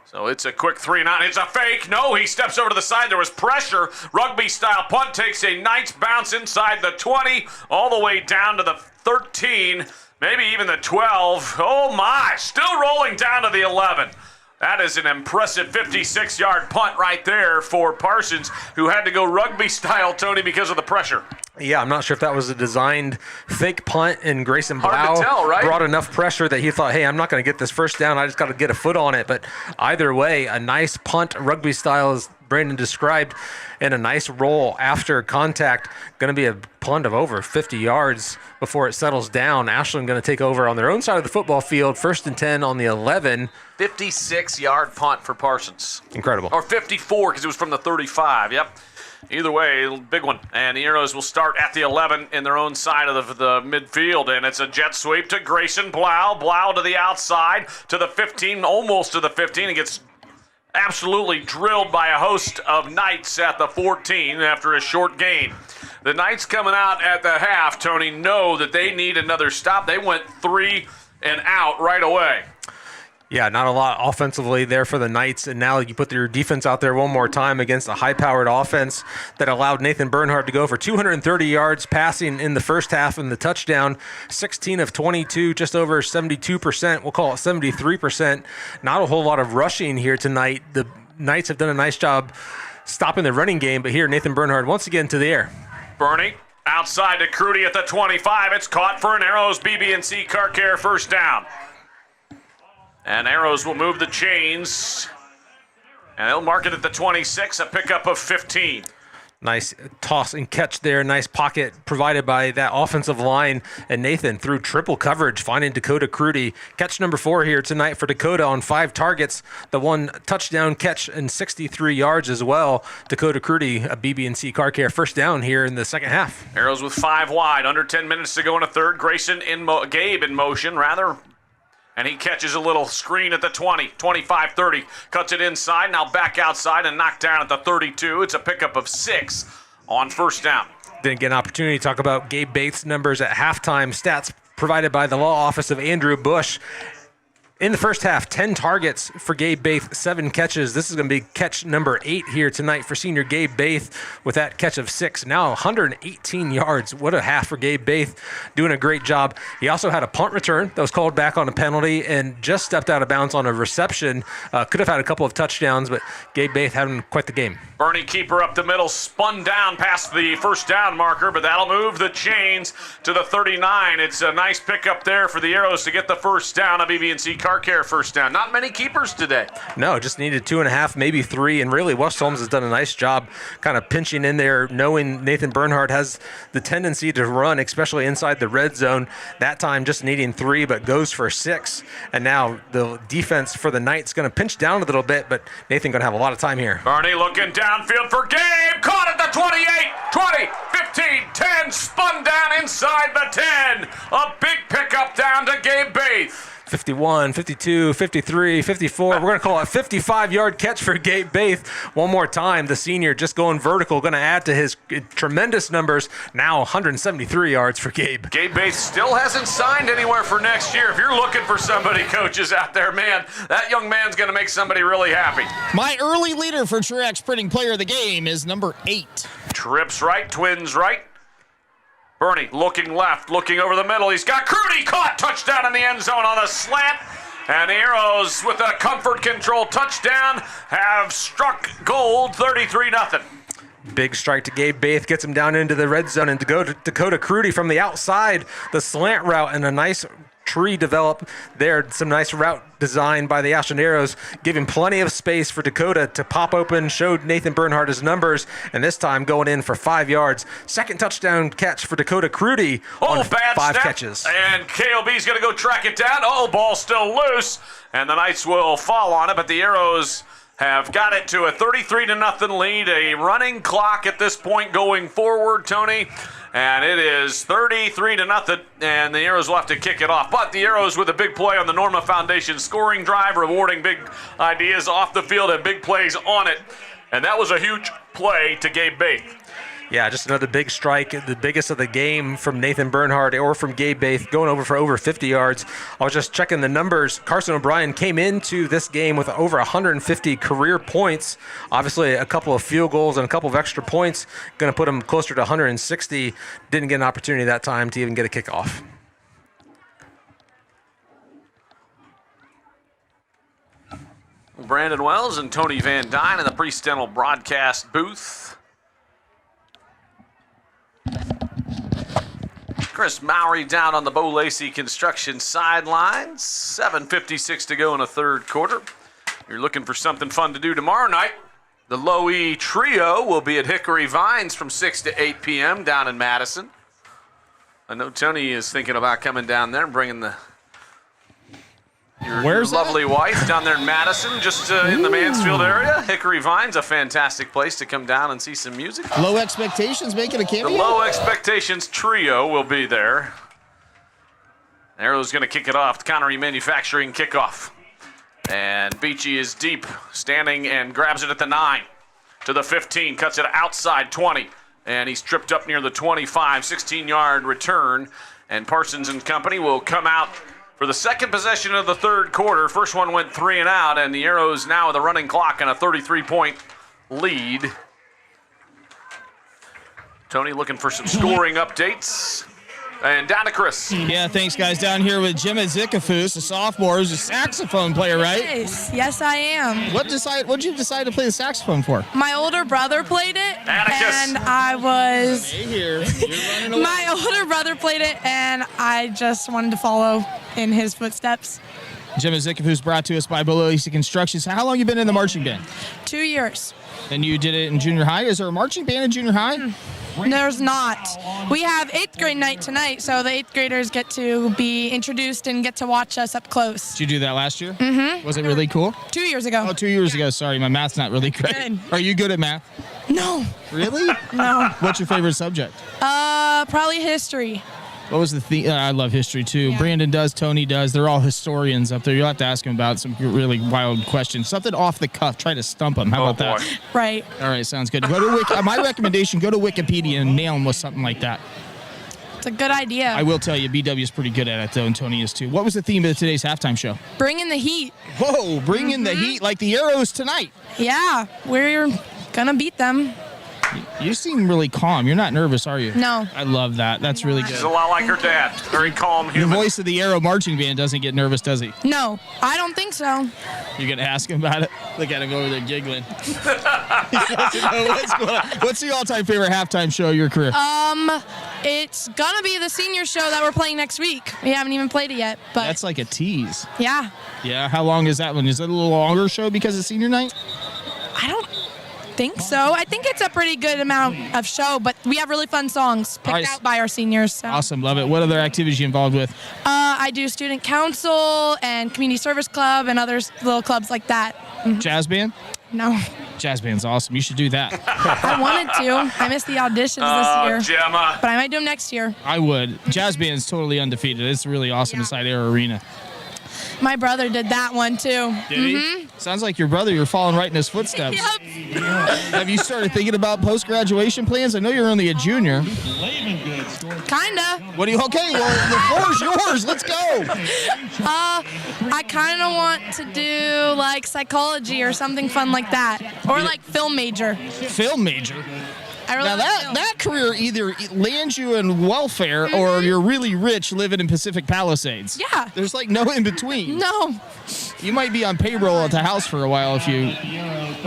So it's a quick 3-and-out. It's a fake. No, he steps over to the side. There was pressure. Rugby-style punt takes a Knights bounce inside the 20, all the way down to the 13. Maybe even the 12. Oh, my. Still rolling down to the 11. That is an impressive 56-yard punt right there for Parsons, who had to go rugby style, Tony, because of the pressure. Yeah, I'm not sure if that was a designed fake punt, and Grayson Hard Blau to tell, right? brought enough pressure that he thought, hey, I'm not going to get this first down. I just got to get a foot on it. But either way, a nice punt, rugby style, as Brandon described, and a nice roll after contact. Going to be a punt of over 50 yards before it settles down. Ashland going to take over on their own side of the football field, 1st and 10 on the 11. 56-yard punt for Parsons. Incredible. Or 54 because it was from the 35. Yep. Either way, big one. And the Arrows will start at the 11 in their own side of the midfield. And it's a jet sweep to Grayson Blau. Blau to the outside, to the 15, almost to the 15. It gets absolutely drilled by a host of Knights at the 14 after a short gain. The Knights coming out at the half, Tony, know that they need another stop. They went 3 and out right away. Yeah, not a lot offensively there for the Knights, and now you put your defense out there one more time against a high-powered offense that allowed Nathan Bernhardt to go for 230 yards passing in the first half and the touchdown, 16 of 22, just over 72%. We'll call it 73%. Not a whole lot of rushing here tonight. The Knights have done a nice job stopping the running game, but here Nathan Bernhardt once again to the air. Bernie outside to Crudy at the 25. It's caught for an Arrows BB&C Car Care first down. And Arrows will move the chains. And they'll mark it at the 26, a pickup of 15. Nice toss and catch there. Nice pocket provided by that offensive line. And Nathan through triple coverage, finding Dakota Crudy. Catch number 4 here tonight for Dakota on 5 targets. The 1 touchdown catch and 63 yards as well. Dakota Crudy, a BB&C Car Care first down here in the second half. Arrows with 5 wide, under 10 minutes to go in a third. Grayson Gabe in motion, rather. And he catches a little screen at the 20, 25, 30. Cuts it inside, now back outside and knocked down at the 32. It's a pickup of 6 on first down. Didn't get an opportunity to talk about Gabe Bates' numbers at halftime. Stats provided by the law office of Andrew Bush. In the first half, 10 targets for Gabe Bates, 7 catches. This is going to be catch number 8 here tonight for senior Gabe Bates with that catch of 6. Now 118 yards. What a half for Gabe Bates. Doing a great job. He also had a punt return that was called back on a penalty and just stepped out of bounds on a reception. Could have had a couple of touchdowns, but Gabe Bates having quite the game. Bernie keeper up the middle, spun down past the first down marker, but that'll move the chains to the 39. It's a nice pickup there for the Arrows to get the first down, a BB&C Car Care first down. Not many keepers today. No, just needed 2.5, maybe 3, and really West Holmes has done a nice job kind of pinching in there, knowing Nathan Bernhardt has the tendency to run, especially inside the red zone. That time just needing 3, but goes for 6. And now the defense for the Knights going to pinch down a little bit, but Nathan going to have a lot of time here. Bernie looking downfield for Gabe. Caught at the 28, 20, 15, 10. Spun down inside the 10. A big pickup down to Gabe Bates. 51, 52, 53, 54. We're going to call it a 55-yard catch for Gabe Bates. One more time, the senior just going vertical, going to add to his tremendous numbers. Now 173 yards for Gabe. Gabe Bates still hasn't signed anywhere for next year. If you're looking for somebody, coaches out there, man, that young man's going to make somebody really happy. My early leader for Truax Printing Player of the Game is number 8. Trips right, twins right. Bernie looking left, looking over the middle. He's got Crudy caught. Touchdown in the end zone on a slant. And the Arrows with a comfort control touchdown have struck gold 33-0. Big strike to Gabe Bates, gets him down into the red zone, and to go to Dakota Crudy from the outside, the slant route and a nice tree develop there. Some nice route design by the Ashland Arrows, giving plenty of space for Dakota to pop open, showed Nathan Bernhardt his numbers, and this time going in for 5 yards. Second touchdown catch for Dakota Crudy on bad 5 snap. catches. And KOB's going to go track it down. Ball still loose, and the Knights will fall on it, but the Arrows have got it to a 33-0 lead, a running clock at this point going forward, Tony. And it is 33-0, and the Arrows will have to kick it off. But the Arrows with a big play on the Norma Foundation scoring drive, rewarding big ideas off the field and big plays on it. And that was a huge play to Gabe Bates. Yeah, just another big strike, the biggest of the game from Nathan Bernhardt or from Gabe Bates, going over for over 50 yards. I was just checking the numbers. Carson O'Brien came into this game with over 150 career points. Obviously, a couple of field goals and a couple of extra points, going to put him closer to 160. Didn't get an opportunity that time to even get a kickoff. Brandon Wells and Tony Van Dyne in the pre-Stental broadcast booth. Chris Mowry down on the Bo Lacey Construction sidelines. 7:56 to go in the third quarter. You're looking for something fun to do tomorrow night. The Low E Trio will be at Hickory Vines from 6 to 8 p.m. down in Madison. I know Tony is thinking about coming down there and bringing your lovely wife down there in Madison, just in the Mansfield area. Hickory Vines, a fantastic place to come down and see some music. Low Expectations making a cameo? The Low Expectations Trio will be there. Arrow's going to kick it off. The Connery Manufacturing kickoff. And Beachy is deep, standing and grabs it at the 9. To the 15, cuts it outside 20. And he's tripped up near the 25, 16-yard return. And Parsons and company will come out for the second possession of the third quarter. First one went 3 and out, and the Arrows now with a running clock and a 33-point lead. Tony looking for some scoring updates. And down to Chris. Yeah, thanks, guys. Down here with Jim Zikafus, a sophomore, who's a saxophone player, right? Yes, I am. What did you decide to play the saxophone for? My older brother played it, Atticus. and I was. Hey, here. You're running away. My older brother played it, and I just wanted to follow in his footsteps. Jim Zikafus brought to us by Bo Lacey Construction. So how long you been in the marching band? 2 years. And you did it in junior high? Is there a marching band in junior high? There's not. We have 8th grade night tonight, so the 8th graders get to be introduced and get to watch us up close. Did you do that last year? Mm-hmm. Was it really cool? 2 years ago. Oh, 2 years ago. Sorry, my math's not really great. Good. Are you good at math? No. Really? No. What's your favorite subject? Probably history. What was the theme? I love history, too. Yeah. Brandon does, Tony does. They're all historians up there. You'll have to ask him about some really wild questions. Something off the cuff. Try to stump them. How about that? Right. All right, sounds good. Go to my recommendation, go to Wikipedia and nail them with something like that. It's a good idea. I will tell you, BW is pretty good at it, though, and Tony is, too. What was the theme of today's halftime show? Bring in the heat. Whoa, bring in the heat like the Arrows tonight. Yeah, we're going to beat them. You seem really calm. You're not nervous, are you? No. I love that. That's really good. She's a lot like her dad. Very calm The human. voice of the Arrow marching band doesn't get nervous, does he? No, I don't think so. You're going to ask him about it? Look at him over there giggling. He doesn't know what's going on. What's the all-time favorite halftime show of your career? It's going to be the senior show that we're playing next week. We haven't even played it yet, but That's like a tease. yeah. Yeah, how long is that one? Is it a little longer show because of senior night? I don't think so. I think it's a pretty good amount of show, but we have really fun songs picked Nice. out by our seniors. So. Awesome, love it. What other activities are you involved with? I do student council and community service club and other little clubs like that. Jazz band? No, Jazz band's awesome. You should do that. I wanted to. I missed the auditions this year, Gemma. but I might do them next year. I would. Jazz band's totally undefeated. It's really awesome inside Air Arena. My brother did that one too. Did he? Sounds like your brother. You're following right in his footsteps. Yep. Have you started thinking about post-graduation plans? I know you're only a junior. Kinda. What do you? Okay, well the floor's yours. Let's go. I kind of want to do like psychology or something fun like that, or like film major. Film major. I really Now like film. that career either lands you in welfare or you're really rich living in Pacific Palisades. Yeah. There's like no in between. No. You might be on payroll at the house for a while if you.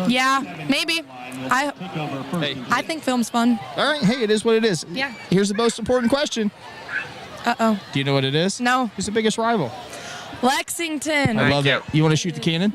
Yeah, maybe. Hey. I think film's fun. All right. Hey, it is what it is. Yeah. Here's the most important question. Uh-oh. Do you know what it is? No. Who's the biggest rival? Lexington. I love that. You want to shoot the cannon?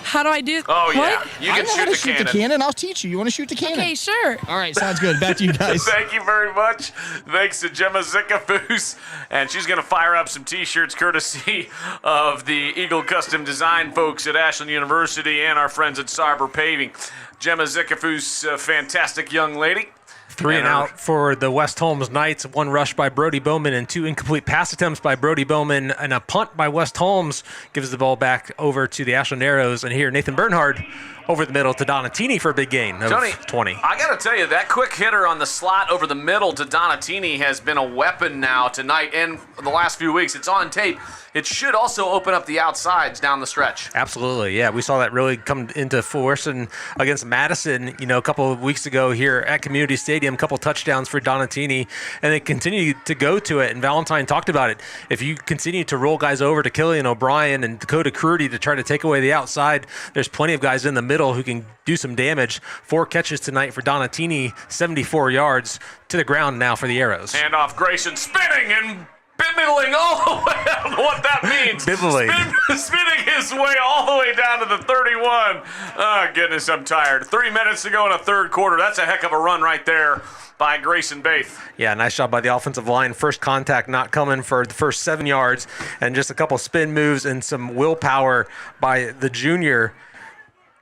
How do I do? Oh, yeah. What? You I can know how shoot to the shoot cannon. the cannon. I'll teach you. You want to shoot the cannon? Okay, sure. All right. Sounds good. Back to you guys. Thank you very much. Thanks to Gemma Zikafus. And she's going to fire up some T-shirts courtesy of the Eagle Custom Design folks at Ashland University and our friends at Sarber Paving. Gemma Zikafus, a fantastic young lady. 3 and out for the West Holmes Knights. 1 rush by Brody Bowman and 2 incomplete pass attempts by Brody Bowman. And a punt by West Holmes gives the ball back over to the Ashland Arrows. And here, Nathan Bernhard over the middle to Donatini for a big gain of Tony, 20. I got to tell you, that quick hitter on the slot over the middle to Donatini has been a weapon now tonight and the last few weeks. It's on tape. It should also open up the outsides down the stretch. Absolutely, yeah. We saw that really come into force and against Madison, a couple of weeks ago here at Community Stadium, a couple touchdowns for Donatini, and they continue to go to it. And Valentine talked about it. If you continue to roll guys over to Killian O'Brien and Dakota Crudy to try to take away the outside, there's plenty of guys in the middle who can do some damage. 4 catches tonight for Donatini, 74 yards to the ground now for the Arrows. Handoff, Grayson spinning and bibbling all the way. I don't know what that means. Bibbling. Spinning his way all the way down to the 31. Oh, goodness, I'm tired. 3 minutes to go in the third quarter. That's a heck of a run right there by Grayson Baith. Yeah, nice job by the offensive line. First contact not coming for the first 7 yards, and just a couple spin moves and some willpower by the junior.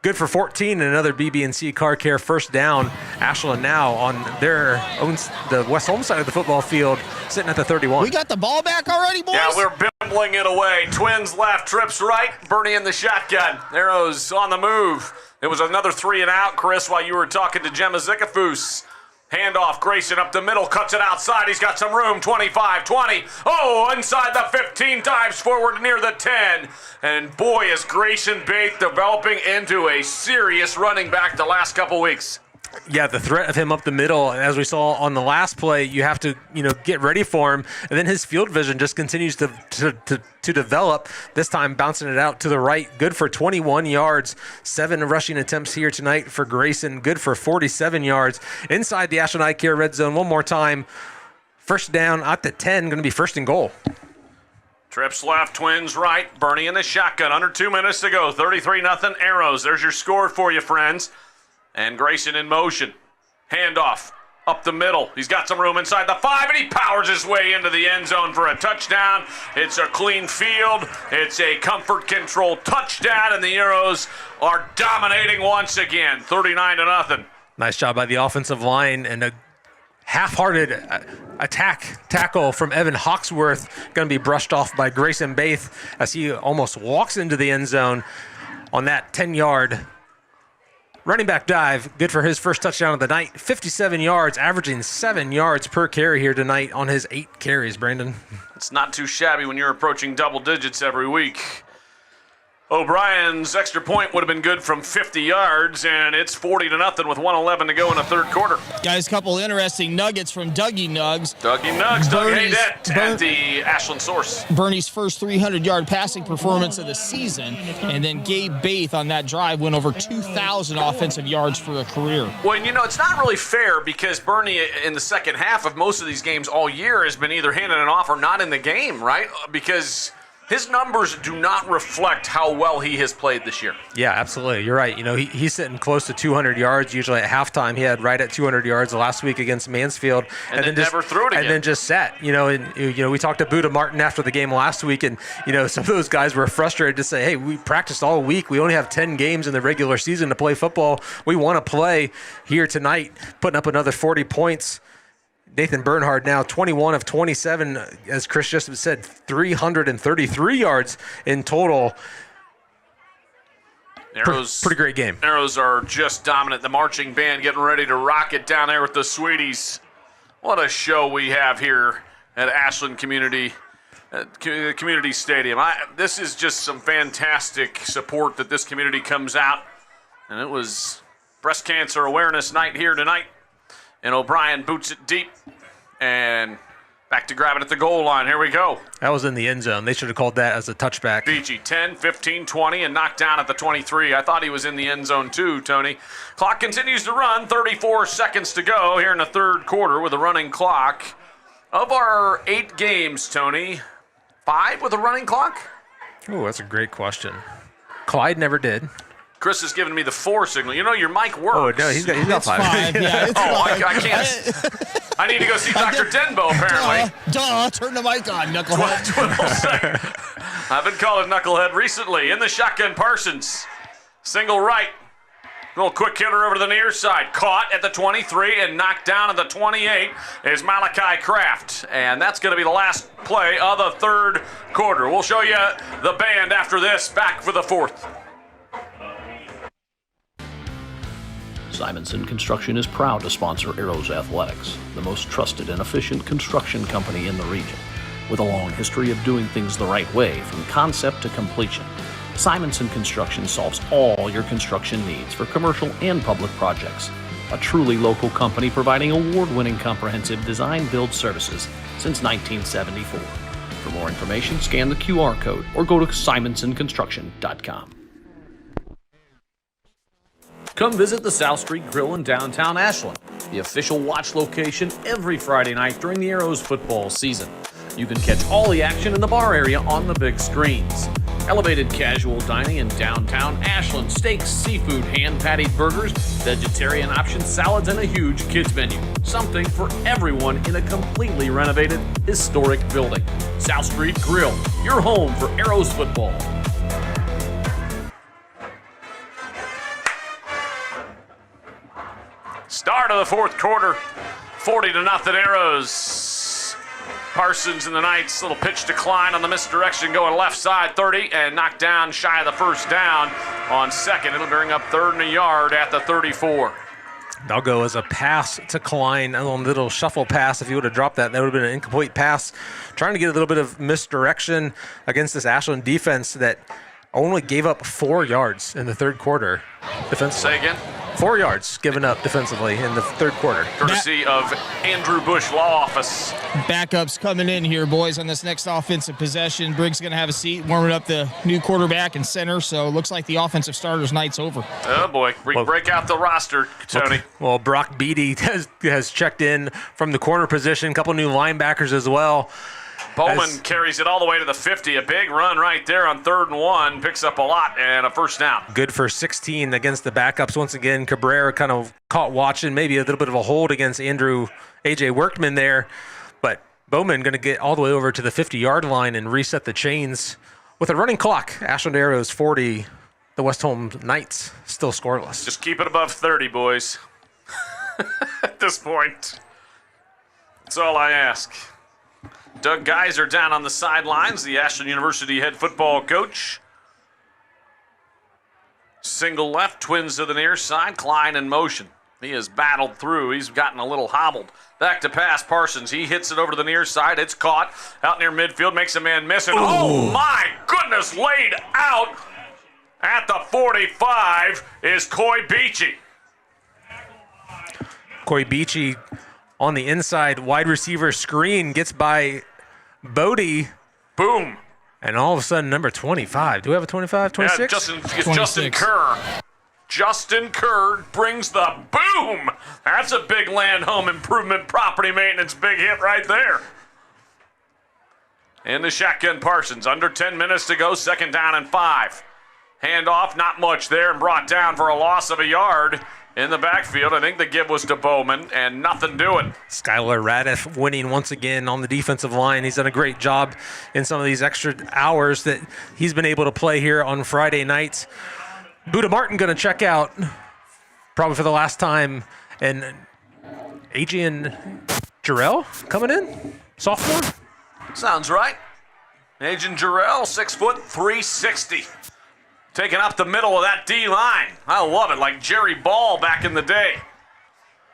Good for 14 and another BB&C Car Care first down. Ashland now on their own, the West Holmes side of the football field, sitting at the 31. We got the ball back already, boys? Yeah, we're bibbling it away. Twins left, trips right, Bernie in the shotgun. Arrows on the move. It was another 3 and out, Chris, while you were talking to Gemma Zickafoos. Handoff, Grayson up the middle, cuts it outside. He's got some room, 25, 20. Oh, inside the 15, dives forward near the 10. And boy, is Grayson Baith developing into a serious running back the last couple weeks. Yeah, the threat of him up the middle, as we saw on the last play, you have to, get ready for him. And then his field vision just continues to develop, this time bouncing it out to the right. Good for 21 yards. 7 rushing attempts here tonight for Grayson. Good for 47 yards. Inside the Ashland Eye Care red zone one more time. First down at the 10, going to be first and goal. Trips left, Twins right. Bernie in the shotgun. Under 2 minutes to go. 33-0 Arrows. There's your score for you, friends. And Grayson in motion. Handoff up the middle. He's got some room inside the 5, and he powers his way into the end zone for a touchdown. It's a clean field. It's a comfort control touchdown, and the Arrows are dominating once again, 39-0. Nice job by the offensive line, and a half-hearted tackle from Evan Hawksworth going to be brushed off by Grayson Baith as he almost walks into the end zone on that 10-yard running back dive. Good for his first touchdown of the night. 57 yards, averaging 7 yards per carry here tonight on his 8 carries, Brandon. It's not too shabby when you're approaching double digits every week. O'Brien's extra point would have been good from 50 yards, and it's 40-0 with 1:11 to go in the third quarter. Guys, couple interesting nuggets from Dougie Nugs. Dougie Nugs, Doug Haydett at the Ashland source. Bernie's first 300-yard passing performance of the season, and then Gabe Baith on that drive went over 2,000 offensive yards for a career. Well, it's not really fair because Bernie in the second half of most of these games all year has been either handing it off or not in the game, right? Because his numbers do not reflect how well he has played this year. Yeah, absolutely. You're right. He's sitting close to 200 yards. Usually at halftime, he had right at 200 yards last week against Mansfield, and then never threw it again. And then just sat. We talked to Buda Martin after the game last week, and some of those guys were frustrated to say, "Hey, we practiced all week. We only have 10 games in the regular season to play football. We want to play here tonight, putting up another 40 points." Nathan Bernhard now 21 of 27, as Chris just said, 333 yards in total. Arrows, pretty great game. Arrows are just dominant. The marching band getting ready to rock it down there with the Sweeties. What a show we have here at Ashland Community Stadium. This is just some fantastic support that this community comes out. And it was Breast Cancer Awareness Night here tonight. And O'Brien boots it deep, and back to grab it at the goal line. Here we go. That was in the end zone. They should have called that as a touchback. Beachy, 10, 15, 20, and knocked down at the 23. I thought he was in the end zone too, Tony. Clock continues to run. 34 seconds to go here in the third quarter with a running clock. Of our 8 games, Tony, 5 with a running clock? Oh, that's a great question. Clyde never did. Chris has given me the 4 signal. Your mic works. Oh, no, he's got 5. Yeah, it's I can't. I need to go see Dr. Denbo, apparently. Turn the mic on, knucklehead. I've been called a knucklehead recently. In the shotgun, Parsons. Single right. Little quick hitter over to the near side. Caught at the 23 and knocked down at the 28 is Malachi Kraft. And that's going to be the last play of the third quarter. We'll show you the band after this. Back for the fourth. Simonson Construction is proud to sponsor Arrows Athletics, the most trusted and efficient construction company in the region. With a long history of doing things the right way from concept to completion, Simonson Construction solves all your construction needs for commercial and public projects. A truly local company providing award-winning comprehensive design-build services since 1974. For more information, scan the QR code or go to simonsonconstruction.com. Come visit the South Street Grill in downtown Ashland, the official watch location every Friday night during the Arrows football season. You can catch all the action in the bar area on the big screens. Elevated casual dining in downtown Ashland, steaks, seafood, hand-patted burgers, vegetarian options, salads, and a huge kids menu. Something for everyone in a completely renovated, historic building. South Street Grill, your home for Arrows football. Start of the fourth quarter, 40-0 Arrows. Parsons and the Knights, little pitch decline on the misdirection going left side, 30, and knocked down shy of the first down on second. It'll bring up 3rd and a yard at the 34. That'll go as a pass to Klein, a little shuffle pass. If you would have dropped that, that would have been an incomplete pass. Trying to get a little bit of misdirection against this Ashland defense that only gave up 4 yards in the third quarter defensively. Say again? 4 yards given up defensively in the third quarter. Courtesy of Andrew Bush Law Office. Backups coming in here, boys, on this next offensive possession. Briggs going to have a seat, warming up the new quarterback and center, so it looks like the offensive starter's night's over. Oh, boy. Break out the roster, Tony. Okay. Well, Brock Beatty has checked in from the corner position, a couple new linebackers as well. Bowman carries it all the way to the 50. A big run right there on 3rd and 1. Picks up a lot and a first down. Good for 16 against the backups. Once again, Cabrera kind of caught watching, maybe a little bit of a hold against A.J. Workman there. But Bowman going to get all the way over to the 50-yard line and reset the chains with a running clock. Ashland Arrows 40, the West Holmes Knights still scoreless. Just keep it above 30, boys. At this point. That's all I ask. Doug Geiser down on the sidelines, the Ashland University head football coach. Single left, twins to the near side, Klein in motion. He has battled through. He's gotten a little hobbled. Back to pass, Parsons. He hits it over to the near side. It's caught out near midfield, makes a man miss it. Oh, my goodness, laid out at the 45 is Coy Beachy. Coy Beachy on the inside, wide receiver screen, gets by Bodie. Boom. And all of a sudden, number 25. Do we have a 25, 26? Yeah, Justin Kerr. Justin Kerr brings the boom. That's a big land home improvement property maintenance big hit right there. In the shotgun, Parsons. Under 10 minutes to go, 2nd down and 5. Handoff, not much there, and brought down for a loss of a yard. In the backfield, I think the give was to Bowman, and nothing doing. Skylar Radiff winning once again on the defensive line. He's done a great job in some of these extra hours that he's been able to play here on Friday nights. Buda Martin going to check out probably for the last time. And Adrian Jarrell coming in, sophomore. Sounds right. Adrian Jarrell, 6 foot, 360. Taking up the middle of that D-line. I love it, like Jerry Ball back in the day.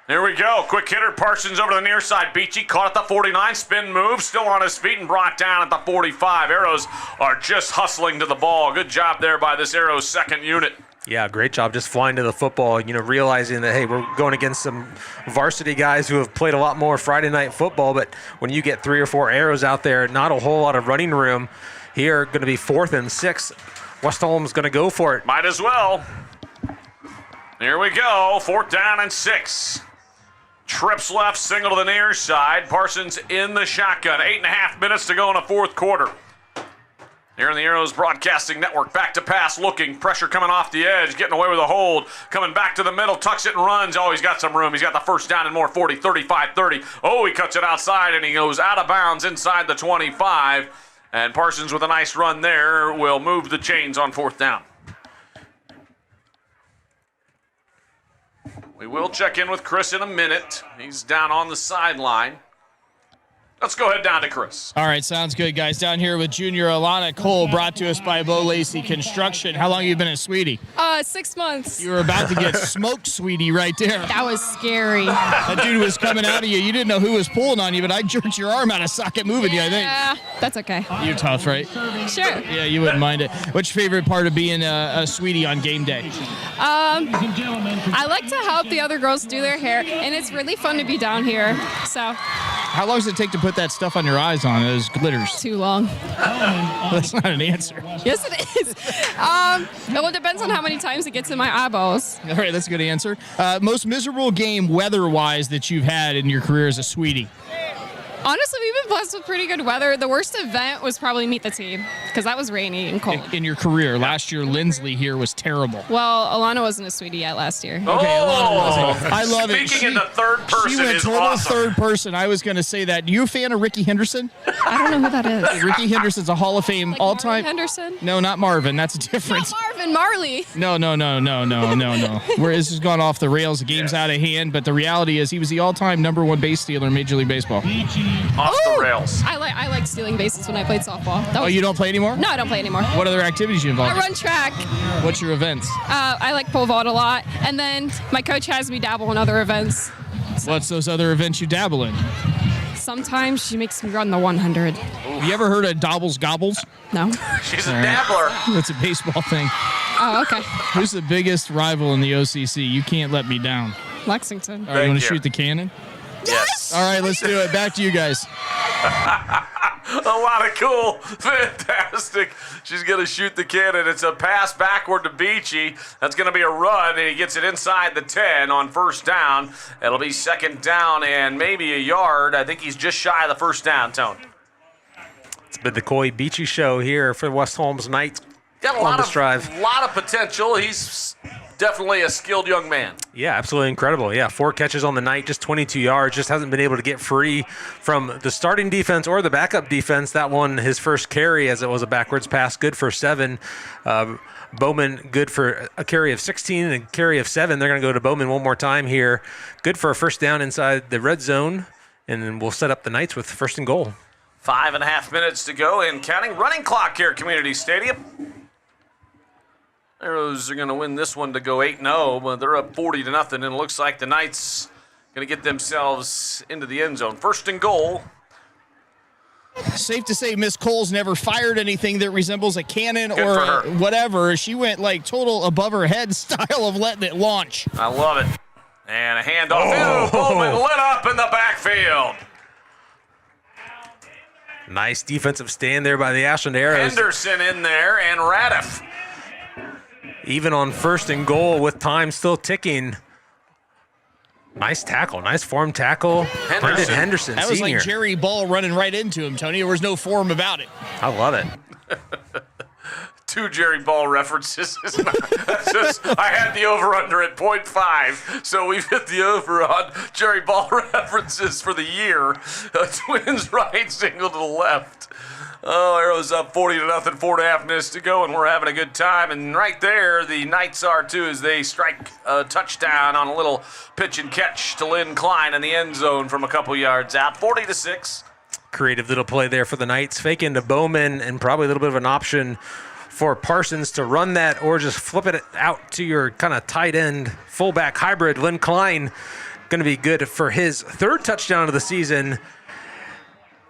Here we go. Quick hitter, Parsons over to the near side. Beachy caught at the 49, spin move, still on his feet and brought down at the 45. Arrows are just hustling to the ball. Good job there by this Arrows second unit. Yeah, great job just flying to the football, realizing that, hey, we're going against some varsity guys who have played a lot more Friday night football, but when you get 3 or 4 Arrows out there, not a whole lot of running room. Here, going to be 4th and 6. West Holmes going to go for it. Might as well. Here we go. 4th down and 6. Trips left, single to the near side. Parsons in the shotgun. 8.5 minutes to go in the fourth quarter. Here in the Arrows Broadcasting Network, back to pass, looking, pressure coming off the edge, getting away with a hold, coming back to the middle, tucks it and runs. Oh, he's got some room. He's got the first down and more, 40, 35, 30. Oh, he cuts it outside, and he goes out of bounds inside the 25. And Parsons with a nice run there will move the chains on 4th down. We will check in with Chris in a minute. He's down on the sideline. Let's go ahead down to Chris. All right, sounds good, guys. Down here with Junior Alana Cole, brought to us by Bo Lacey Construction. How long have you been at Sweetie? 6 months. You were about to get smoked, Sweetie, right there. That was scary. That dude was coming out of you. You didn't know who was pulling on you, but I jerked your arm out of socket moving you, I think. Yeah, that's okay. You're tough, right? Sure. Yeah, you wouldn't mind it. What's your favorite part of being a Sweetie on game day? I like to help the other girls do their hair, and it's really fun to be down here. So How long does it take to put that stuff on your eyes on those glitters? Too long. That's not an answer. Yes, it is. Well, it depends on how many times it gets in my eyeballs. All right, that's a good answer. Most miserable game weather-wise that you've had in your career as a sweetie? Honestly, we've been blessed with pretty good weather. The worst event was probably Meet the Team because that was rainy and cold. In your career. Last year, Lindsley here was terrible. Well, Alana wasn't a sweetie yet last year. Okay, Alana wasn't. I love it. Speaking in the third person She went is total awesome. third person. I was going to say that. You a fan of Ricky Henderson? I don't know who that is. Ricky Henderson's a Hall of Fame Like all-time. Marley Henderson? No, not Marvin. That's a difference. Not Marvin, Marley. No. Where this has gone off the rails. The game's out of hand. But the reality is he was the all-time #1 base stealer in Major League Baseball. Off the rails. I like stealing bases when I played softball. That Oh, was, you don't play anymore? No, I don't play anymore. What other activities you involved I run track. in? What's your events? I like pole vault a lot, and then my coach has me dabble in other events. What's those other events you dabble in? Sometimes she makes me run the 100. You ever heard of Dobbles Gobbles? No. She's a dabbler. That's a baseball thing. Oh, okay. Who's the biggest rival in the OCC? You can't let me down. Lexington. All right, you want to you. shoot the cannon? Yes. All right, let's do it. Back to you guys. A lot of cool. Fantastic. She's going to shoot the cannon. It's a pass backward to Beachy. That's going to be a run, and he gets it inside the 10 on first down. It'll be second down and maybe a yard. I think he's just shy of the first down, Tone. It's been the Coy Beachy show here for West Holmes Knights. Got a Columbus Drive. lot of potential. He's definitely a skilled young man. Yeah, absolutely incredible. Yeah, 4 catches on the night, just 22 yards. Just hasn't been able to get free from the starting defense or the backup defense. That one, his first carry, as it was a backwards pass, good for 7. Bowman, good for a carry of 16 and a carry of 7. They're going to go to Bowman one more time here. Good for a first down inside the red zone, and then we'll set up the Knights with first and goal. 5.5 minutes to go and counting. Running clock here at Community Stadium. Arrows are going to win this one to go 8-0, but they're up 40-0, and it looks like the Knights going to get themselves into the end zone. First and goal. Safe to say Miss Cole's never fired anything that resembles a cannon Good or for her. whatever. She went like total above her head style of letting it launch. I love it. And a handoff. Bowman lit up in the backfield. Nice defensive stand there by the Ashland Arrows. Henderson in there and Radiff. Even on first and goal with time still ticking. Nice tackle, nice form tackle. Brendan Henderson, That was senior. like Jerry Ball running right into him, Tony. There was no form about it. I love it. 2 Jerry Ball references. That's just, I had the over-under at 0.5, so we've hit the over on Jerry Ball references for the year. Twins right, single to the left. Oh, Arrows up 40-0, 4.5 minutes to go, and we're having a good time. And right there, the Knights are too, as they strike a touchdown on a little pitch and catch to Lynn Klein in the end zone from a couple yards out. 40-6. Creative little play there for the Knights. Fake into Bowman, and probably a little bit of an option for Parsons to run that or just flip it out to your kind of tight end fullback hybrid. Lynn Klein going to be good for his 3rd touchdown of the season.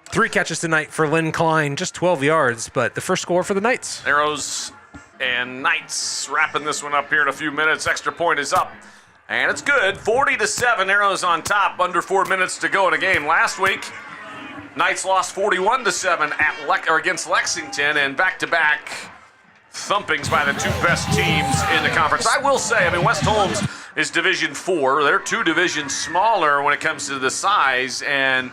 3 catches tonight for Lynn Klein, just 12 yards, but the first score for the Knights. Arrows and Knights wrapping this one up here in a few minutes. Extra point is up, and it's good. 40-7, Arrows on top, under 4 minutes to go in a game. Last week, Knights lost 41-7 against Lexington, and back-to-back thumpings by the 2 best teams in the conference. I will say, West Holmes is Division 4. They're 2 divisions smaller when it comes to the size, and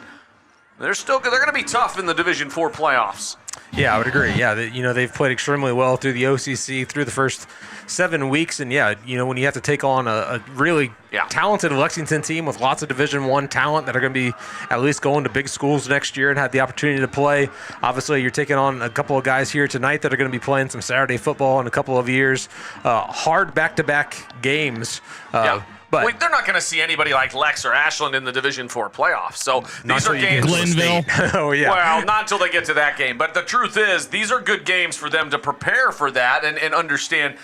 they're going to be tough in the Division 4 playoffs. Yeah, I would agree. Yeah, they've played extremely well through the OCC through the first 7 weeks, and when you have to take on a really talented Lexington team with lots of Division 1 talent that are going to be at least going to big schools next year and have the opportunity to play. Obviously, you're taking on a couple of guys here tonight that are going to be playing some Saturday football in a couple of years. Hard back-to-back games. But they're not going to see anybody like Lex or Ashland in the Division 4 playoffs. So these are games. Glenville. Oh, yeah. Well, not until they get to that game. But the truth is, these are good games for them to prepare for that and understand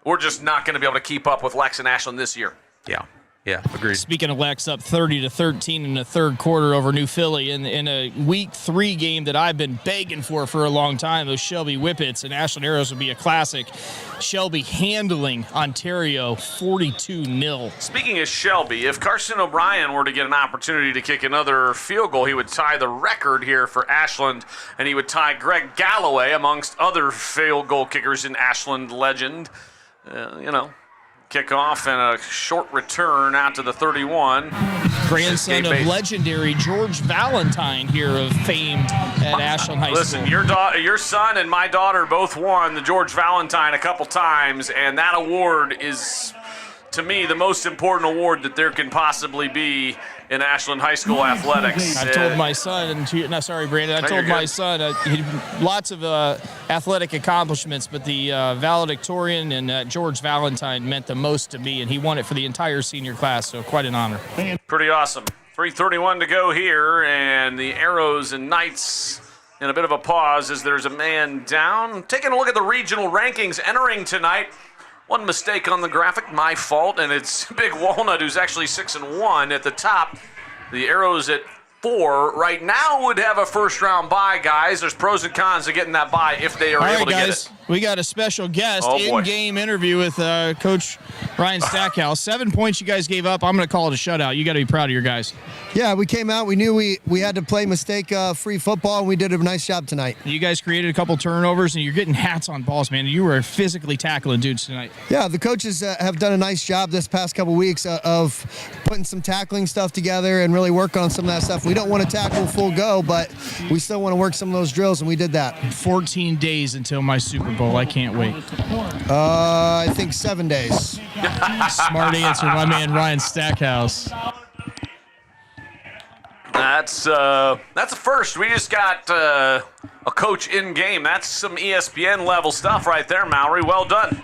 we're just not going to be able to keep up with Lex and Ashland this year. Yeah. Yeah, agreed. Speaking of Lex, up 30-13 in the third quarter over New Philly in a Week 3 game that I've been begging for a long time. Those Shelby Whippets and Ashland Arrows would be a classic. Shelby handling Ontario 42-0. Speaking of Shelby, if Carson O'Brien were to get an opportunity to kick another field goal, he would tie the record here for Ashland, and he would tie Greg Galloway amongst other field goal kickers in Ashland legend. Kickoff and a short return out to the 31. Grandson of legendary George Valentine here of famed at Ashland High School. Listen, your son and my daughter both won the George Valentine a couple times, and that award is, to me, the most important award that there can possibly be in Ashland High School athletics. I told my son, Brandon, I told my son, lots of athletic accomplishments, but the valedictorian and George Valentine meant the most to me, and he won it for the entire senior class, so quite an honor. Pretty awesome. 3:31 to go here, and the Arrows and Knights in a bit of a pause as there's a man down. Taking a look at the regional rankings entering tonight. One mistake on the graphic, my fault, and it's Big Walnut, who's actually 6-1 at the top. The Arrows at 4 right now would have a first-round bye, guys. There's pros and cons to getting that bye if they are able to get it. We got a special guest in-game interview with Coach Ryan Stackhouse. 7 points you guys gave up. I'm going to call it a shutout. You got to be proud of your guys. Yeah, we came out. We knew we had to play mistake-free football, and we did a nice job tonight. You guys created a couple turnovers, and you're getting hats on balls, man. You were physically tackling dudes tonight. Yeah, the coaches have done a nice job this past couple weeks of putting some tackling stuff together and really working on some of that stuff. We don't want to tackle full go, but we still want to work some of those drills, and we did that. 14 days until my Super Bowl. I can't wait. I think 7 days. Smart answer, my man Ryan Stackhouse. That's a first. We just got a coach in game. That's some ESPN level stuff right there, Mallory. Well done.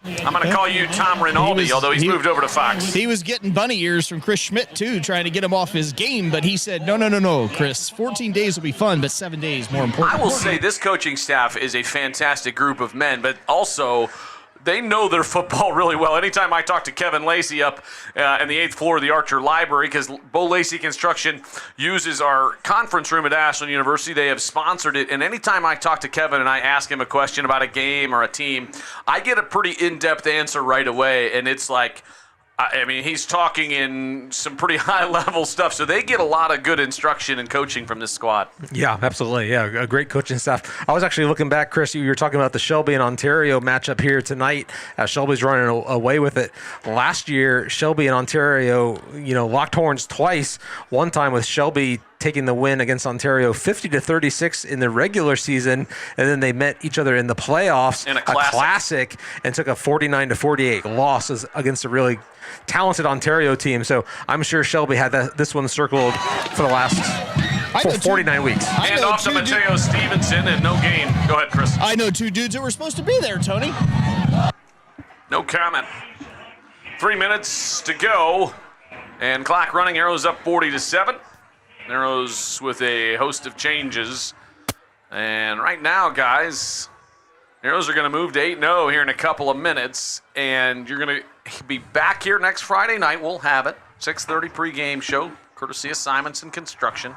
I'm going to call you Tom Rinaldi, although he's moved over to Fox. He was getting bunny ears from Chris Schmidt, too, trying to get him off his game, but he said, no, Chris. 14 days will be fun, but 7 days more important. I will say this coaching staff is a fantastic group of men, but also they know their football really well. Anytime I talk to Kevin Lacey up in the 8th floor of the Archer Library, because Bo Lacey Construction uses our conference room at Ashland University, they have sponsored it. And anytime I talk to Kevin and I ask him a question about a game or a team, I get a pretty in-depth answer right away. And it's like, I mean, he's talking in some pretty high-level stuff, so they get a lot of good instruction and coaching from this squad. Yeah, absolutely. Yeah, a great coaching staff. I was actually looking back, Chris, you were talking about the Shelby and Ontario matchup here tonight. Shelby's running away with it. Last year, Shelby and Ontario, locked horns twice. One time with Shelby taking the win against Ontario 50-36 in the regular season, and then they met each other in the playoffs, in a classic, and took a 49-48 loss against a really talented Ontario team. So I'm sure Shelby had this one circled for the last 49 weeks. And off to Mateo Stevenson, and no gain. Go ahead, Chris. I know two dudes that were supposed to be there, Tony. No comment. 3 minutes to go, and clock running. Arrows up 40-7. Arrows with a host of changes. And right now, guys, Arrows are going to move to 8-0 here in a couple of minutes. And you're going to be back here next Friday night. We'll have it. 6:30 pregame show, courtesy of Simonson Construction.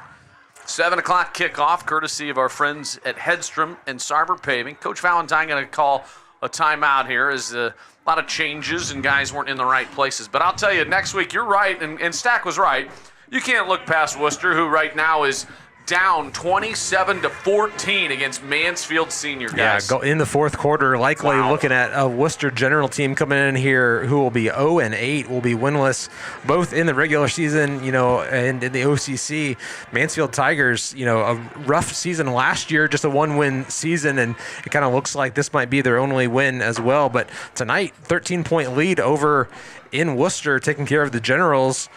7 o'clock kickoff, courtesy of our friends at Hedstrom and Sarver Paving. Coach Valentine going to call a timeout here as a lot of changes and guys weren't in the right places. But I'll tell you, next week, you're right, and Stack was right. You can't look past Worcester, who right now is down 27-14 against Mansfield Senior, guys. Yeah, go in the fourth quarter, likely looking at a Worcester General team coming in here who will be 0-8, will be winless, both in the regular season, and in the OCC. Mansfield Tigers, a rough season last year, just a one-win season, and it kind of looks like this might be their only win as well. But tonight, 13-point lead over in Worcester, taking care of the Generals.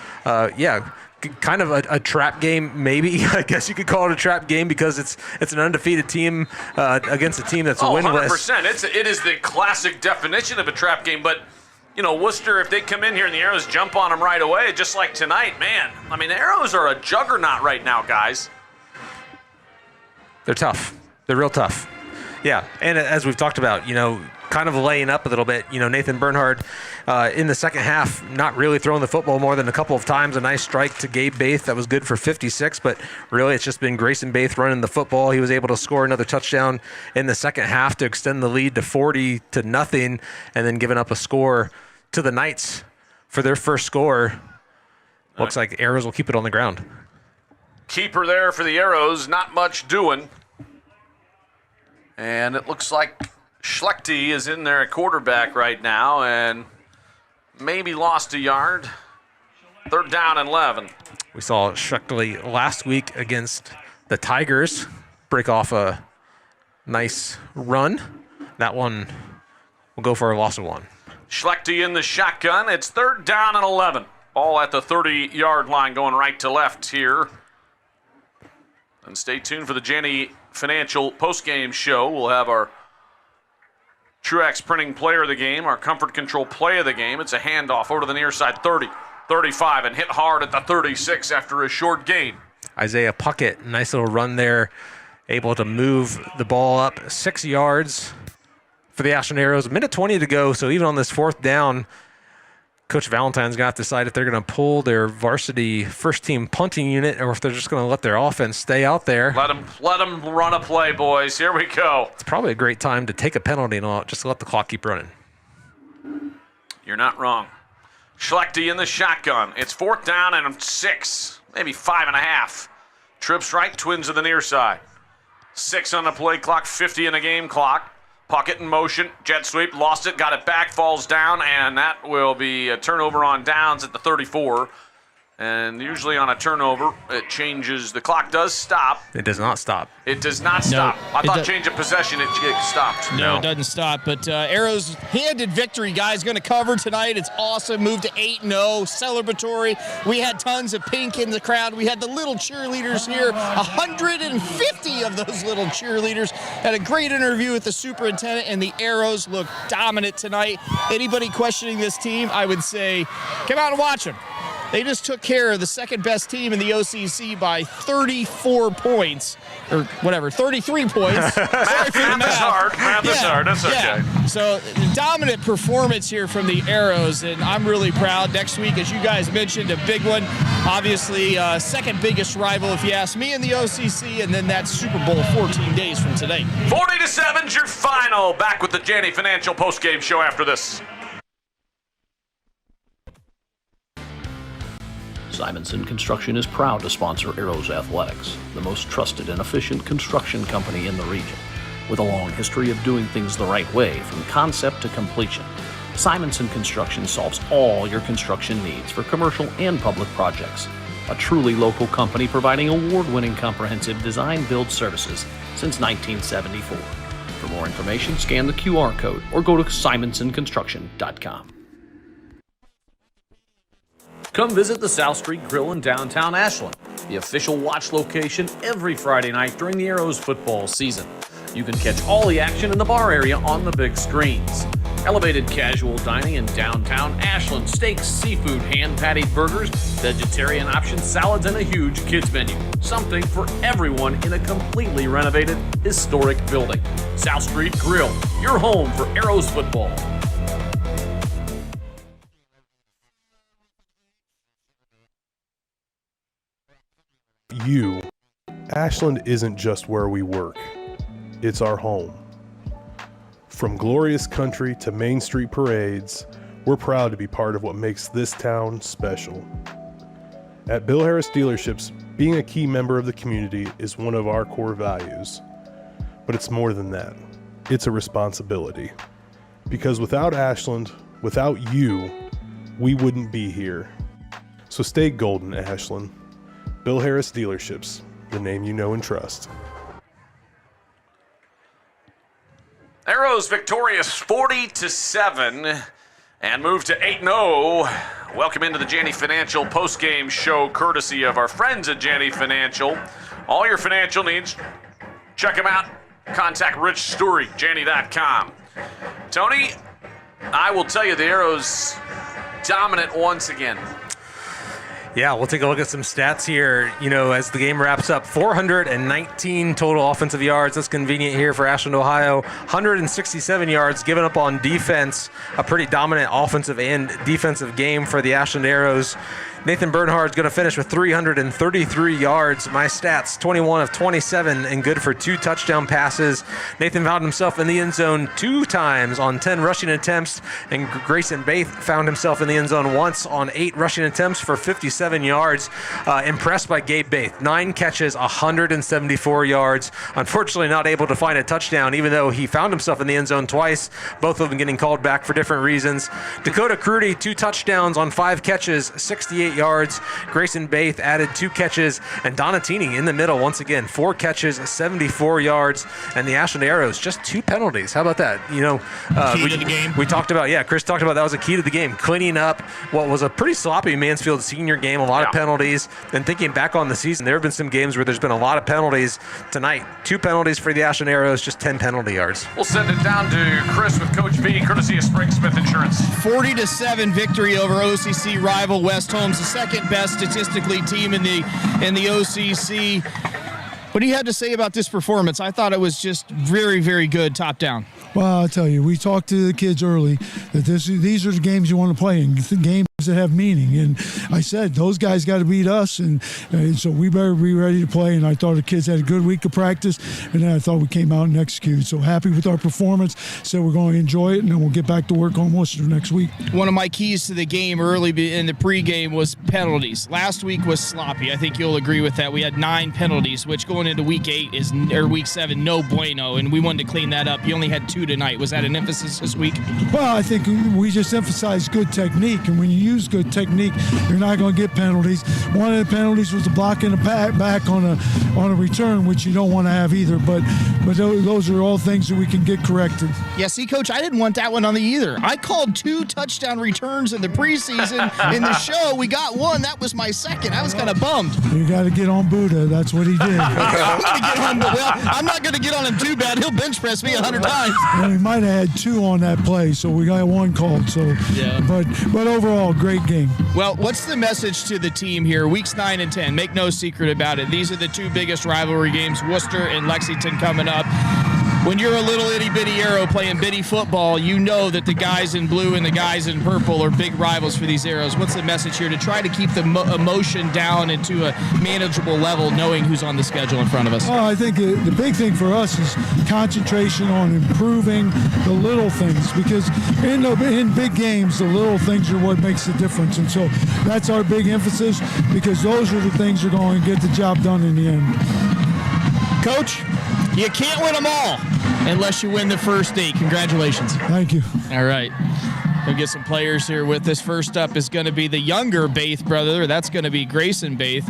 Kind of a trap game, maybe. I guess you could call it a trap game because it's an undefeated team against a team that's winless. 100%. It is the classic definition of a trap game. But, Worcester, if they come in here and the Arrows jump on them right away, just like tonight, man. I mean, the Arrows are a juggernaut right now, guys. They're tough. They're real tough. Yeah, and as we've talked about, kind of laying up a little bit. Nathan Bernhard in the second half, not really throwing the football more than a couple of times. A nice strike to Gabe Baith that was good for 56, but really it's just been Grayson Baith running the football. He was able to score another touchdown in the second half to extend the lead to 40-0, and then giving up a score to the Knights for their first score. Looks like Arrows will keep it on the ground. Keeper there for the Arrows, not much doing. And it looks like Schlechte is in there at quarterback right now and maybe lost a yard. 3rd down and 11. We saw Schlechte last week against the Tigers break off a nice run. That one will go for a loss of 1. Schlechte in the shotgun. It's 3rd down and 11. Ball at the 30-yard line going right to left here. And stay tuned for the Janney Financial postgame show. We'll have our Truax Printing player of the game, our Comfort Control play of the game. It's a handoff over to the near side, 30, 35, and hit hard at the 36 after a short gain. Isaiah Puckett, nice little run there, able to move the ball up 6 yards for the Ashland Arrows. 1:20 to go, so even on this 4th down, Coach Valentine's going to have to decide if they're going to pull their varsity first-team punting unit or if they're just going to let their offense stay out there. Let them run a play, boys. Here we go. It's probably a great time to take a penalty and just let the clock keep running. You're not wrong. Schlechte in the shotgun. It's 4th down and 6, maybe 5.5. Trips right, Twins to the near side. 6 on the play clock, 50 in the game clock. Puckett in motion, jet sweep, lost it, got it back, falls down, and that will be a turnover on downs at the 34. And usually on a turnover, it changes. The clock does stop. It does not stop. It does not stop. I thought change of possession, it stopped. No, it doesn't stop. But Arrows handed victory, guys. Going to cover tonight. It's awesome. Moved to 8-0, celebratory. We had tons of pink in the crowd. We had the little cheerleaders here. 150 of those little cheerleaders. Had a great interview with the superintendent, and the Arrows look dominant tonight. Anybody questioning this team, I would say, come out and watch them. They just took care of the second-best team in the OCC by 34 points, or whatever, 33 points. Math is hard. Math is hard. That's okay. So, dominant performance here from the Arrows, and I'm really proud. Next week, as you guys mentioned, a big one. Obviously, second biggest rival, if you ask me, in the OCC, and then that's Super Bowl 14 days from today. 40-7's your final. Back with the Janney Financial postgame show after this. Simonson Construction is proud to sponsor Arrows Athletics, the most trusted and efficient construction company in the region. With a long history of doing things the right way from concept to completion, Simonson Construction solves all your construction needs for commercial and public projects. A truly local company providing award-winning comprehensive design-build services since 1974. For more information, scan the QR code or go to simonsonconstruction.com. Come visit the South Street Grill in downtown Ashland, the official watch location every Friday night during the Arrows football season. You can catch all the action in the bar area on the big screens. Elevated casual dining in downtown Ashland, steaks, seafood, hand-patted burgers, vegetarian options, salads, and a huge kids menu. Something for everyone in a completely renovated, historic building. South Street Grill, your home for Arrows football. Ashland isn't just where we work, it's our home. From glorious country to Main Street parades, we're proud to be part of what makes this town special. At Bill Harris Dealerships, being a key member of the community is one of our core values. But it's more than that. It's a responsibility. Because without Ashland, without you, we wouldn't be here. So stay golden, Ashland. Bill Harris Dealerships, the name you know and trust. Arrows victorious 40-7 and move to 8-0. Welcome into the Janney Financial postgame show, courtesy of our friends at Janney Financial. All your financial needs, check them out. Contact Rich Story, Janney.com. Tony, I will tell you the Arrows dominant once again. Yeah, we'll take a look at some stats here. As the game wraps up, 419 total offensive yards. That's convenient here for Ashland, Ohio. 167 yards given up on defense. A pretty dominant offensive and defensive game for the Ashland Arrows. Nathan Bernhard's going to finish with 333 yards. My stats, 21 of 27 and good for 2 touchdown passes. Nathan found himself in the end zone 2 times on 10 rushing attempts, and Grayson Baith found himself in the end zone once on 8 rushing attempts for 57 yards. Impressed by Gabe Baith. 9 catches, 174 yards. Unfortunately not able to find a touchdown, even though he found himself in the end zone twice, both of them getting called back for different reasons. Dakota Crudy, 2 touchdowns on 5 catches, 68 yards. Grayson Baith added 2 catches, and Donatini in the middle once again, 4 catches, 74 yards, and the Ashland Arrows just 2 penalties. How about that? Key to the game. We talked about, Chris talked about that was a key to the game, cleaning up what was a pretty sloppy Mansfield senior game, a lot of penalties. And thinking back on the season, there have been some games where there's been a lot of penalties. Tonight, 2 penalties for the Ashland Arrows, just 10 penalty yards. We'll send it down to Chris with Coach V, courtesy of Spring Smith Insurance. 40-7 victory over OCC rival West Holmes, the second best statistically team in the OCC. What do you have to say about this performance? I thought it was just very, very good top down. Well, I'll tell you, we talked to the kids early that these are the games you want to play in, games that have meaning. And I said, those guys got to beat us, and so we better be ready to play. And I thought the kids had a good week of practice, and then I thought we came out and executed. So happy with our performance. So we're going to enjoy it, and then we'll get back to work on Worcester next week. One of my keys to the game early in the pregame was penalties. Last week was sloppy. I think you'll agree with that. We had 9 penalties, which going into week 7, no bueno, and we wanted to clean that up. You only had 2 tonight. Was that an emphasis this week? Well, I think we just emphasized good technique, and when you use good technique, you're not going to get penalties. One of the penalties was a block in the back on a return, which you don't want to have either. But those are all things that we can get corrected. Yeah, see, Coach, I didn't want that one on the either. I called 2 touchdown returns in the preseason. In the show, we got 1. That was my second. I was kind of bummed. You got to get on Buddha. That's what he did. I'm not going to get on him too bad. He'll bench press me 100 times. And we might have had 2 on that play, so we got 1 called. So, yeah. But overall, great game. Well, what's the message to the team here? Weeks 9 and 10. Make no secret about it. These are the 2 biggest rivalry games, Worcester and Lexington, coming up. When you're a little itty-bitty Arrow playing bitty football, you know that the guys in blue and the guys in purple are big rivals for these Arrows. What's the message here to try to keep the emotion down into a manageable level, knowing who's on the schedule in front of us? Well, I think the big thing for us is concentration on improving the little things, because in big games, the little things are what makes the difference. And so that's our big emphasis, because those are the things that are going to get the job done in the end. Coach, you can't win them all unless you win the first 8. Congratulations. Thank you. All right. We'll get some players here with us. First up is going to be the younger Baith brother. That's going to be Grayson Baith.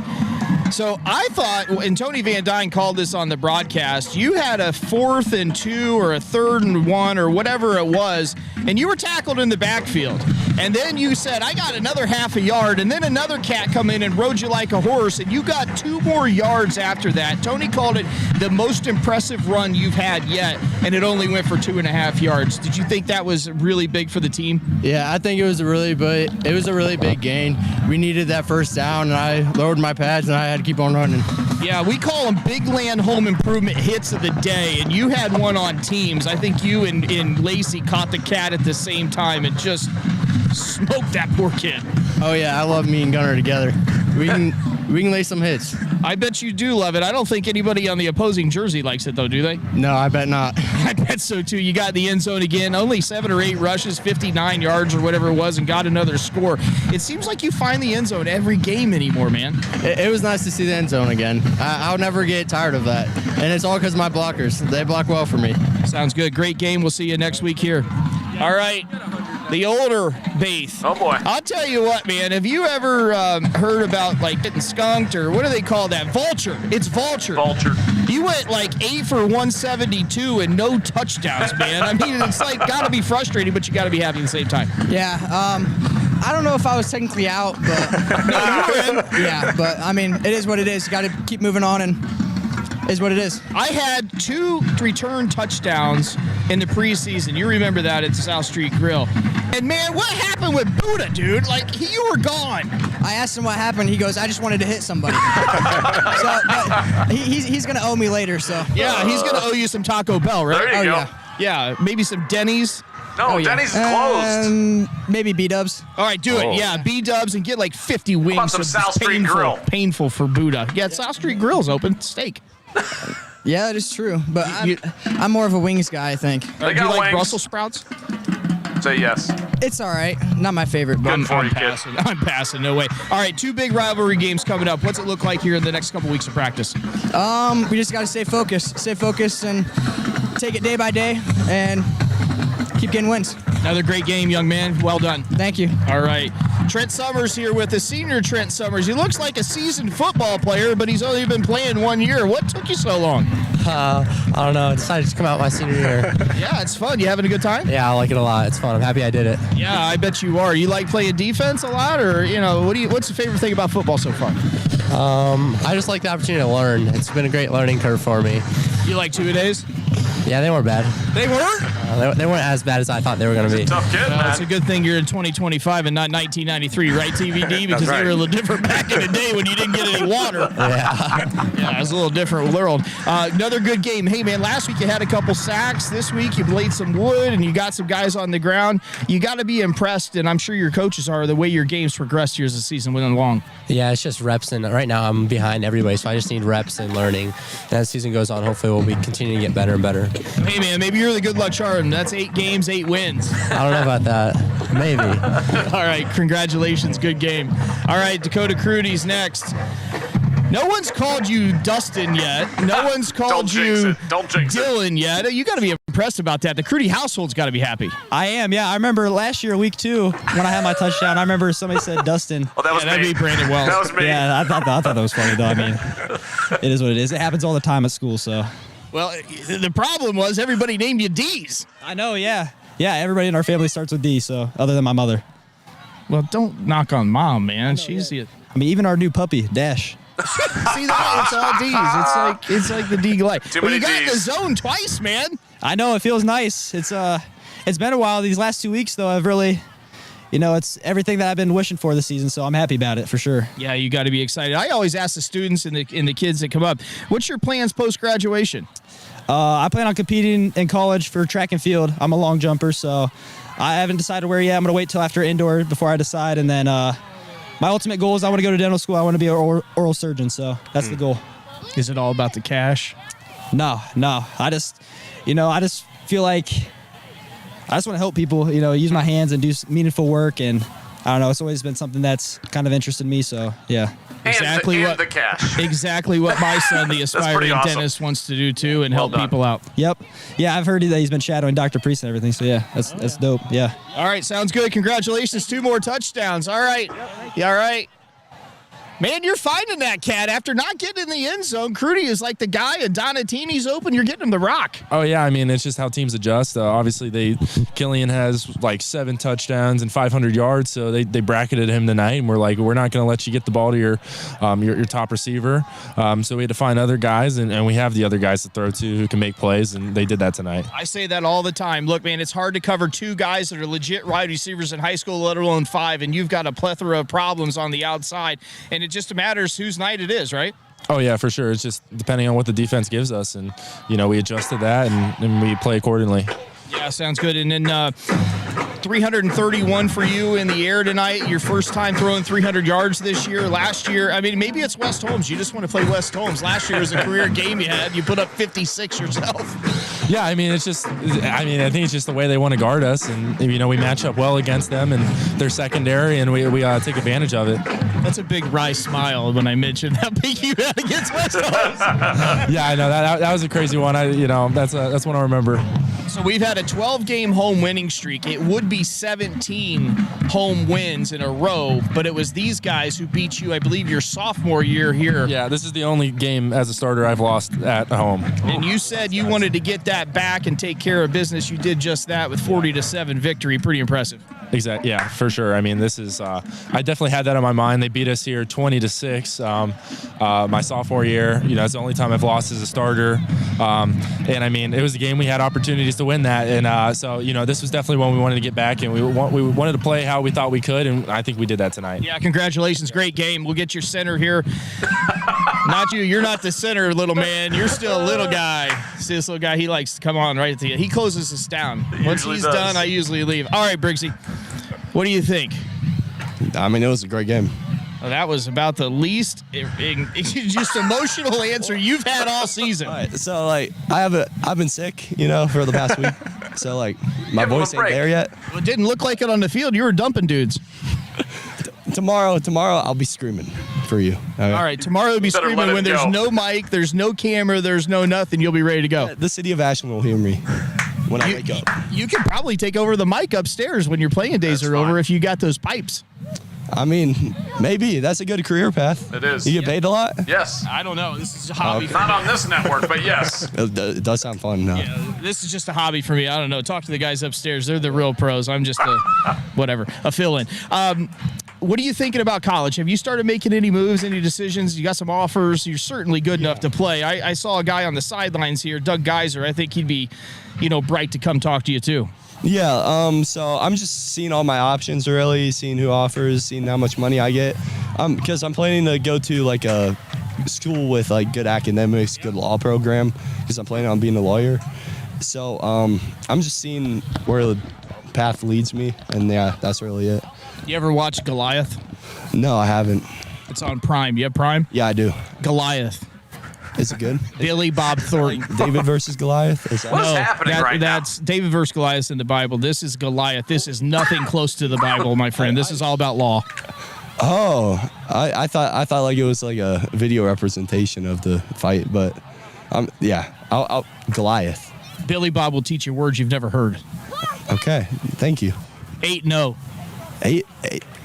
So I thought, and Tony Van Dyne called this on the broadcast, you had a 4th and 2 or a 3rd and 1 or whatever it was, and you were tackled in the backfield. And then you said, I got another half a yard, and then another cat come in and rode you like a horse, and you got 2 more yards after that. Tony called it the most impressive run you've had yet, and it only went for 2.5 yards. Did you think that was really big for the team? Yeah, I think it was a really big gain. We needed that first down, and I lowered my pads, and I had to keep on running. Yeah, we call them big land home improvement hits of the day, and you had one on teams. I think you and Lacey caught the cat at the same time and just smoked that poor kid. Oh yeah, I love me and Gunner together. We can lay some hits. I bet you do love it. I don't think anybody on the opposing jersey likes it though, do they? No, I bet not. I bet so too. You got the end zone again, only 7 or 8 rushes, 59 yards or whatever it was, and got another score. It seems like you find the end zone every game anymore, man. It was nice to see the end zone again. I'll never get tired of that. And it's all because of my blockers. They block well for me. Sounds good. Great game. We'll see you next week here. All right. The older Baith. Oh, boy. I'll tell you what, man. Have you ever heard about, like, getting skunked, or what do they call that? Vulture. It's vulture. Vulture. You went, like, 8 for 172 and no touchdowns, man. I mean, it's, like, got to be frustrating, but you got to be happy at the same time. Yeah. I don't know if I was technically out, but... No, you were in. Yeah, but, I mean, it is what it is. You got to keep moving on, and is what it is. I had 2 return touchdowns in the preseason. You remember that at the South Street Grill. And man, what happened with Buddha, dude? Like, you were gone. I asked him what happened. He goes, I just wanted to hit somebody. But he's going to owe me later, so. Yeah, he's going to owe you some Taco Bell, right? There you go. Yeah. Yeah, maybe some Denny's. No, Denny's is closed. Maybe B-dubs. All right, do it. Yeah, B-dubs and get like 50 wings. about some South Street Grill? Painful for Buddha. Yeah, South Street Grill's open. Steak. Yeah, that is true. But I'm more of a wings guy, I think. They do you got like wings. Brussels sprouts? Say yes. It's all right. Not my favorite. But Good for you, kid. Passing. I'm passing. No way. All right, 2 big rivalry games coming up. What's it look like here in the next couple weeks of practice? We just got to stay focused, and take it day by day, and keep getting wins. Another great game, young man. Well done. Thank you. All right. Trent Summers here with us. Senior Trent Summers. He looks like a seasoned football player, but he's only been playing 1 year. What took you so long? I don't know. I decided to come out my senior year. Yeah, it's fun. You having a good time? Yeah, I like it a lot. It's fun. I'm happy I did it. Yeah, I bet you are. You like playing defense a lot, or what's the favorite thing about football so far? I just like the opportunity to learn. It's been a great learning curve for me. You like 2-a-days? Yeah, they weren't bad. They weren't? They weren't as bad as I thought they were going to be. Tough kid, man. It's a good thing you're in 2025 and not 1993, right, TVD? Because they were a little different back in the day when you didn't get any water. Yeah, it was a little different world. Another good game. Hey, man, last week you had a couple sacks. This week you laid some wood and you got some guys on the ground. You got to be impressed, and I'm sure your coaches are, the way your games progressed here as the season went along. Yeah, it's just reps, and right now I'm behind everybody, so I just need reps and learning. And as the season goes on, hopefully we'll be continuing to get better and better. Hey, man, maybe you're the good luck charm. That's 8 games, 8 wins. I don't know about that. Maybe. All right, congratulations. Good game. All right, Dakota Crudy's next. No one's called you Dustin yet. No one's called you Dylan yet. You got to be impressed about that. The Crudy household's got to be happy. I am, yeah. I remember last year, week 2, when I had my touchdown, I remember somebody said Dustin. Oh, that was me. That'd be Brandon Wells. That was me. Yeah, I thought that was funny, though. I mean, it is what it is. It happens all the time at school, so. Well, the problem was everybody named you D's. I know, yeah. Yeah, everybody in our family starts with D, so other than my mother. Well, don't knock on mom, man. She's the... I mean, even our new puppy, Dash. See that? It's all D's. It's like the D glide. Too Well, many you got in the Ds. zone twice, man. I know, it feels nice. It's been a while. These last 2 weeks, though, I've really, it's everything that I've been wishing for this season, so I'm happy about it for sure. Yeah, you got to be excited. I always ask the students and the kids that come up, what's your plans post-graduation? I plan on competing in college for track and field. I'm a long jumper, so I haven't decided where yet. I'm going to wait till after indoor before I decide, and then my ultimate goal is I want to go to dental school. I want to be an oral surgeon, so that's the goal. Is it all about the cash? No. I just feel like I just want to help people, use my hands and do meaningful work, and I don't know, it's always been something that's kind of interested me, so yeah. Exactly and the cash. Exactly what my son, the aspiring pretty awesome. dentist, wants to do too, and help done. people out. Yep. Yeah, I've heard that he's been shadowing Dr. Priest and everything, so yeah, that's dope, yeah. All right, sounds good. Congratulations, 2 more touchdowns. All right. Yeah, all right. Man, you're finding that cat after not getting in the end zone. Crudy is like the guy, and Donatini's open. You're getting him the rock. Oh, yeah. I mean, it's just how teams adjust. Obviously, Killian has like 7 touchdowns and 500 yards, so they bracketed him tonight, and we're like, we're not going to let you get the ball to your top receiver. So we had to find other guys, and we have the other guys to throw to who can make plays, and they did that tonight. I say that all the time. Look, man, it's hard to cover 2 guys that are legit wide receivers in high school, let alone 5, and you've got a plethora of problems on the outside, and it just matters whose night it is, right? Oh, yeah, for sure. It's just depending on what the defense gives us, and, we adjusted that, and we play accordingly. Yeah, sounds good. And then 331 for you in the air tonight. Your first time throwing 300 yards this year. Last year, I mean, maybe it's West Holmes. You just want to play West Holmes. Last year was a career game you had. You put up 56 yourself. Yeah, I mean, I think it's just the way they want to guard us. And, we match up well against them and their secondary, and we take advantage of it. That's a big wry smile when I mentioned how big you had against West Holmes. Yeah, I know. That was a crazy one. That's one I remember. So we've had a 12-game home winning streak. It would be 17 home wins in a row, but it was these guys who beat you, I believe, your sophomore year here. Yeah, this is the only game as a starter I've lost at home. And you said you wanted to get that back and take care of business. You did just that with 40-7 victory. Pretty impressive. Exactly. Yeah, for sure. I mean, this is. I definitely had that on my mind. They beat us here 20-6. My sophomore year, it's the only time I've lost as a starter. And I mean, it was a game we had opportunities to win that. And so this was definitely one we wanted to get back, and we wanted to play how we thought we could, and I think we did that tonight. Yeah, congratulations. Great game. We'll get your center here. Not you. You're not the center, little man. You're still a little guy. See this little guy? He likes to come on right at the end. He closes us down. Once he's done, I usually leave. All right, Briggsy. What do you think? I mean, it was a great game. Well, that was about the least just emotional answer you've had all season. All right, so, I've been sick, for the past week. So, my voice ain't there yet. Well, it didn't look like it on the field. You were dumping dudes. Tomorrow, I'll be screaming for you. All right, tomorrow you'll be screaming when there's no mic, there's no camera, there's no nothing. You'll be ready to go. The city of Ashland will hear me when I wake up. You can probably take over the mic upstairs when your playing days are over if you got those pipes. I mean, maybe. That's a good career path. It is. You get paid a lot? Yes. I don't know. This is a hobby. Okay. Not on this network, but yes. It does sound fun. No. Yeah, this is just a hobby for me. I don't know. Talk to the guys upstairs. They're the real pros. I'm just a fill-in. What are you thinking about college? Have you started making any moves, any decisions? You got some offers. You're certainly good enough to play. I saw a guy on the sidelines here, Doug Geiser. I think he'd be, bright to come talk to you too. Yeah, so I'm just seeing all my options really, seeing who offers, seeing how much money I get. Because I'm planning to go to a school with good academics, good law program, because I'm planning on being a lawyer. So I'm just seeing where the path leads me, and yeah, that's really it. You ever watch Goliath? No, I haven't. It's on Prime. You have Prime? Yeah, I do. Goliath. Is it good? Billy Bob Thornton. David versus Goliath? What's happening right now? That's David versus Goliath in the Bible. This is Goliath. This is nothing close to the Bible, my friend. This is all about law. Oh, I thought it was a video representation of the fight, but I'll Goliath. Billy Bob will teach you words you've never heard. Okay, thank you. 8-0. 8.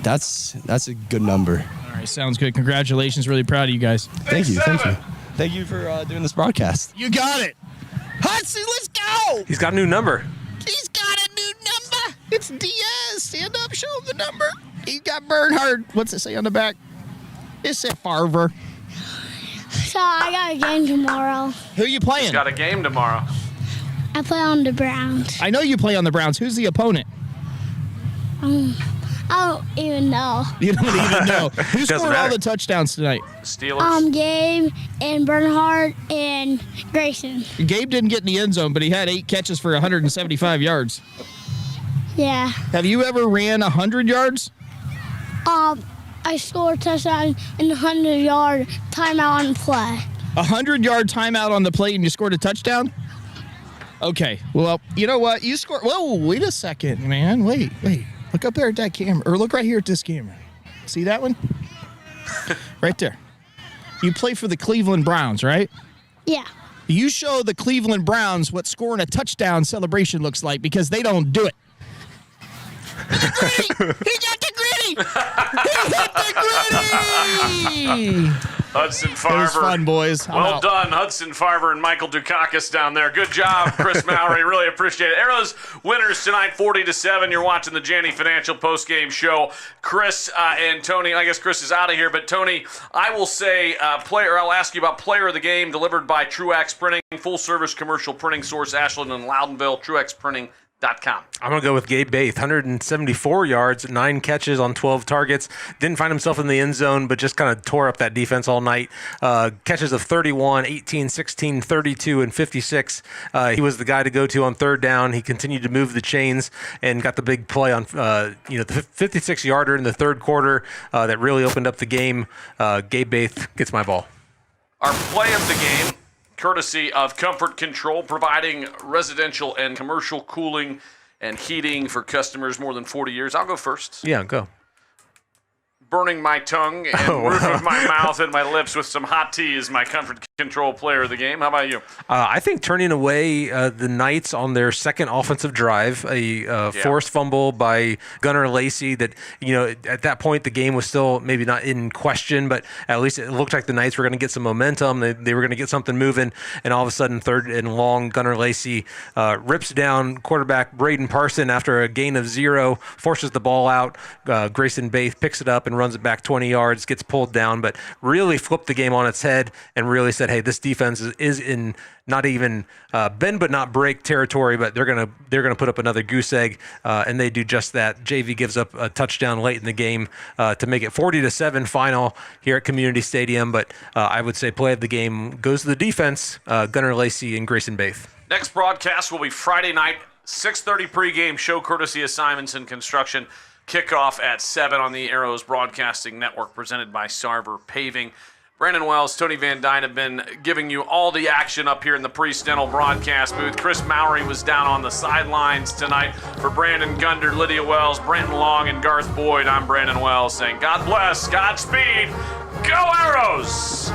That's a good number. All right, sounds good. Congratulations. Really proud of you guys. Thank you. Thank you for doing this broadcast. You got it. Hudson, let's go. He's got a new number. He's got a new number. It's Diaz. Stand up, show him the number. He got Bernhard. What's it say on the back? It said Farver. So I got a game tomorrow. Who you playing? He's got a game tomorrow. I play on the Browns. I know you play on the Browns. Who's the opponent? I don't even know. You don't even know. Who scored all the touchdowns tonight? Steelers. Gabe and Bernhard and Grayson. Gabe didn't get in the end zone, but he had 8 catches for 175 yards. Yeah. Have you ever ran 100 yards? I scored a touchdown in the 100-yard timeout on the play. 100-yard timeout on the play and you scored a touchdown? Okay. Well, you know what? You scored. Whoa, wait a second, man. Wait. Look up there at that camera, or look right here at this camera. See that one? Right there. You play for the Cleveland Browns, right? Yeah. You show the Cleveland Browns what scoring a touchdown celebration looks like, because they don't do it. He got the gritty! He hit the gritty! Hudson Farver. It was fun, boys. Well done, Hudson Farver and Michael Dukakis down there. Good job, Chris Mowry. Really appreciate it. Arrows winners tonight, 40-7. You're watching the Janney Financial postgame show. Chris and Tony, I guess Chris is out of here, but Tony, I will say I'll ask you about player of the game delivered by Truax Printing, full-service commercial printing source, Ashland and Loudonville, truaxprinting.com. I'm going to go with Gabe Baith, 174 yards, 9 catches on 12 targets. Didn't find himself in the end zone, but just kind of tore up that defense all night. Catches of 31, 18, 16, 32, and 56. He was the guy to go to on third down. He continued to move the chains and got the big play on the 56-yarder in the third quarter that really opened up the game. Gabe Baith gets my ball. Our play of the game, courtesy of Comfort Control, providing residential and commercial cooling and heating for customers more than 40 years. I'll go first. Yeah, go. Burning my tongue and roof of my mouth and my lips with some hot tea is my Comfort control player of the game. How about you? I think turning away the Knights on their second offensive drive, a forced fumble by Gunnar Lacey that, at that point the game was still maybe not in question, but at least it looked like the Knights were going to get some momentum. They were going to get something moving, and all of a sudden, third and long, Gunnar Lacey rips down quarterback Braden Parson after a gain of 0, forces the ball out. Grayson Baith picks it up and runs it back 20 yards, gets pulled down, but really flipped the game on its head and really said, hey, this defense is in not even bend but not break territory, but they're gonna put up another goose egg, and they do just that. JV gives up a touchdown late in the game to make it 40-7 final here at Community Stadium. But I would say play of the game goes to the defense, Gunnar Lacey and Grayson Baith. Next broadcast will be Friday night, 6:30 pregame show courtesy of Simonson Construction. Kickoff at 7 on the Arrows Broadcasting Network, presented by Sarver Paving. Brandon Wells, Tony Van Dyne have been giving you all the action up here in the pre-Steno broadcast booth. Chris Mowry was down on the sidelines tonight. For Brandon Gunder, Lydia Wells, Brenton Long, and Garth Boyd, I'm Brandon Wells saying God bless, Godspeed, go Arrows!